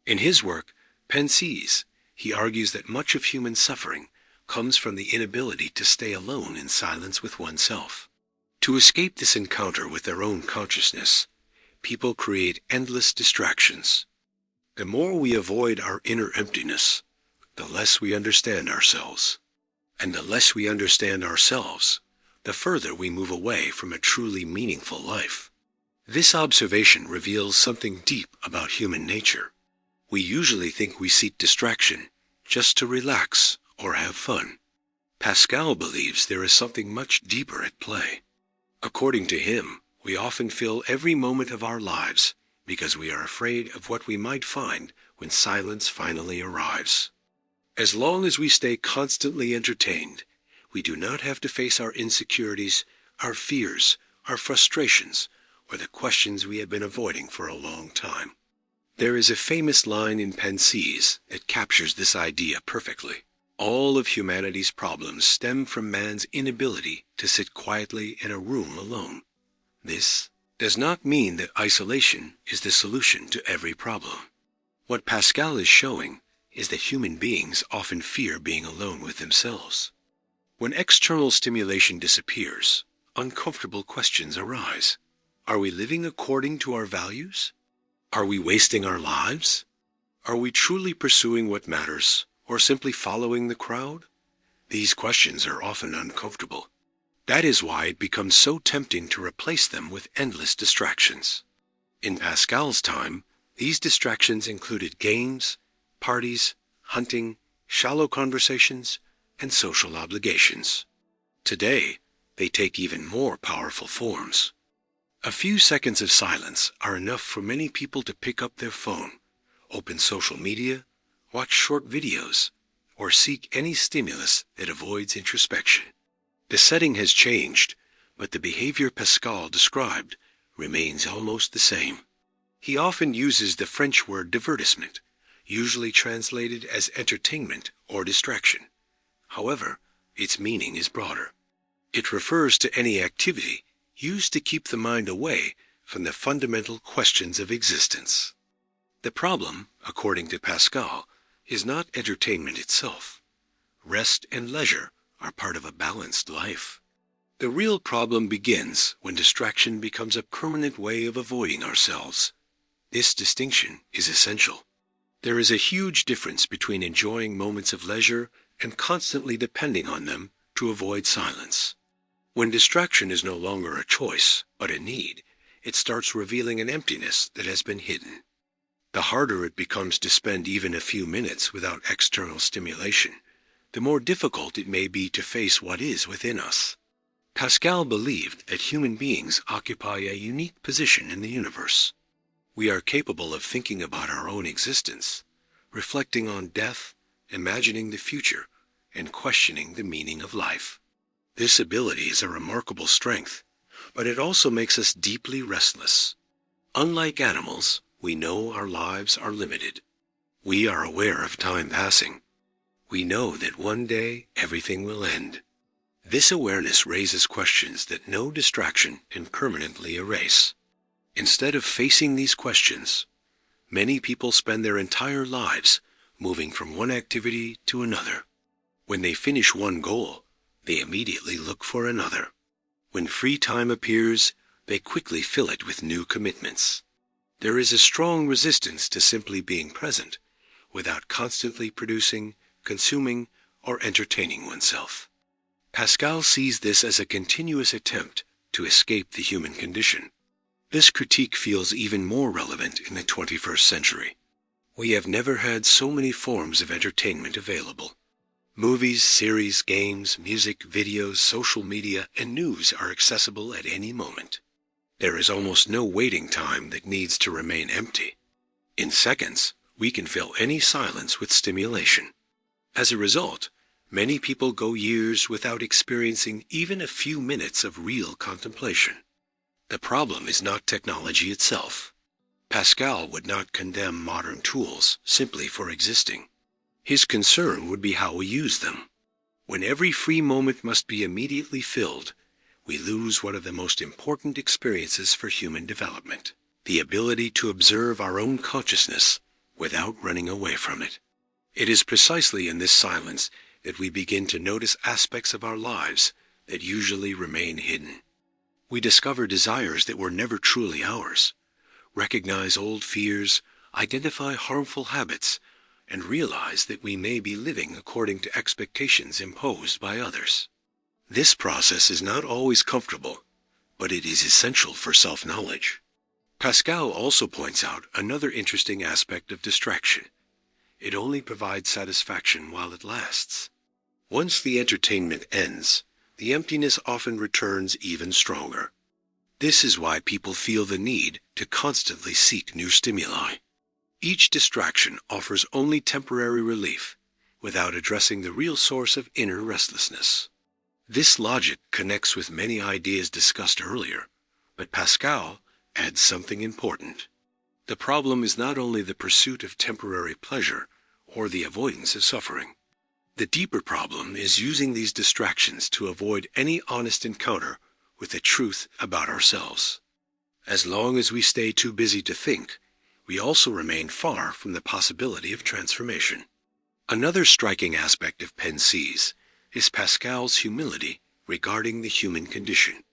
In his work, Pensées, he argues that much of human suffering comes from the inability to stay alone in silence with oneself. To escape this encounter with their own consciousness, people create endless distractions. The more we avoid our inner emptiness, the less we understand ourselves. And the less we understand ourselves, the further we move away from a truly meaningful life. This observation reveals something deep about human nature. We usually think we seek distraction just to relax or have fun. Pascal believes there is something much deeper at play. According to him, we often fill every moment of our lives because we are afraid of what we might find when silence finally arrives. As long as we stay constantly entertained, we do not have to face our insecurities, our fears, our frustrations, or the questions we have been avoiding for a long time. There is a famous line in Pensées that captures this idea perfectly. All of humanity's problems stem from man's inability to sit quietly in a room alone. This does not mean that isolation is the solution to every problem. What Pascal is showing is that human beings often fear being alone with themselves. When external stimulation disappears, uncomfortable questions arise. Are we living according to our values? Are we wasting our lives? Are we truly pursuing what matters, or simply following the crowd? These questions are often uncomfortable. That is why it becomes so tempting to replace them with endless distractions. In Pascal's time, these distractions included games, parties, hunting, shallow conversations, and social obligations. Today, they take even more powerful forms. A few seconds of silence are enough for many people to pick up their phone, open social media, watch short videos, or seek any stimulus that avoids introspection. The setting has changed, but the behavior Pascal described remains almost the same. He often uses the French word divertissement, usually translated as entertainment or distraction. However, its meaning is broader. It refers to any activity used to keep the mind away from the fundamental questions of existence. The problem, according to Pascal, is not entertainment itself. Rest and leisure are part of a balanced life. The real problem begins when distraction becomes a permanent way of avoiding ourselves. This distinction is essential. There is a huge difference between enjoying moments of leisure and constantly depending on them to avoid silence. When distraction is no longer a choice, but a need, it starts revealing an emptiness that has been hidden. The harder it becomes to spend even a few minutes without external stimulation, the more difficult it may be to face what is within us. Pascal believed that human beings occupy a unique position in the universe. We are capable of thinking about our own existence, reflecting on death, imagining the future, and questioning the meaning of life. This ability is a remarkable strength, but it also makes us deeply restless. Unlike animals, we know our lives are limited. We are aware of time passing. We know that one day everything will end. This awareness raises questions that no distraction can permanently erase. Instead of facing these questions, many people spend their entire lives moving from one activity to another. When they finish one goal, they immediately look for another. When free time appears, they quickly fill it with new commitments. There is a strong resistance to simply being present without constantly producing, consuming, or entertaining oneself. Pascal sees this as a continuous attempt to escape the human condition. This critique feels even more relevant in the 21st century. We have never had so many forms of entertainment available. Movies, series, games, music, videos, social media, and news are accessible at any moment. There is almost no waiting time that needs to remain empty. In seconds, we can fill any silence with stimulation. As a result, many people go years without experiencing even a few minutes of real contemplation. The problem is not technology itself. Pascal would not condemn modern tools simply for existing. His concern would be how we use them. When every free moment must be immediately filled, we lose one of the most important experiences for human development, the ability to observe our own consciousness without running away from it. It is precisely in this silence that we begin to notice aspects of our lives that usually remain hidden. We discover desires that were never truly ours, recognize old fears, identify harmful habits, and realize that we may be living according to expectations imposed by others. This process is not always comfortable, but it is essential for self-knowledge. Pascal also points out another interesting aspect of distraction. It only provides satisfaction while it lasts. Once the entertainment ends, the emptiness often returns even stronger. This is why people feel the need to constantly seek new stimuli. Each distraction offers only temporary relief, without addressing the real source of inner restlessness. This logic connects with many ideas discussed earlier, but Pascal adds something important. The problem is not only the pursuit of temporary pleasure or the avoidance of suffering. The deeper problem is using these distractions to avoid any honest encounter with the truth about ourselves. As long as we stay too busy to think, we also remain far from the possibility of transformation. Another striking aspect of Pensées is Pascal's humility regarding the human condition.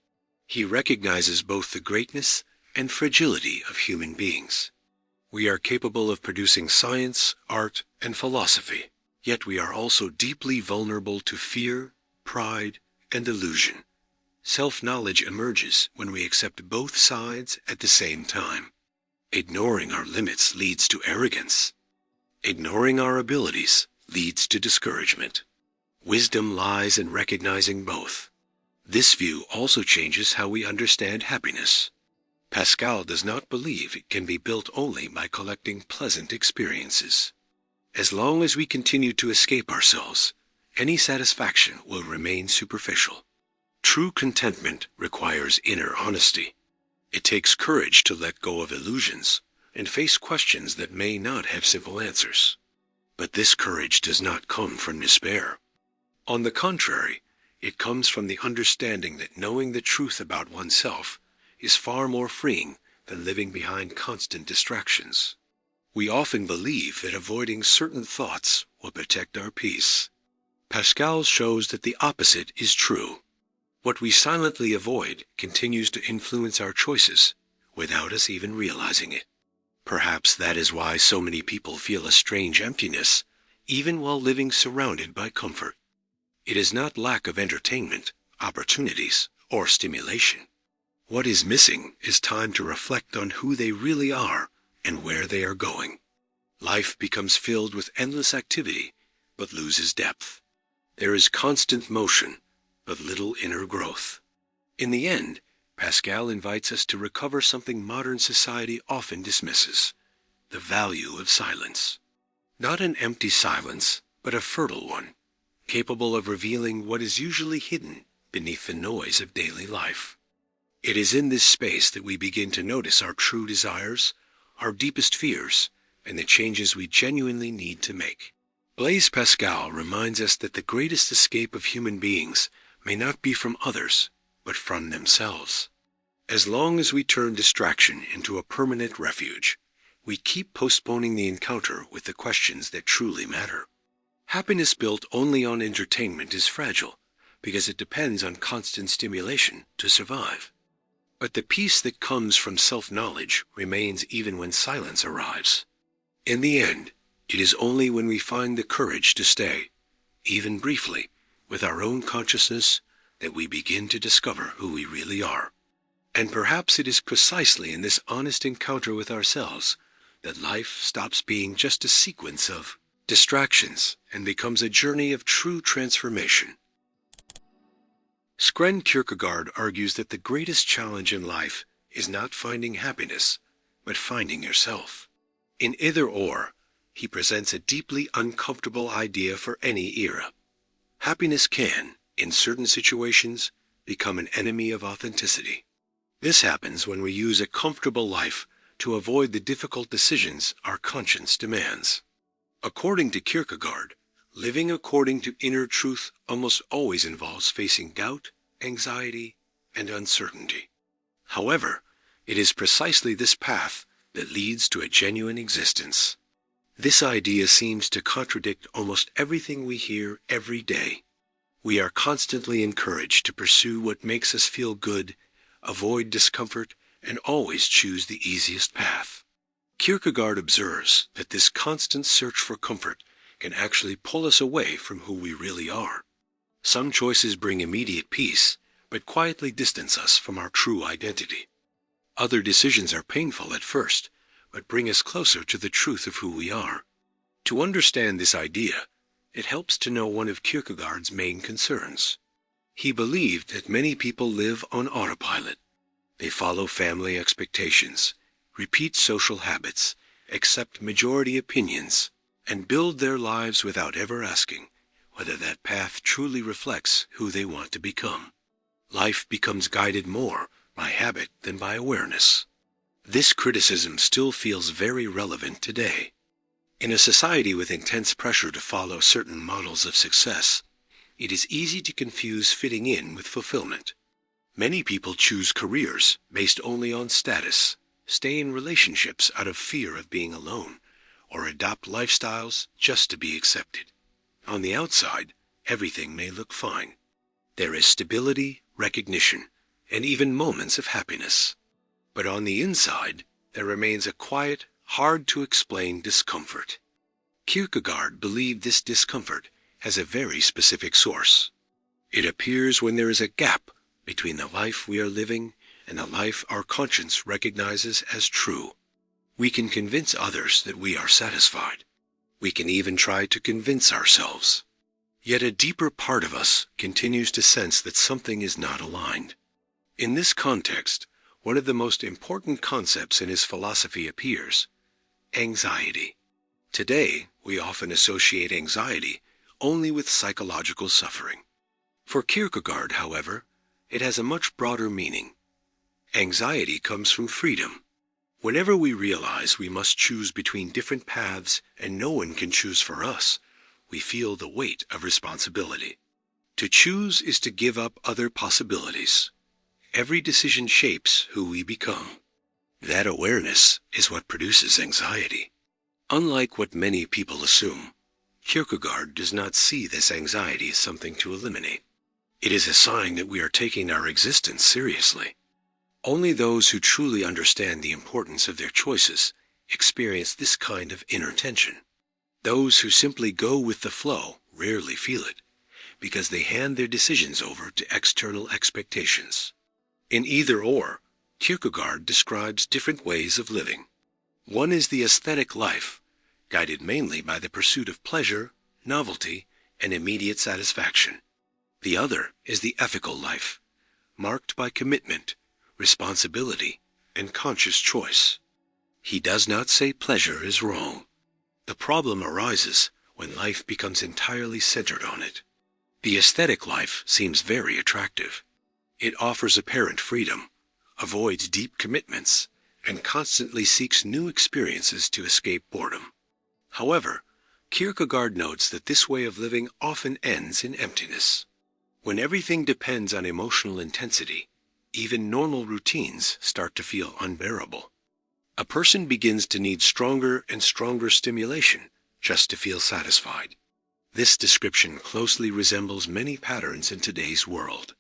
He recognizes both the greatness and fragility of human beings. We are capable of producing science, art, and philosophy, yet we are also deeply vulnerable to fear, pride, and illusion. Self-knowledge emerges when we accept both sides at the same time. Ignoring our limits leads to arrogance. Ignoring our abilities leads to discouragement. Wisdom lies in recognizing both. This view also changes how we understand happiness. Pascal does not believe it can be built only by collecting pleasant experiences. As long as we continue to escape ourselves, any satisfaction will remain superficial. True contentment requires inner honesty. It takes courage to let go of illusions and face questions that may not have simple answers. But this courage does not come from despair. On the contrary, it comes from the understanding that knowing the truth about oneself is far more freeing than living behind constant distractions. We often believe that avoiding certain thoughts will protect our peace. Pascal shows that the opposite is true. What we silently avoid continues to influence our choices without us even realizing it. Perhaps that is why so many people feel a strange emptiness, even while living surrounded by comfort. It is not lack of entertainment, opportunities, or stimulation. What is missing is time to reflect on who they really are and where they are going. Life becomes filled with endless activity, but loses depth. There is constant motion, but little inner growth. In the end, Pascal invites us to recover something modern society often dismisses: the value of silence. Not an empty silence, but a fertile one, capable of revealing what is usually hidden beneath the noise of daily life. It is in this space that we begin to notice our true desires, our deepest fears, and the changes we genuinely need to make. Blaise Pascal reminds us that the greatest escape of human beings may not be from others, but from themselves. As long as we turn distraction into a permanent refuge, we keep postponing the encounter with the questions that truly matter. Happiness built only on entertainment is fragile, because it depends on constant stimulation to survive. But the peace that comes from self-knowledge remains even when silence arrives. In the end, it is only when we find the courage to stay, even briefly, with our own consciousness that we begin to discover who we really are. And perhaps it is precisely in this honest encounter with ourselves that life stops being just a sequence of distractions and becomes a journey of true transformation. Søren Kierkegaard argues that the greatest challenge in life is not finding happiness, but finding yourself. In Either Or, he presents a deeply uncomfortable idea for any era. Happiness can, in certain situations, become an enemy of authenticity. This happens when we use a comfortable life to avoid the difficult decisions our conscience demands. According to Kierkegaard, living according to inner truth almost always involves facing doubt, anxiety, and uncertainty. However, it is precisely this path that leads to a genuine existence. This idea seems to contradict almost everything we hear every day. We are constantly encouraged to pursue what makes us feel good, avoid discomfort, and always choose the easiest path. Kierkegaard observes that this constant search for comfort can actually pull us away from who we really are. Some choices bring immediate peace, but quietly distance us from our true identity. Other decisions are painful at first, but bring us closer to the truth of who we are. To understand this idea, it helps to know one of Kierkegaard's main concerns. He believed that many people live on autopilot. They follow family expectations, repeat social habits, accept majority opinions, and build their lives without ever asking whether that path truly reflects who they want to become. Life becomes guided more by habit than by awareness. This criticism still feels very relevant today. In a society with intense pressure to follow certain models of success, it is easy to confuse fitting in with fulfillment. Many people choose careers based only on status, stay in relationships out of fear of being alone, or adopt lifestyles just to be accepted. On the outside, everything may look fine. There is stability, recognition, and even moments of happiness. But on the inside, there remains a quiet, hard-to-explain discomfort. Kierkegaard believed this discomfort has a very specific source. It appears when there is a gap between the life we are living and the life our conscience recognizes as true. We can convince others that we are satisfied. We can even try to convince ourselves. Yet a deeper part of us continues to sense that something is not aligned. In this context, one of the most important concepts in his philosophy appears: anxiety. Today, we often associate anxiety only with psychological suffering. For Kierkegaard, however, it has a much broader meaning. Anxiety comes from freedom. Whenever we realize we must choose between different paths and no one can choose for us, we feel the weight of responsibility. To choose is to give up other possibilities. Every decision shapes who we become. That awareness is what produces anxiety. Unlike what many people assume, Kierkegaard does not see this anxiety as something to eliminate. It is a sign that we are taking our existence seriously. Only those who truly understand the importance of their choices experience this kind of inner tension. Those who simply go with the flow rarely feel it, because they hand their decisions over to external expectations. In Either Or, Kierkegaard describes different ways of living. One is the aesthetic life, guided mainly by the pursuit of pleasure, novelty, and immediate satisfaction. The other is the ethical life, marked by commitment, responsibility, and conscious choice. He does not say pleasure is wrong. The problem arises when life becomes entirely centered on it. The aesthetic life seems very attractive. It offers apparent freedom, avoids deep commitments, and constantly seeks new experiences to escape boredom. However, Kierkegaard notes that this way of living often ends in emptiness. When everything depends on emotional intensity, even normal routines start to feel unbearable. A person begins to need stronger and stronger stimulation just to feel satisfied. This description closely resembles many patterns in today's world.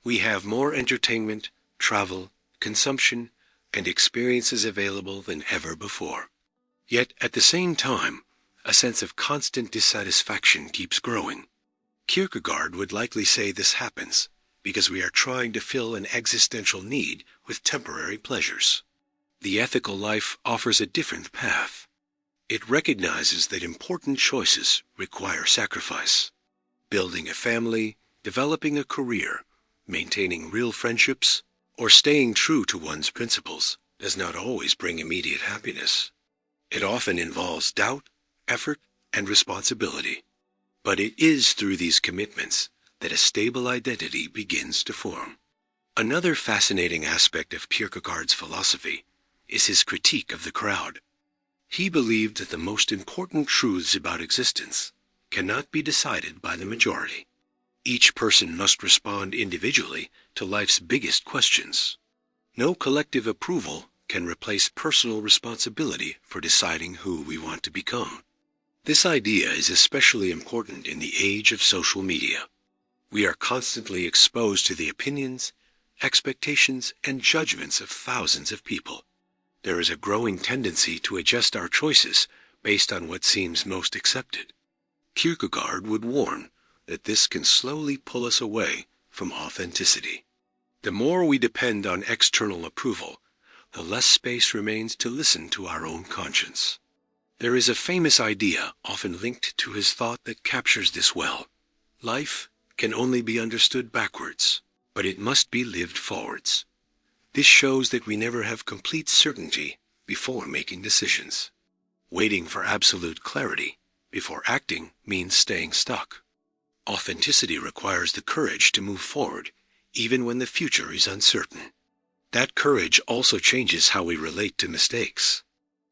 We have more entertainment, travel, consumption, and experiences available than ever before. Yet at the same time, a sense of constant dissatisfaction keeps growing. Kierkegaard would likely say this happens because we are trying to fill an existential need with temporary pleasures. The ethical life offers a different path. It recognizes that important choices require sacrifice. Building a family, developing a career, maintaining real friendships, or staying true to one's principles does not always bring immediate happiness. It often involves doubt, effort, and responsibility. But it is through these commitments that a stable identity begins to form. Another fascinating aspect of Kierkegaard's philosophy is his critique of the crowd. He believed that the most important truths about existence cannot be decided by the majority. Each person must respond individually to life's biggest questions. No collective approval can replace personal responsibility for deciding who we want to become. This idea is especially important in the age of social media. We are constantly exposed to the opinions, expectations, and judgments of thousands of people. There is a growing tendency to adjust our choices based on what seems most accepted. Kierkegaard would warn that this can slowly pull us away from authenticity. The more we depend on external approval, the less space remains to listen to our own conscience. There is a famous idea often linked to his thought that captures this well. Life can only be understood backwards, but it must be lived forwards. This shows that we never have complete certainty before making decisions. Waiting for absolute clarity before acting means staying stuck. Authenticity requires the courage to move forward, even when the future is uncertain. That courage also changes how we relate to mistakes.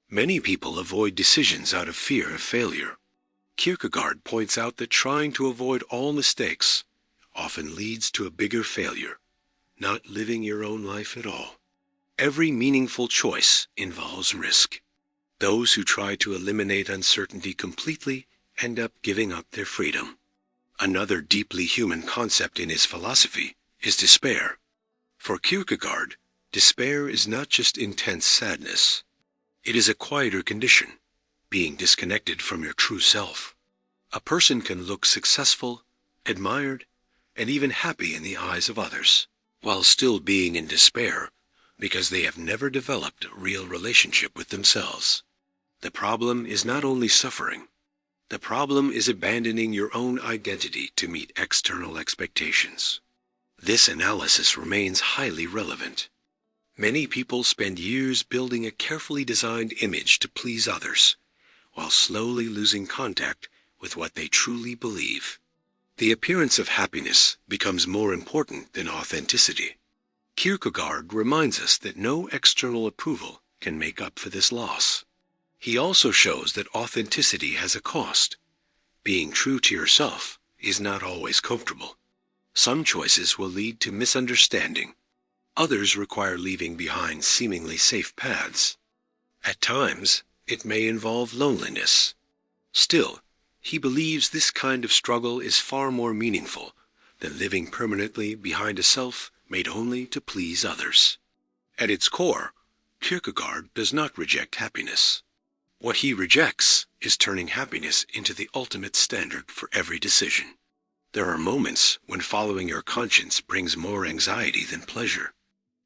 Many people avoid decisions out of fear of failure. Kierkegaard points out that trying to avoid all mistakes often leads to a bigger failure, not living your own life at all. Every meaningful choice involves risk. Those who try to eliminate uncertainty completely end up giving up their freedom. Another deeply human concept in his philosophy is despair. For Kierkegaard, despair is not just intense sadness. It is a quieter condition, being disconnected from your true self. A person can look successful, admired, and even happy in the eyes of others, while still being in despair because they have never developed a real relationship with themselves. The problem is not only suffering. The problem is abandoning your own identity to meet external expectations. This analysis remains highly relevant. Many people spend years building a carefully designed image to please others, while slowly losing contact with what they truly believe. The appearance of happiness becomes more important than authenticity. Kierkegaard reminds us that no external approval can make up for this loss. He also shows that authenticity has a cost. Being true to yourself is not always comfortable. Some choices will lead to misunderstanding. Others require leaving behind seemingly safe paths. At times, it may involve loneliness. Still, he believes this kind of struggle is far more meaningful than living permanently behind a self made only to please others. At its core, Kierkegaard does not reject happiness. What he rejects is turning happiness into the ultimate standard for every decision. There are moments when following your conscience brings more anxiety than pleasure.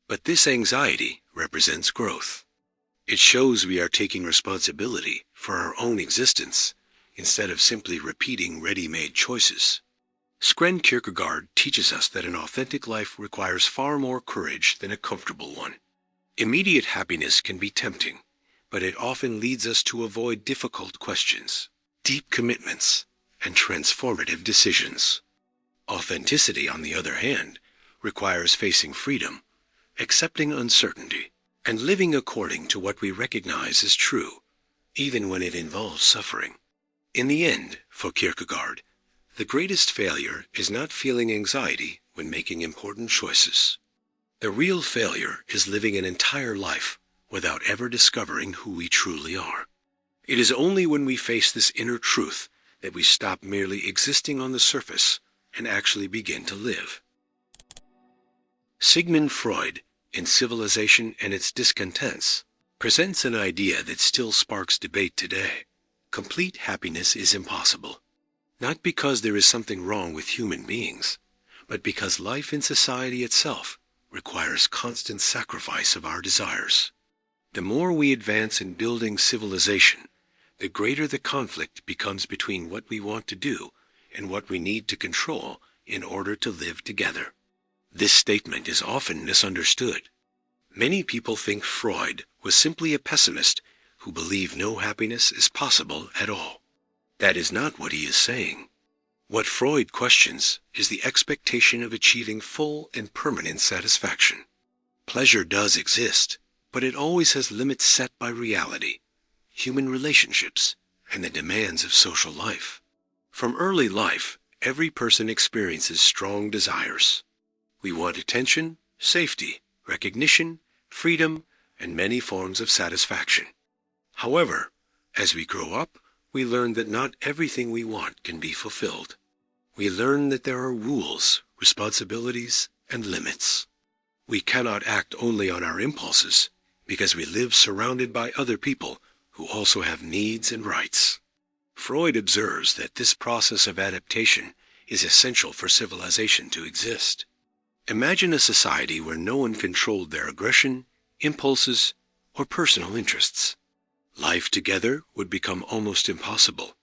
But this anxiety represents growth. It shows we are taking responsibility for our own existence instead of simply repeating ready-made choices. Søren Kierkegaard teaches us that an authentic life requires far more courage than a comfortable one. Immediate happiness can be tempting, but it often leads us to avoid difficult questions, deep commitments, and transformative decisions. Authenticity, on the other hand, requires facing freedom, accepting uncertainty, and living according to what we recognize as true, even when it involves suffering. In the end, for Kierkegaard, the greatest failure is not feeling anxiety when making important choices. The real failure is living an entire life without ever discovering who we truly are. It is only when we face this inner truth that we stop merely existing on the surface and actually begin to live. Sigmund Freud, in Civilization and Its Discontents, presents an idea that still sparks debate today. Complete happiness is impossible, not because there is something wrong with human beings, but because life in society itself requires constant sacrifice of our desires. The more we advance in building civilization, the greater the conflict becomes between what we want to do and what we need to control in order to live together. This statement is often misunderstood. Many people think Freud was simply a pessimist who believed no happiness is possible at all. That is not what he is saying. What Freud questions is the expectation of achieving full and permanent satisfaction. Pleasure does exist, but it always has limits set by reality, human relationships, and the demands of social life. From early life, every person experiences strong desires. We want attention, safety, recognition, freedom, and many forms of satisfaction. However, as we grow up, we learn that not everything we want can be fulfilled. We learn that there are rules, responsibilities, and limits. We cannot act only on our impulses because we live surrounded by other people who also have needs and rights. Freud observes that this process of adaptation is essential for civilization to exist. Imagine a society where no one controlled their aggression, impulses, or personal interests. Life together would become almost impossible.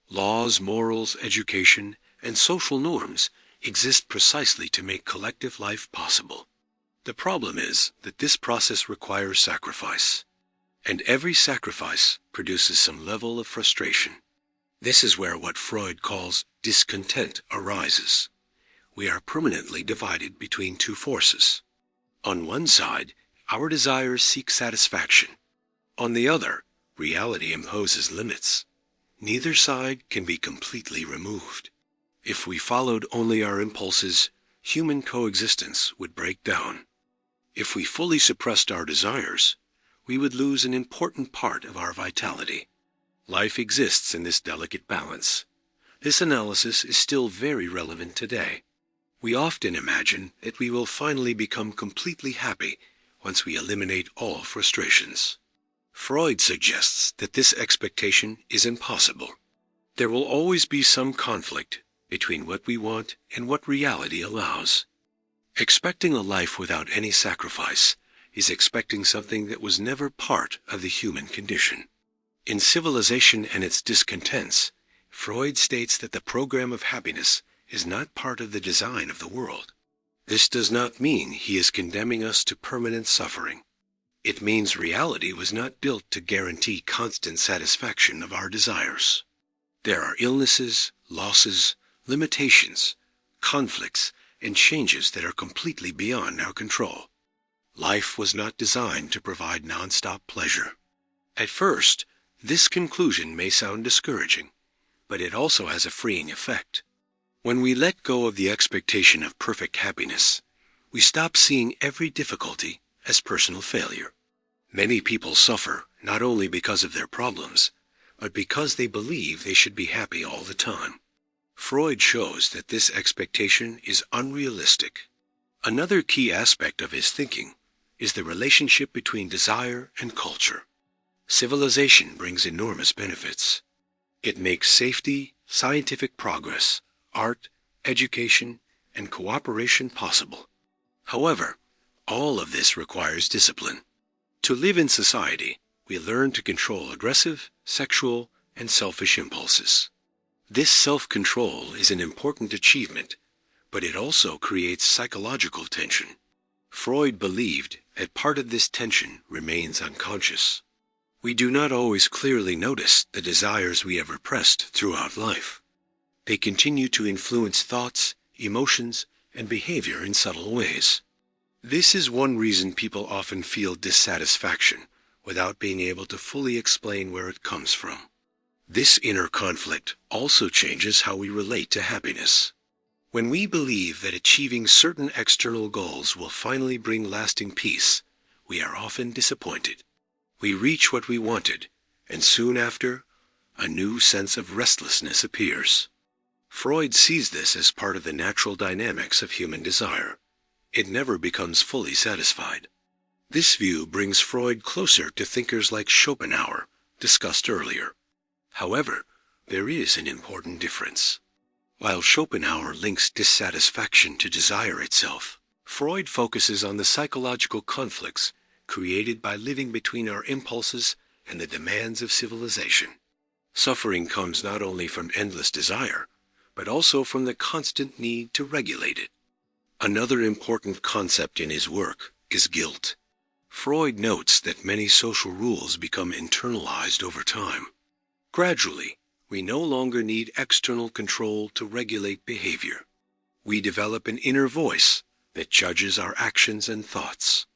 Laws, morals, education, and social norms exist precisely to make collective life possible. The problem is that this process requires sacrifice, and every sacrifice produces some level of frustration. This is where what Freud calls discontent arises. We are permanently divided between two forces. On one side, our desires seek satisfaction. On the other, reality imposes limits. Neither side can be completely removed. If we followed only our impulses, human coexistence would break down. If we fully suppressed our desires, we would lose an important part of our vitality. Life exists in this delicate balance. This analysis is still very relevant today. We often imagine that we will finally become completely happy once we eliminate all frustrations. Freud suggests that this expectation is impossible. There will always be some conflict between what we want and what reality allows. Expecting a life without any sacrifice is expecting something that was never part of the human condition. In Civilization and Its Discontents, Freud states that the program of happiness is not part of the design of the world. This does not mean he is condemning us to permanent suffering. It means reality was not built to guarantee constant satisfaction of our desires. There are illnesses, losses, limitations, conflicts, and changes that are completely beyond our control. Life was not designed to provide non-stop pleasure. At first, this conclusion may sound discouraging, but it also has a freeing effect. When we let go of the expectation of perfect happiness, we stop seeing every difficulty as personal failure. Many people suffer not only because of their problems, but because they believe they should be happy all the time. Freud shows that this expectation is unrealistic. Another key aspect of his thinking is the relationship between desire and culture. Civilization brings enormous benefits. It makes safety, scientific progress, art, education, and cooperation possible. However, all of this requires discipline. To live in society, we learn to control aggressive, sexual, and selfish impulses. This self-control is an important achievement, but it also creates psychological tension. Freud believed that part of this tension remains unconscious. We do not always clearly notice the desires we have repressed throughout life. They continue to influence thoughts, emotions, and behavior in subtle ways. This is one reason people often feel dissatisfaction without being able to fully explain where it comes from. This inner conflict also changes how we relate to happiness. When we believe that achieving certain external goals will finally bring lasting peace, we are often disappointed. We reach what we wanted, and soon after, a new sense of restlessness appears. Freud sees this as part of the natural dynamics of human desire. It never becomes fully satisfied. This view brings Freud closer to thinkers like Schopenhauer, discussed earlier. However, there is an important difference. While Schopenhauer links dissatisfaction to desire itself, Freud focuses on the psychological conflicts created by living between our impulses and the demands of civilization. Suffering comes not only from endless desire, but also from the constant need to regulate it. Another important concept in his work is guilt. Freud notes that many social rules become internalized over time. Gradually, we no longer need external control to regulate behavior. We develop an inner voice that judges our actions and thoughts.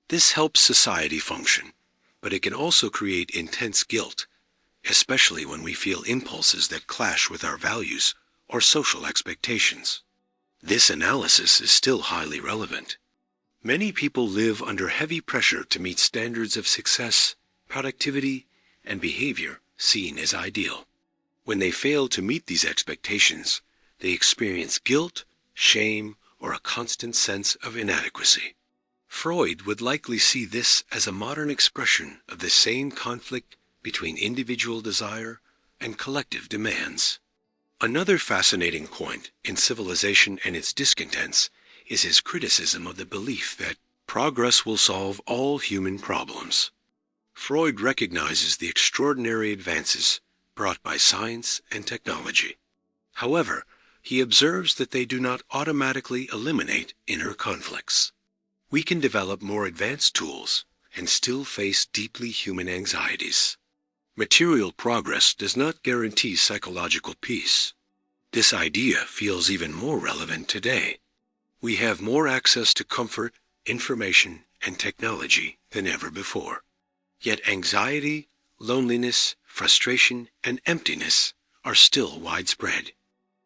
This helps society function, but it can also create intense guilt, especially when we feel impulses that clash with our values or social expectations. This analysis is still highly relevant. Many people live under heavy pressure to meet standards of success, productivity, and behavior seen as ideal. When they fail to meet these expectations, they experience guilt, shame, or a constant sense of inadequacy. Freud would likely see this as a modern expression of the same conflict between individual desire and collective demands. Another fascinating point in Civilization and its Discontents is his criticism of the belief that progress will solve all human problems. Freud recognizes the extraordinary advances brought by science and technology. However, he observes that they do not automatically eliminate inner conflicts. We can develop more advanced tools and still face deeply human anxieties. Material progress does not guarantee psychological peace. This idea feels even more relevant today. We have more access to comfort, information, and technology than ever before. Yet anxiety, loneliness, frustration, and emptiness are still widespread.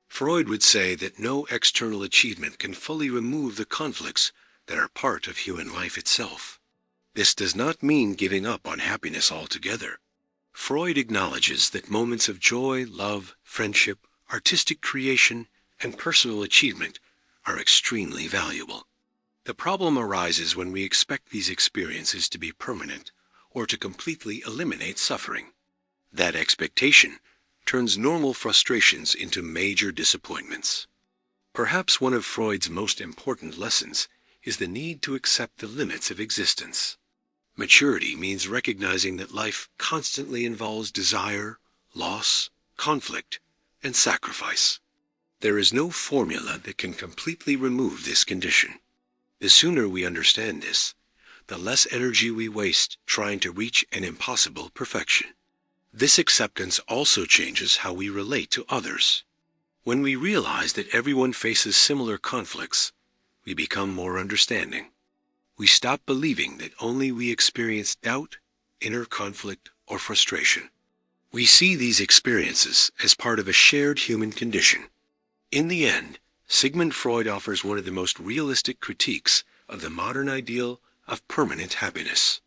Freud would say that no external achievement can fully remove the conflicts that are part of human life itself. This does not mean giving up on happiness altogether. Freud acknowledges that moments of joy, love, friendship, artistic creation, and personal achievement are extremely valuable. The problem arises when we expect these experiences to be permanent or to completely eliminate suffering. That expectation turns normal frustrations into major disappointments. Perhaps one of Freud's most important lessons is the need to accept the limits of existence. Maturity means recognizing that life constantly involves desire, loss, conflict, and sacrifice. There is no formula that can completely remove this condition. The sooner we understand this, the less energy we waste trying to reach an impossible perfection. This acceptance also changes how we relate to others. When we realize that everyone faces similar conflicts, we become more understanding. We stop believing that only we experience doubt, inner conflict, or frustration. We see these experiences as part of a shared human condition. In the end, Sigmund Freud offers one of the most realistic critiques of the modern ideal of permanent happiness.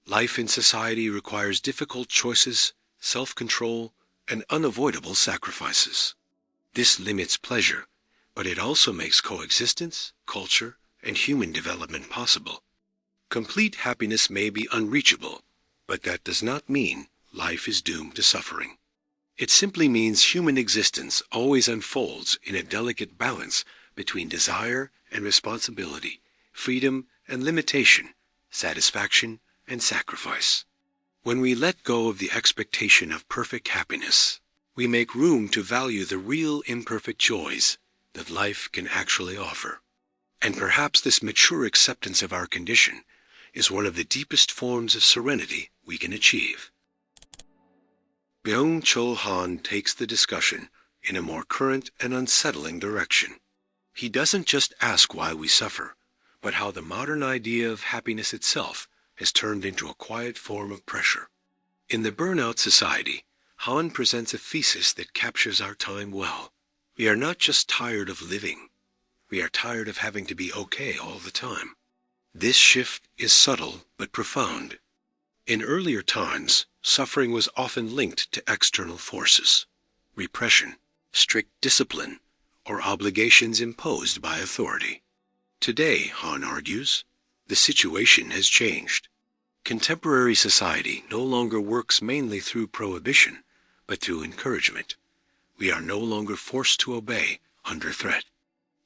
Life in society requires difficult choices, self-control, and unavoidable sacrifices. This limits pleasure, but it also makes coexistence, culture, and human development possible. Complete happiness may be unreachable, but that does not mean life is doomed to suffering. It simply means human existence always unfolds in a delicate balance between desire and responsibility, freedom and limitation, satisfaction and sacrifice. When we let go of the expectation of perfect happiness, we make room to value the real imperfect joys that life can actually offer. And perhaps this mature acceptance of our condition is one of the deepest forms of serenity we can achieve. Byung-Chul Han takes the discussion in a more current and unsettling direction. He doesn't just ask why we suffer, but how the modern idea of happiness itself has turned into a quiet form of pressure. In the Burnout Society, Han presents a thesis that captures our time well. We are not just tired of living. We are tired of having to be okay all the time. This shift is subtle but profound. In earlier times, suffering was often linked to external forces, repression, strict discipline, or obligations imposed by authority. Today, Hahn argues, the situation has changed. Contemporary society no longer works mainly through prohibition, but through encouragement. We are no longer forced to obey under threat.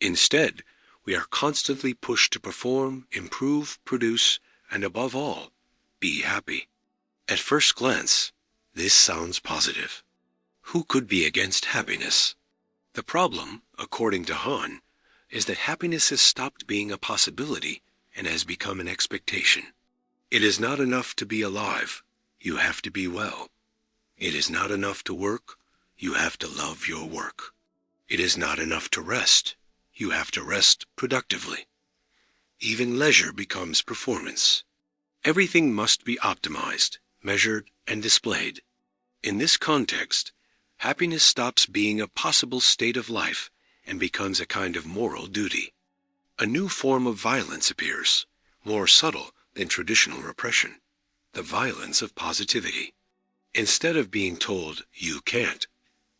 Instead, we are constantly pushed to perform, improve, produce, and above all, be happy. At first glance, this sounds positive. Who could be against happiness? The problem, according to Hahn, is that happiness has stopped being a possibility and has become an expectation. It is not enough to be alive. You have to be well. It is not enough to work. You have to love your work. It is not enough to rest. You have to rest productively. Even leisure becomes performance. Everything must be optimized, measured, and displayed. In this context, happiness stops being a possible state of life and becomes a kind of moral duty. A new form of violence appears, more subtle than traditional repression, the violence of positivity. Instead of being told, you can't,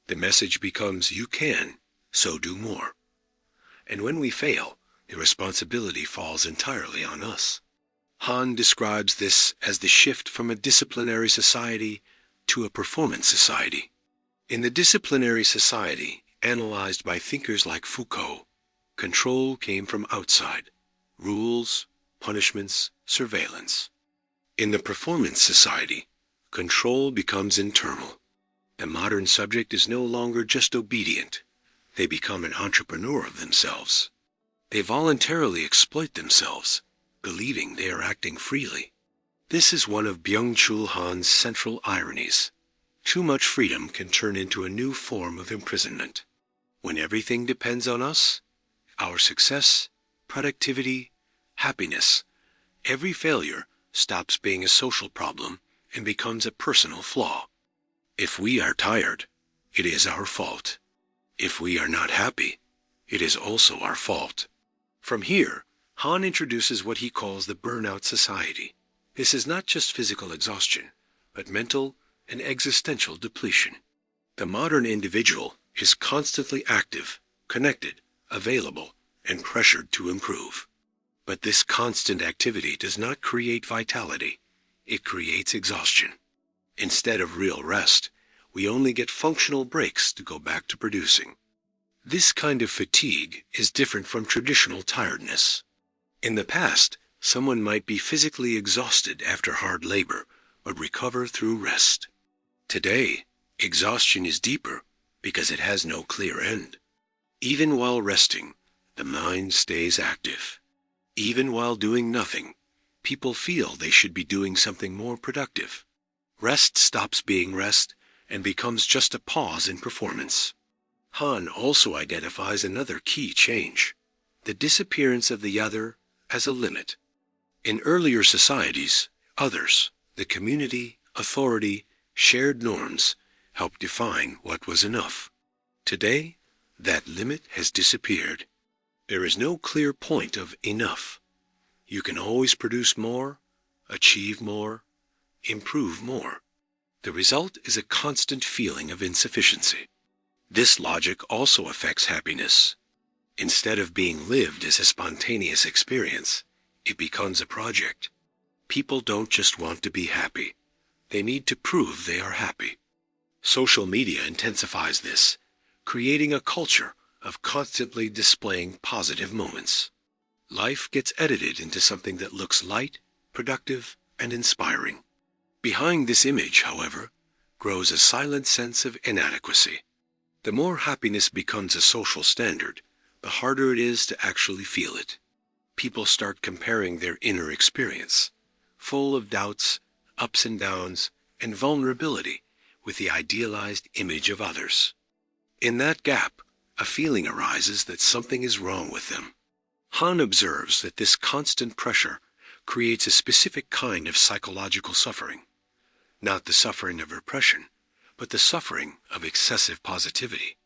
the message becomes, you can, so do more. And when we fail, the responsibility falls entirely on us. Hahn describes this as the shift from a disciplinary society to a performance society. In the disciplinary society, analyzed by thinkers like Foucault, control came from outside, rules, punishments, surveillance. In the performance society, control becomes internal. The modern subject is no longer just obedient. They become an entrepreneur of themselves. They voluntarily exploit themselves, believing they are acting freely. This is one of Byung-Chul Han's central ironies. Too much freedom can turn into a new form of imprisonment. When everything depends on us, our success, productivity, happiness, every failure stops being a social problem and becomes a personal flaw. If we are tired, it is our fault. If we are not happy, it is also our fault. From here, Hahn introduces what he calls the burnout society. This is not just physical exhaustion, but mental and existential depletion. The modern individual is constantly active, connected, available, and pressured to improve. But this constant activity does not create vitality. It creates exhaustion. Instead of real rest, we only get functional breaks to go back to producing. This kind of fatigue is different from traditional tiredness. In the past, someone might be physically exhausted after hard labor, but recover through rest. Today, exhaustion is deeper because it has no clear end. Even while resting, the mind stays active. Even while doing nothing, people feel they should be doing something more productive. Rest stops being rest and becomes just a pause in performance. Hahn also identifies another key change, the disappearance of the other as a limit. In earlier societies, others, the community, authority, shared norms, helped define what was enough. Today, that limit has disappeared. There is no clear point of enough. You can always produce more, achieve more, improve more. The result is a constant feeling of insufficiency. This logic also affects happiness. Instead of being lived as a spontaneous experience, it becomes a project. People don't just want to be happy. They need to prove they are happy. Social media intensifies this, creating a culture of constantly displaying positive moments. Life gets edited into something that looks light, productive, and inspiring. Behind this image, however, grows a silent sense of inadequacy. The more happiness becomes a social standard, the harder it is to actually feel it. People start comparing their inner experience, full of doubts, ups and downs, and vulnerability, with the idealized image of others. In that gap, a feeling arises that something is wrong with them. Hahn observes that this constant pressure creates a specific kind of psychological suffering, not the suffering of repression, but the suffering of excessive positivity.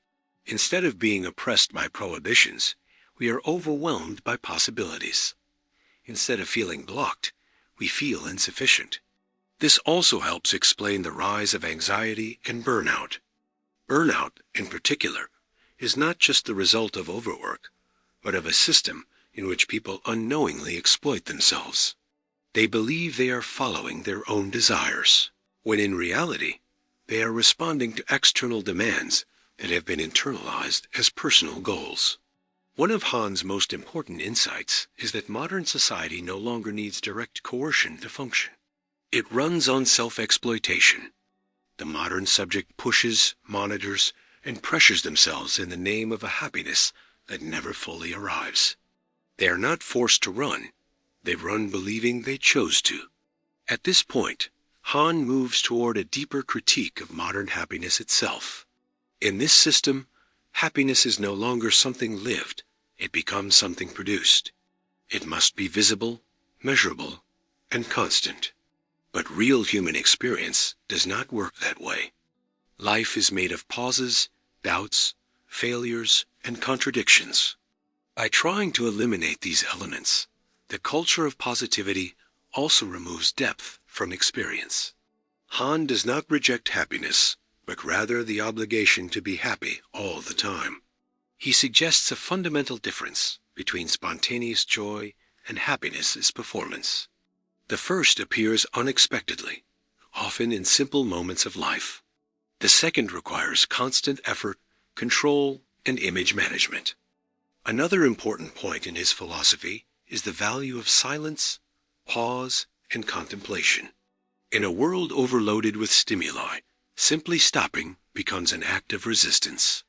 Instead of being oppressed by prohibitions, we are overwhelmed by possibilities. Instead of feeling blocked, we feel insufficient. This also helps explain the rise of anxiety and burnout. Burnout, in particular, is not just the result of overwork, but of a system in which people unknowingly exploit themselves. They believe they are following their own desires, when in reality, they are responding to external demands that have been internalized as personal goals. One of Hahn's most important insights is that modern society no longer needs direct coercion to function. It runs on self-exploitation. The modern subject pushes, monitors, and pressures themselves in the name of a happiness that never fully arrives. They are not forced to run. They run believing they chose to. At this point, Hahn moves toward a deeper critique of modern happiness itself. In this system, happiness is no longer something lived. It becomes something produced. It must be visible, measurable, and constant. But real human experience does not work that way. Life is made of pauses, doubts, failures, and contradictions. By trying to eliminate these elements, the culture of positivity also removes depth from experience. Hahn does not reject happiness, but rather the obligation to be happy all the time. He suggests a fundamental difference between spontaneous joy and happiness as performance. The first appears unexpectedly, often in simple moments of life. The second requires constant effort, control, and image management. Another important point in his philosophy is the value of silence, pause, and contemplation. In a world overloaded with stimuli, simply stopping becomes an act of resistance.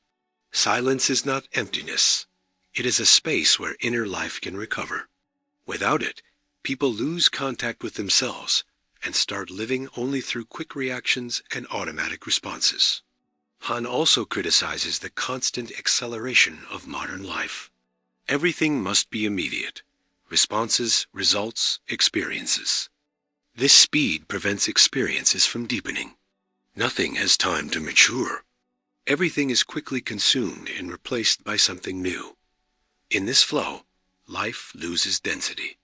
Silence is not emptiness. It is a space where inner life can recover. Without it, people lose contact with themselves and start living only through quick reactions and automatic responses. Hahn also criticizes the constant acceleration of modern life. Everything must be immediate. Responses, results, experiences. This speed prevents experiences from deepening. Nothing has time to mature. Everything is quickly consumed and replaced by something new. In this flow, life loses density.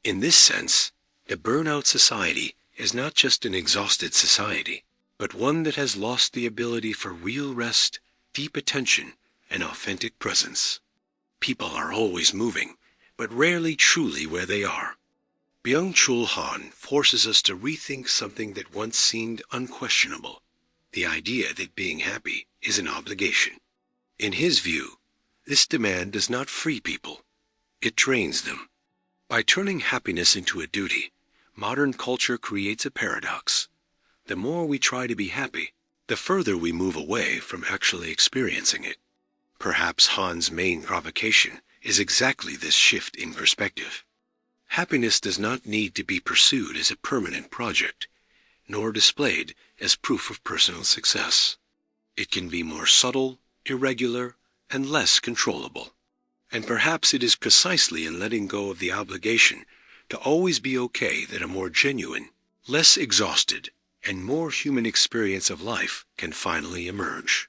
In this sense, the burnout society is not just an exhausted society, but one that has lost the ability for real rest, deep attention, and authentic presence. People are always moving, but rarely truly where they are. Byung-Chul Han forces us to rethink something that once seemed unquestionable, the idea that being happy is an obligation. In his view, this demand does not free people, it drains them. By turning happiness into a duty, modern culture creates a paradox. The more we try to be happy, the further we move away from actually experiencing it. Perhaps Hahn's main provocation is exactly this shift in perspective. Happiness does not need to be pursued as a permanent project, nor displayed as proof of personal success. It can be more subtle, irregular, and less controllable. And perhaps it is precisely in letting go of the obligation to always be okay that a more genuine, less exhausted, and more human experience of life can finally emerge.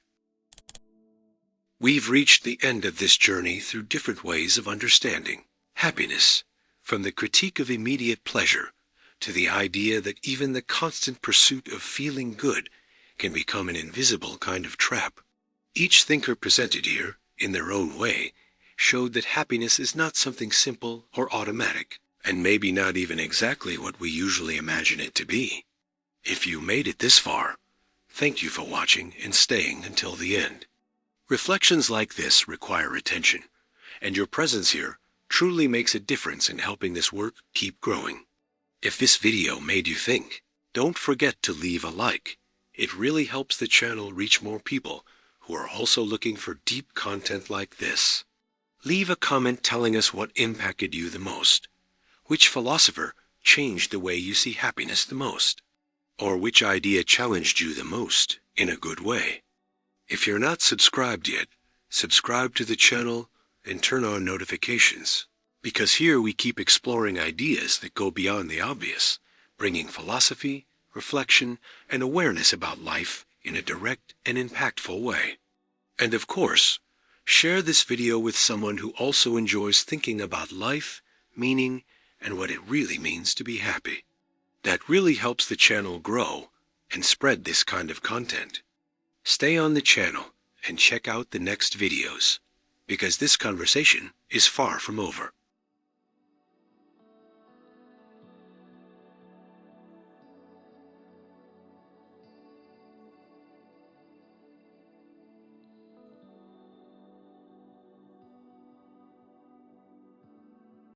We've reached the end of this journey through different ways of understanding happiness, from the critique of immediate pleasure to the idea that even the constant pursuit of feeling good can become an invisible kind of trap. Each thinker presented here, in their own way, showed that happiness is not something simple or automatic, and maybe not even exactly what we usually imagine it to be. If you made it this far, thank you for watching and staying until the end. Reflections like this require attention, and your presence here truly makes a difference in helping this work keep growing. If this video made you think, don't forget to leave a like. It really helps the channel reach more people who are also looking for deep content like this. Leave a comment telling us what impacted you the most. Which philosopher changed the way you see happiness the most? Or which idea challenged you the most in a good way? If you're not subscribed yet, subscribe to the channel and turn on notifications, because here we keep exploring ideas that go beyond the obvious, bringing philosophy, reflection, and awareness about life in a direct and impactful way. And of course, share this video with someone who also enjoys thinking about life, meaning, and what it really means to be happy. That really helps the channel grow and spread this kind of content. Stay on the channel and check out the next videos, because this conversation is far from over.